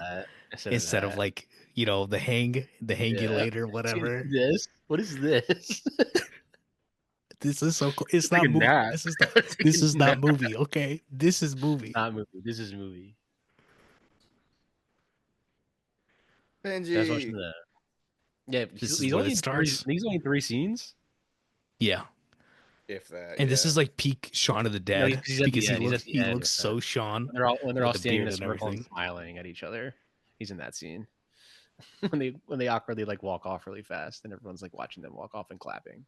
instead of like, you know, the hangulator, whatever. This? What is this? This is so cool. It's like not a movie. nap. This is not movie, okay? This is movie. Not movie. This is movie. Benji. That's watching the. Yeah, This is he's where only it in starts. He's only 3 scenes. Yeah. If that. And this is like peak Shaun of the Dead he's at the because end. He's at the he end looks with so Shaun. When they're all with the standing in a beard and circle and everything. smiling at each other. He's in that scene. when they awkwardly like walk off really fast and everyone's like watching them walk off and clapping.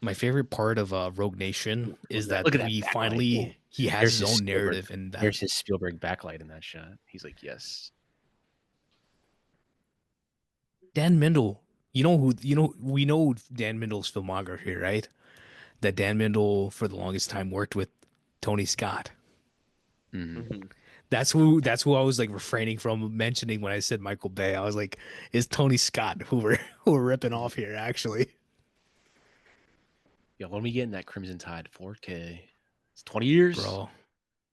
My favorite part of Rogue Nation is that Look at that we backlight. finally he has There's his his own Spielberg. narrative and that. There's his Spielberg backlight in that shot. He's like, yes. Dan Mindel, we know Dan Mindel's filmography, right? That Dan Mindel for the longest time worked with Tony Scott. Mhm. That's who I was like refraining from mentioning when I said Michael Bay. I was like, it's Tony Scott who we're ripping off here, actually. Yeah, when we get in that Crimson Tide 4K, it's 20 years. Bro.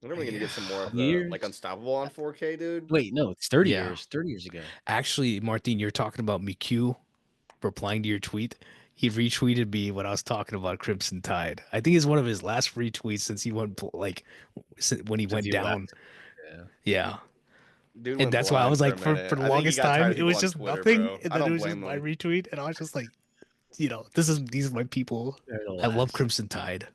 When are we gonna get some more of Years. the like Unstoppable on 4K, dude? Wait, no, it's 30 Yeah. years. 30 years ago. Actually, Martin, you're talking about McHugh replying to your tweet. He retweeted me when I was talking about Crimson Tide. I think it's one of his last retweets since he went like when he went he down. left. Yeah. Yeah. Dude And went that's why I blind was for a like, for minute. the I think he longest got tired time, of it people was on just Twitter, nothing, bro. and I then it don't was just blame my him. retweet, and I was just like, these are my people. They're the I love last. Crimson Tide.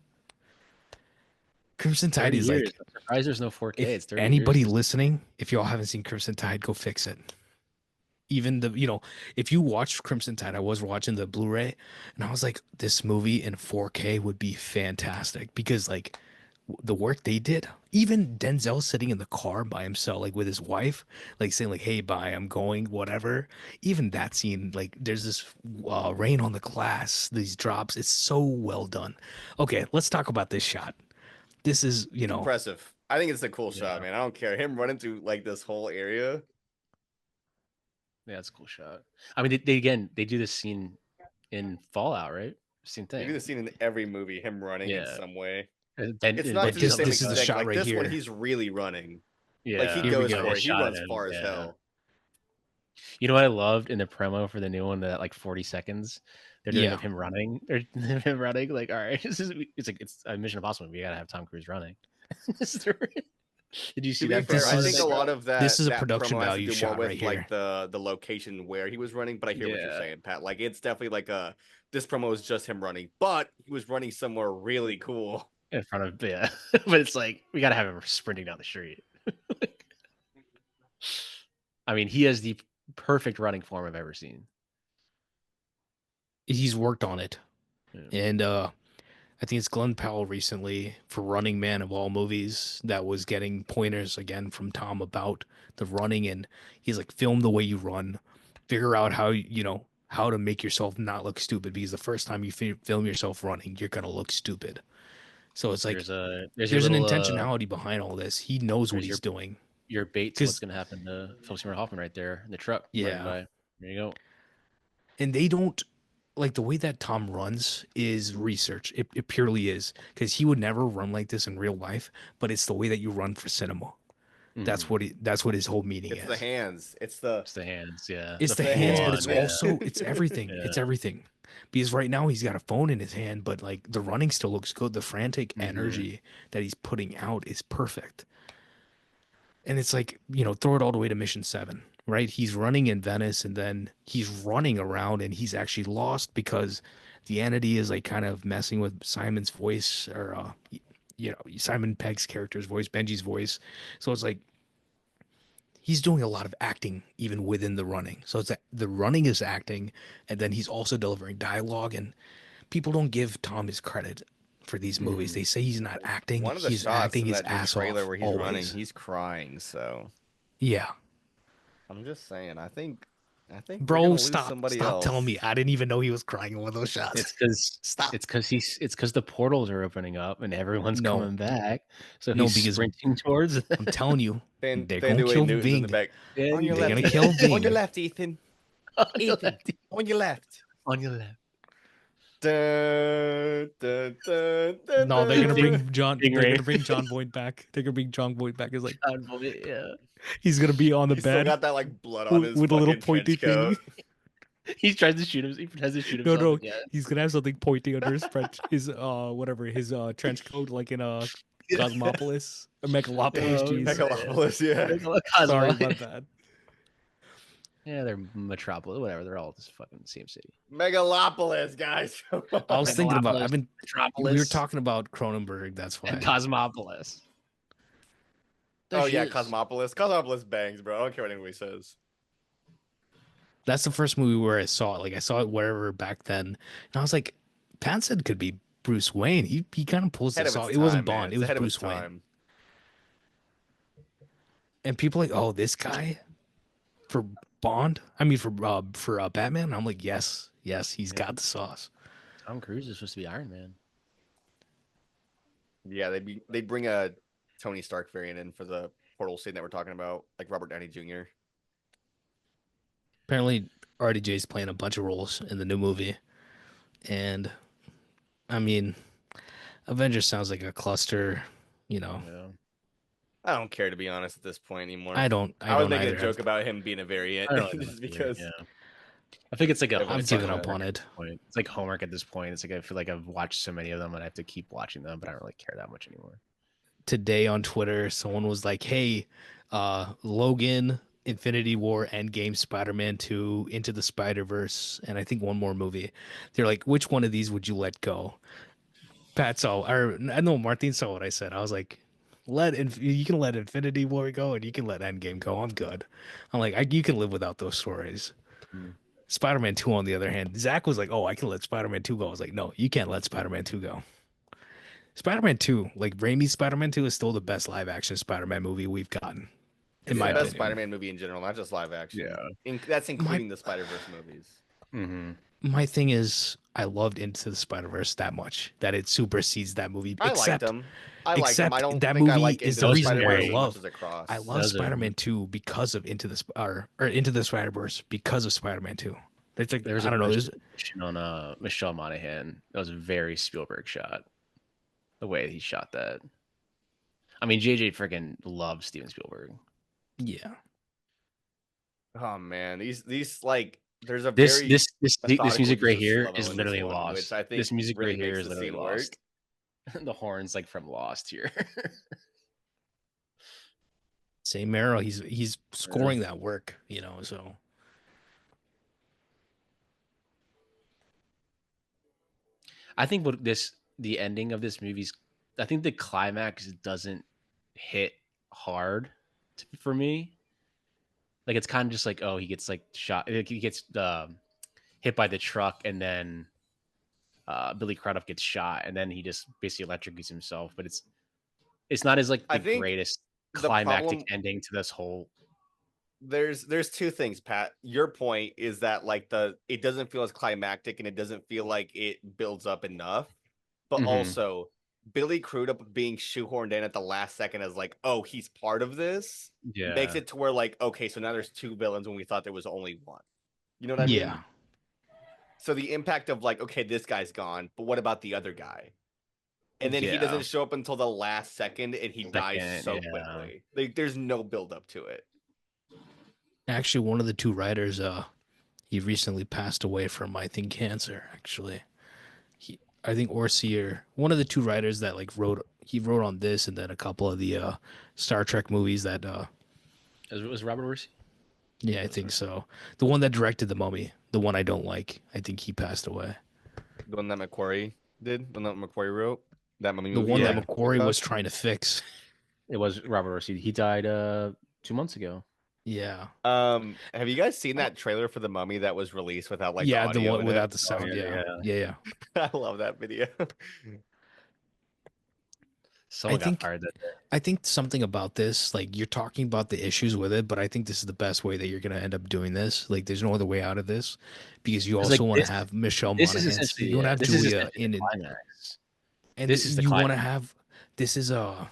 Crimson Tide 30 is years. like, I'm surprised there's no 4K. if It's 30 anybody years. listening, if y'all haven't seen Crimson Tide, go fix it. Even if you watch Crimson Tide, I was watching the Blu-ray, and I was like, this movie in 4K would be fantastic because like the work they did, even Denzel sitting in the car by himself, like with his wife, like saying like, "Hey, bye, I'm going," whatever. Even that scene, like there's this rain on the glass, these drops. It's so well done. Okay, let's talk about this shot. This is, It's impressive. I think it's a cool shot, Yeah. man. I don't care. Him running through like this whole area. Yeah, it's a cool shot. I mean, they do this scene in Fallout, right? Same They thing. do the scene in every movie, him running in Yeah. some way. And It's not But to the same this is the extent. shot Like right this one, here. he's really running. Yeah. Like he Here we goes go. for They it. He shot runs him, far as yeah. hell. You know what I loved in the promo for the new one, that like 40 seconds they're doing Yeah. of him running. They're him running. Like, all right, it's a Mission Impossible. We gotta have Tom Cruise running. Did you see To be that? fair, This I is- think a lot of that this is a that production promo has to value do more shot with right like here. the location where he was running. But I hear what you're Yeah. saying, Pat. Like it's definitely like this promo is just him running, but he was running somewhere really cool. In front of, yeah. But it's like we gotta have him sprinting down the street. I mean, he has the perfect running form I've ever seen. He's worked on it. Yeah. And I think it's Glenn Powell recently for Running Man of all movies that was getting pointers again from Tom about the running, and he's like, film the way you run, figure out how to make yourself not look stupid, because the first time you film yourself running, you're gonna look stupid. So it's like there's there's your an little, intentionality behind all this. He knows what there's he's doing. your bait to 'Cause- what's gonna happen to Philip Seymour Hoffman right there in the truck. Yeah. Running by. There you go. And they don't like the way that Tom runs is research. It purely is, because he would never run like this in real life, but it's the way that you run for cinema. That's Mhm. what his whole meaning It's is. the hands. It's the hands, yeah. It's the the hands, but hands, it's man. also it's everything. Yeah. It's everything. Because right now he's got a phone in his hand, but like the running still looks good. The frantic Mhm. energy that he's putting out is perfect. And it's like, throw it all the way to Mission 7, right? He's running in Venice, and then he's running around, and he's actually lost because the entity is like kind of messing with Simon's voice, or Simon Pegg's character's voice, Benji's voice. So it's like he's doing a lot of acting even within the running. So it's that the running is acting, and then he's also delivering dialogue, and people don't give Tom his credit for these movies. They say he's not acting. One of the He's shots acting in his that new ass trailer off where he's always. running, he's crying. So Yeah. I'm just saying. I think we're Bro, gonna lose stop somebody telling else. me. I didn't even know he was crying in one of those shots. Stop. It's because the portals are opening up and everyone's No. coming back. So No, he's because- sprinting towards them. I'm telling you, Then they're then gonna do kill Newton's in the Ving. back. Yeah, On your They're left. gonna kill On your Ving. left, Ethan. on your Ethan. left. On your left. On your left. Dun, dun, dun, dun, No, they're gonna dun. bring John. Ving They're gonna Rhames. bring John Boyd back. They're gonna bring John Boyd back. It's like Yeah. he's gonna be on the He's still bed got that like blood on with- his with a little fucking pointy trench coat. He tries to shoot him. He tries to shoot No, himself no, again. he's gonna have something pointing under his his trench coat, like in a Cosmopolis or Megalopolis. Oh, Jeez. Megalopolis, yeah. Sorry about that. Yeah, they're Metropolis, whatever. They're all just fucking the same city. Megalopolis, guys. I was thinking about. Megalopolis, We Metropolis. were talking about Cronenberg. That's why. and Cosmopolis. Oh There she yeah, is. Cosmopolis. Cosmopolis bangs, bro. I don't care what anybody says. That's the first movie where I saw it. Like I saw it wherever back then, and I was like, Pattinson could be Bruce Wayne. He kind of pulls Ahead this of off. its It wasn't time, man. Bond. It It's was ahead of its Bruce Wayne. time. And people are like, oh, this guy for Bond. I mean, for Batman. I'm like, yes, he's got the sauce. Tom Cruise is supposed to be Iron Man. Yeah, they'd bring a Tony Stark variant in for the portal scene that we're talking about, like Robert Downey Jr. Apparently, RDJ's playing a bunch of roles in the new movie, and I mean, Avengers sounds like a cluster. Yeah. I don't care, to be honest, at this point anymore. I don't. I was don't making either. a joke about him being a variant I don't know. just because. Yeah. I think it's like a. I'm it's like giving up homework on at it. this point. It's like homework at this point. It's like I feel like I've watched so many of them and I have to keep watching them, but I don't really care that much anymore. Today on Twitter, someone was like, "Hey, Logan, Infinity War, Endgame, Spider-Man 2, Into the Spider-Verse, and I think one more movie. They're like, which one of these would you let go? Pat saw, or I know Martin saw what I said. I was like, you can let Infinity War go and you can let Endgame go. I'm good. I'm like, you can live without those stories. Mm. Spider-Man 2, on the other hand, Zach was like, oh, I can let Spider-Man 2 go. I was like, no, you can't let Spider-Man 2 go. Spider-Man 2, like Raimi's Spider-Man 2 is still the best live action Spider-Man movie we've gotten, in It's my the best opinion. Spider-Man movie in general, not just live action. Yeah. That's including the Spider-Verse movies. Mm-hmm. My thing is, I loved Into the Spider-Verse that much that it supersedes that movie. I liked them. I liked them. I don't that think I movie like is Into the the reason why I Spider-Verse as much love. as Across. I love Those are- Spider-Man 2 because of or Into the Spider-Verse because of Spider-Man 2. It's like, There's I don't know. There's question on Michelle Monaghan. That was a very Spielberg shot. The way he shot that. I mean, JJ freaking loves Steven Spielberg. yeah. Oh man, these like there's a This very this methodical music use right of here slow-mo is in this literally one, lost. which I think This music really right here makes is the literally scene lost. The horns like from Lost here. Same arrow. He's scoring that work, so I think the ending of this movie's, I think the climax doesn't hit hard for me. Like it's kind of just like, oh, he gets like shot, like, he gets hit by the truck, and then Billy Crudup gets shot, and then he just basically electrocutes himself. But it's not as like I the think greatest the climactic problem ending to this whole. there's two things, Pat. Your point is that like it doesn't feel as climactic and it doesn't feel like it builds up enough. But Mhm. also Billy Crudup being shoehorned in at the last second as like, oh, he's part of this, makes Yeah. it to where like, okay, so now there's two villains when we thought there was only one. You know what I mean? yeah. So the impact of like, okay, this guy's gone, but what about the other guy? And then he Yeah. doesn't show up until the last second and he dies Second, so yeah. quickly. Like there's no build up to it. Actually, one of the two writers, he recently passed away from, I think, cancer. Actually, I think Orsier, one of the two writers that like he wrote on this, and then a couple of the Star Trek movies that, Was Robert Orsi? yeah, I think so. The one that directed The Mummy, the one I don't like, I think he passed away. The one that McQuarrie did, the one that McQuarrie wrote, that mummy The movie. one Yeah. that McQuarrie was trying to fix. It was Robert Orsi. He died 2 months ago. Yeah, Have you guys seen that trailer for the Mummy that was released without like the the audio one in without it? the sound. yeah, Yeah. I love that video. Someone got think- fired that day. I think something about this, like you're talking about the issues with it, but I think this is the best way that you're gonna end up doing this. Like, there's no other way out of this, because you 'Cause, also like, want to this- have Michelle This is Monaghan. essentially You want to have this is Julia essentially in the it, climax. and this is the you want to climax. have. This is a.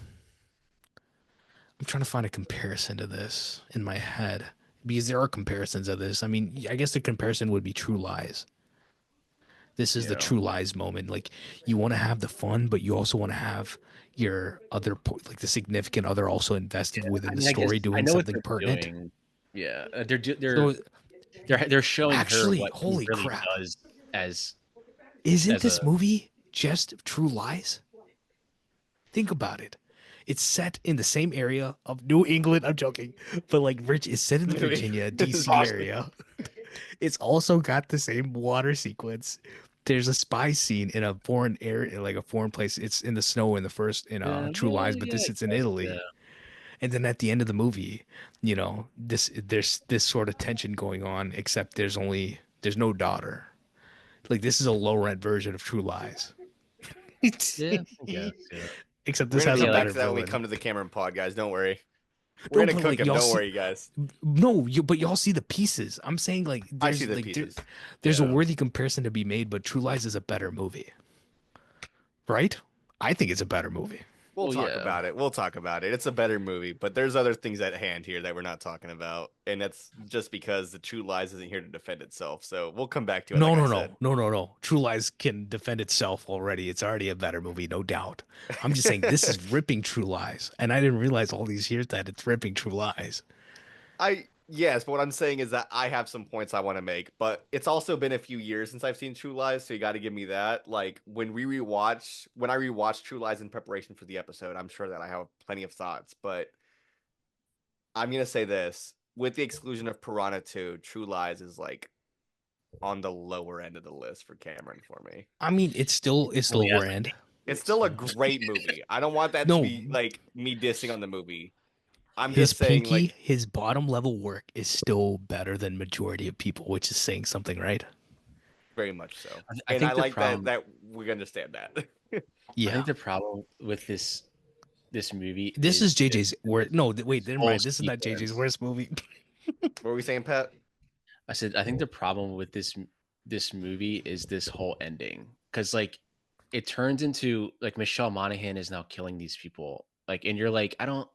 I'm trying to find a comparison to this in my head, because there are comparisons of this. I mean, I guess the comparison would be True Lies. This is the Yeah. True Lies moment. Like, you want to have the fun, but you also want to have your other, like the significant other, also invested within I the mean, I guess story, I doing know what something they're pertinent. doing. Yeah, So they're showing actually, her what holy he really crap. does as isn't as this a- movie just True Lies? Think about it. It's set in the same area of New England. I'm joking, but like Rich is set in the New Virginia, England. DC area. It's also got the same water sequence. There's a spy scene in a foreign area, like a foreign place. It's in the snow in the first True Lies, but this it's in Italy. Yeah. And then at the end of the movie, there's this sort of tension going on, except there's no daughter. Like, this is a low rent version of True Lies. Yeah, I guess, yeah. Except We're this gonna has come a back better to that when we villain. come to the Cameron pod, guys. Don't worry. We're No, gonna but, cook like, him. y'all Don't see- worry, guys. No, but y'all see the pieces. I'm saying, like, I there's see the like pieces. there's a Yeah. worthy comparison to be made, but True Lies is a better movie, right? I think it's a better movie. We'll Well, talk yeah. about it. We'll talk about it. It's a better movie, but there's other things at hand here that we're not talking about, and that's just because the True Lies isn't here to defend itself. So we'll come back to it. No. True Lies can defend itself already. It's already a better movie, no doubt. I'm just saying this is ripping True Lies, and I didn't realize all these years that it's ripping True Lies. Yes, but what I'm saying is that I have some points I want to make, but it's also been a few years since I've seen True Lies, so you got to give me that. Like when I rewatch True Lies in preparation for the episode, I'm sure that I have plenty of thoughts, but I'm gonna say this: with the exclusion of Piranha 2, True Lies is like on the lower end of the list for Cameron for me. I mean, it's still Only has, lower like, end. It's still a great movie. I don't want that to No, be like me dissing on the movie. I'm his just saying, pinky, like, his bottom level work is still better than majority of people, which is saying something, right? very much so. I And think I the like problem. that we understand that. I Yeah. think the problem with this movie This is just JJ's worst. No, wait, never whole mind. This is not JJ's sequence. worst movie. What were we saying, Pat? I said I think the problem with this movie is this whole ending, because like it turns into like Michelle Monaghan is now killing these people, like, and you're like, I don't.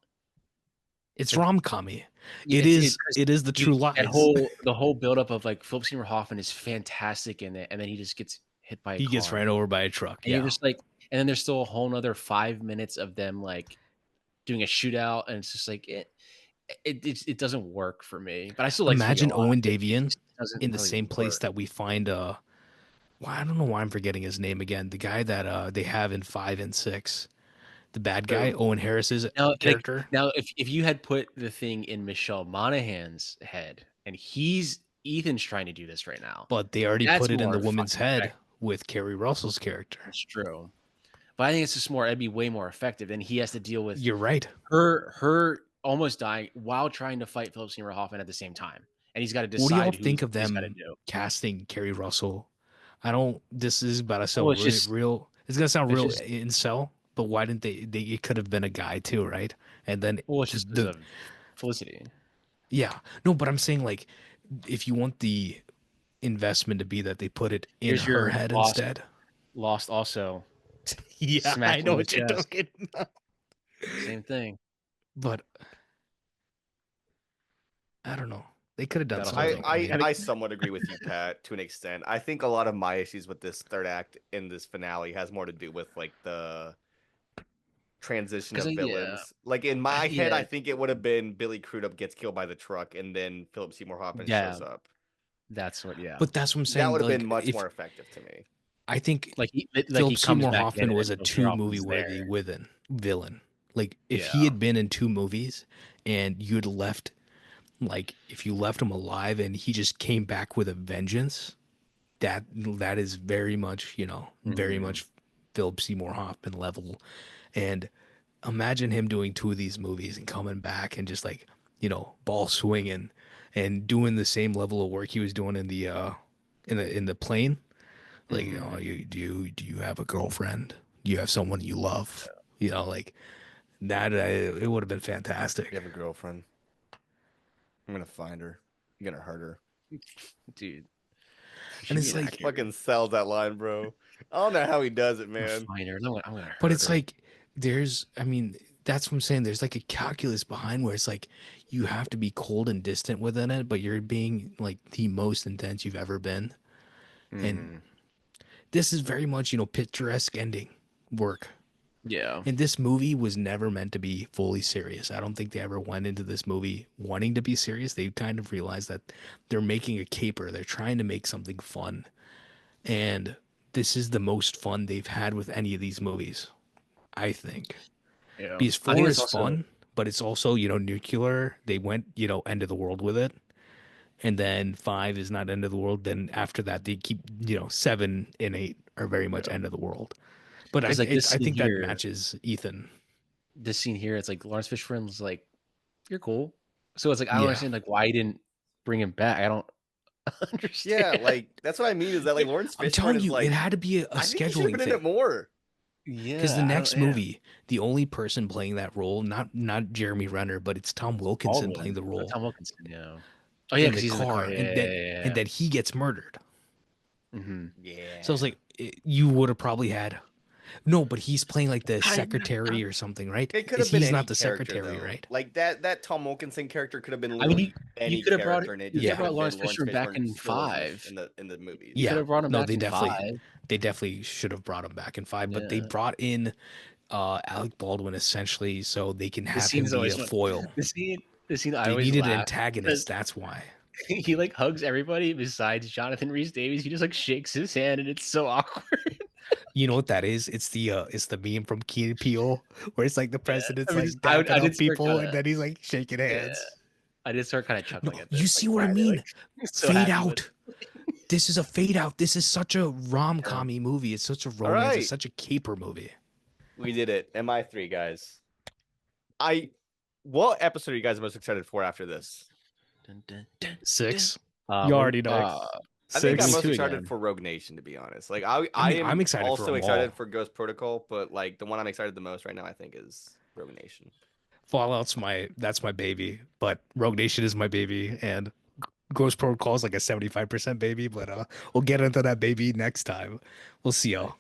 It's Like, rom-commy. Yeah, It is. 'cause It is the True that Lies. the whole buildup of like Philip Seymour Hoffman is fantastic in it, and then he just gets hit by a He gets car, ran over by a truck. and you're Yeah. just like, and then there's still a whole nother 5 minutes of them like doing a shootout, and it's just like it doesn't work for me. But I still like this movie a Imagine lot. Owen It Davian just doesn't in the really same place work. that we find well, I don't know why I'm forgetting his name again. The guy that they have in 5 and 6. The bad guy, Who? Owen Harris's Now, like character. now, if you had put the thing in Michelle Monaghan's head, and Ethan's trying to do this right now, But they already that's put it in the more woman's fucking head effective. with Kerry Russell's character. It's true. But I think it's just more. It'd be way more effective, and he has to deal with You're right. her almost dying while trying to fight Philip Seymour Hoffman at the same time, and he's got to What do y'all decide think of what he's got to them do. casting Kerry Russell? I don't. This is about to Well, sound it's just real. It's gonna sound it's real just incel. But why didn't they? It could have been a guy too, right? And then well, it's just because the of Felicity. yeah, no. But I'm saying like, if you want the investment to be that they put it in Here's her your head Lost. instead. Lost also Yeah, I smacked him know in the what you're chest. talking about. Same thing. But I don't know. They could have done Got a whole something. thing. I mean, I somewhat agree with you, Pat, to an extent. I think a lot of my issues with this third act in this finale has more to do with like the transition of Because villains. Like in my head, I yeah, think it would have been Billy Crudup gets killed by the truck, and then Philip Seymour Hoffman yeah, shows up. that's what. Yeah, but that's what I'm That saying. would have been Like, much if more effective to me. I think like he Philip comes Seymour back in, Hoffman and then was a Philip Seymour 2 movie Hoffman's worthy there. villain. Like if he Yeah, had been in 2 movies and you'd left like if you left him alive and he just came back with a vengeance, that is very much, very Mhm. much Philip Seymour Hoffman level. And imagine him doing 2 of these movies and coming back and just like, ball swinging and doing the same level of work he was doing in the plane. Like, Mhm. do you have a girlfriend? Do you have someone you love? Like that. It would have been fantastic. You have a girlfriend. I'm gonna find her. I'm gonna hurt her. Dude. And it's like, Fucking sells that line, bro. I don't know how he does it, man. I'm gonna hurt but it's her. like, I mean, that's what I'm saying. There's like a calculus behind where it's like you have to be cold and distant within it, but you're being like the most intense you've ever been. And Mhm. this is very much, picturesque ending work. Yeah. And this movie was never meant to be fully serious. I don't think they ever went into this movie wanting to be serious. They kind of realized that they're making a caper. They're trying to make something fun. And this is the most fun they've had with any of these movies, I think. Yeah. Because I think 4 it's is also fun, but it's also, nuclear. They went, end of the world with it. And then 5 is not end of the world. Then after that, they keep, 7 and 8 are very much yeah. end of the world. But Because like this I scene think that here, matches Ethan. it's like Lawrence Fishburne's like, you're cool. So it's like I don't Yeah. understand like why he didn't bring him back. I don't understand. Yeah, like that's what I mean is that like Lawrence I'm Fishburne telling is you, it like had to be a I think he should have scheduling been in it thing. more. Because the Yeah, next movie, the only person playing that role, not Jeremy Renner, but it's Tom Wilkinson playing Baldwin. the role Tom Wilkinson, yeah. Oh yeah, in because the he's in the car. car, Yeah, and yeah, yeah, then he gets murdered. yeah. Mm-hmm. So I was Yeah. like, you would have probably had no, but he's playing like the I secretary or something, right? It could have been He's any not the character secretary, though. right? Like that Tom Wilkinson character could have been I mean, literally you any could have brought character, and it you just could have would Yeah, brought have Lawrence been Lawrence Fishburne back Fishburne in still five. in the movies. You could yeah. have brought him No, back in five. they definitely should have brought him back in 5, but they Yeah. brought in Alec Baldwin essentially so they can The have him scene's be always a fun. foil. The scene I They always needed an laugh antagonist. because That's why. he like hugs everybody besides Jonathan Rhys Davies. He just like shakes his hand and it's so awkward. You know what that is? It's the meme from Key and Peele where it's like the president's I mean, like just- I would- dapping I up did start people and kinda- then he's like shaking Yeah. hands. I did start kind of No, chuckling at this. you like, see what I finally, mean? like, so Fade happy with- out. This is a fade out. This is such a rom-commy movie. It's such a romance. right. It's such a caper movie. We did it. MI3, guys. What episode are you guys most excited for after this? Dun, dun, dun, 6. dun. You We're- already know. I think I'm Me most too excited again. for Rogue Nation, to be honest. Like I mean, am I'm excited for also them excited all. for Ghost Protocol, but like the one I'm excited the most right now, I think, is Rogue Nation. Fallout's that's my baby, but Rogue Nation is my baby, and Ghost Protocol is like a 75% baby. But we'll get into that baby next time. We'll see y'all.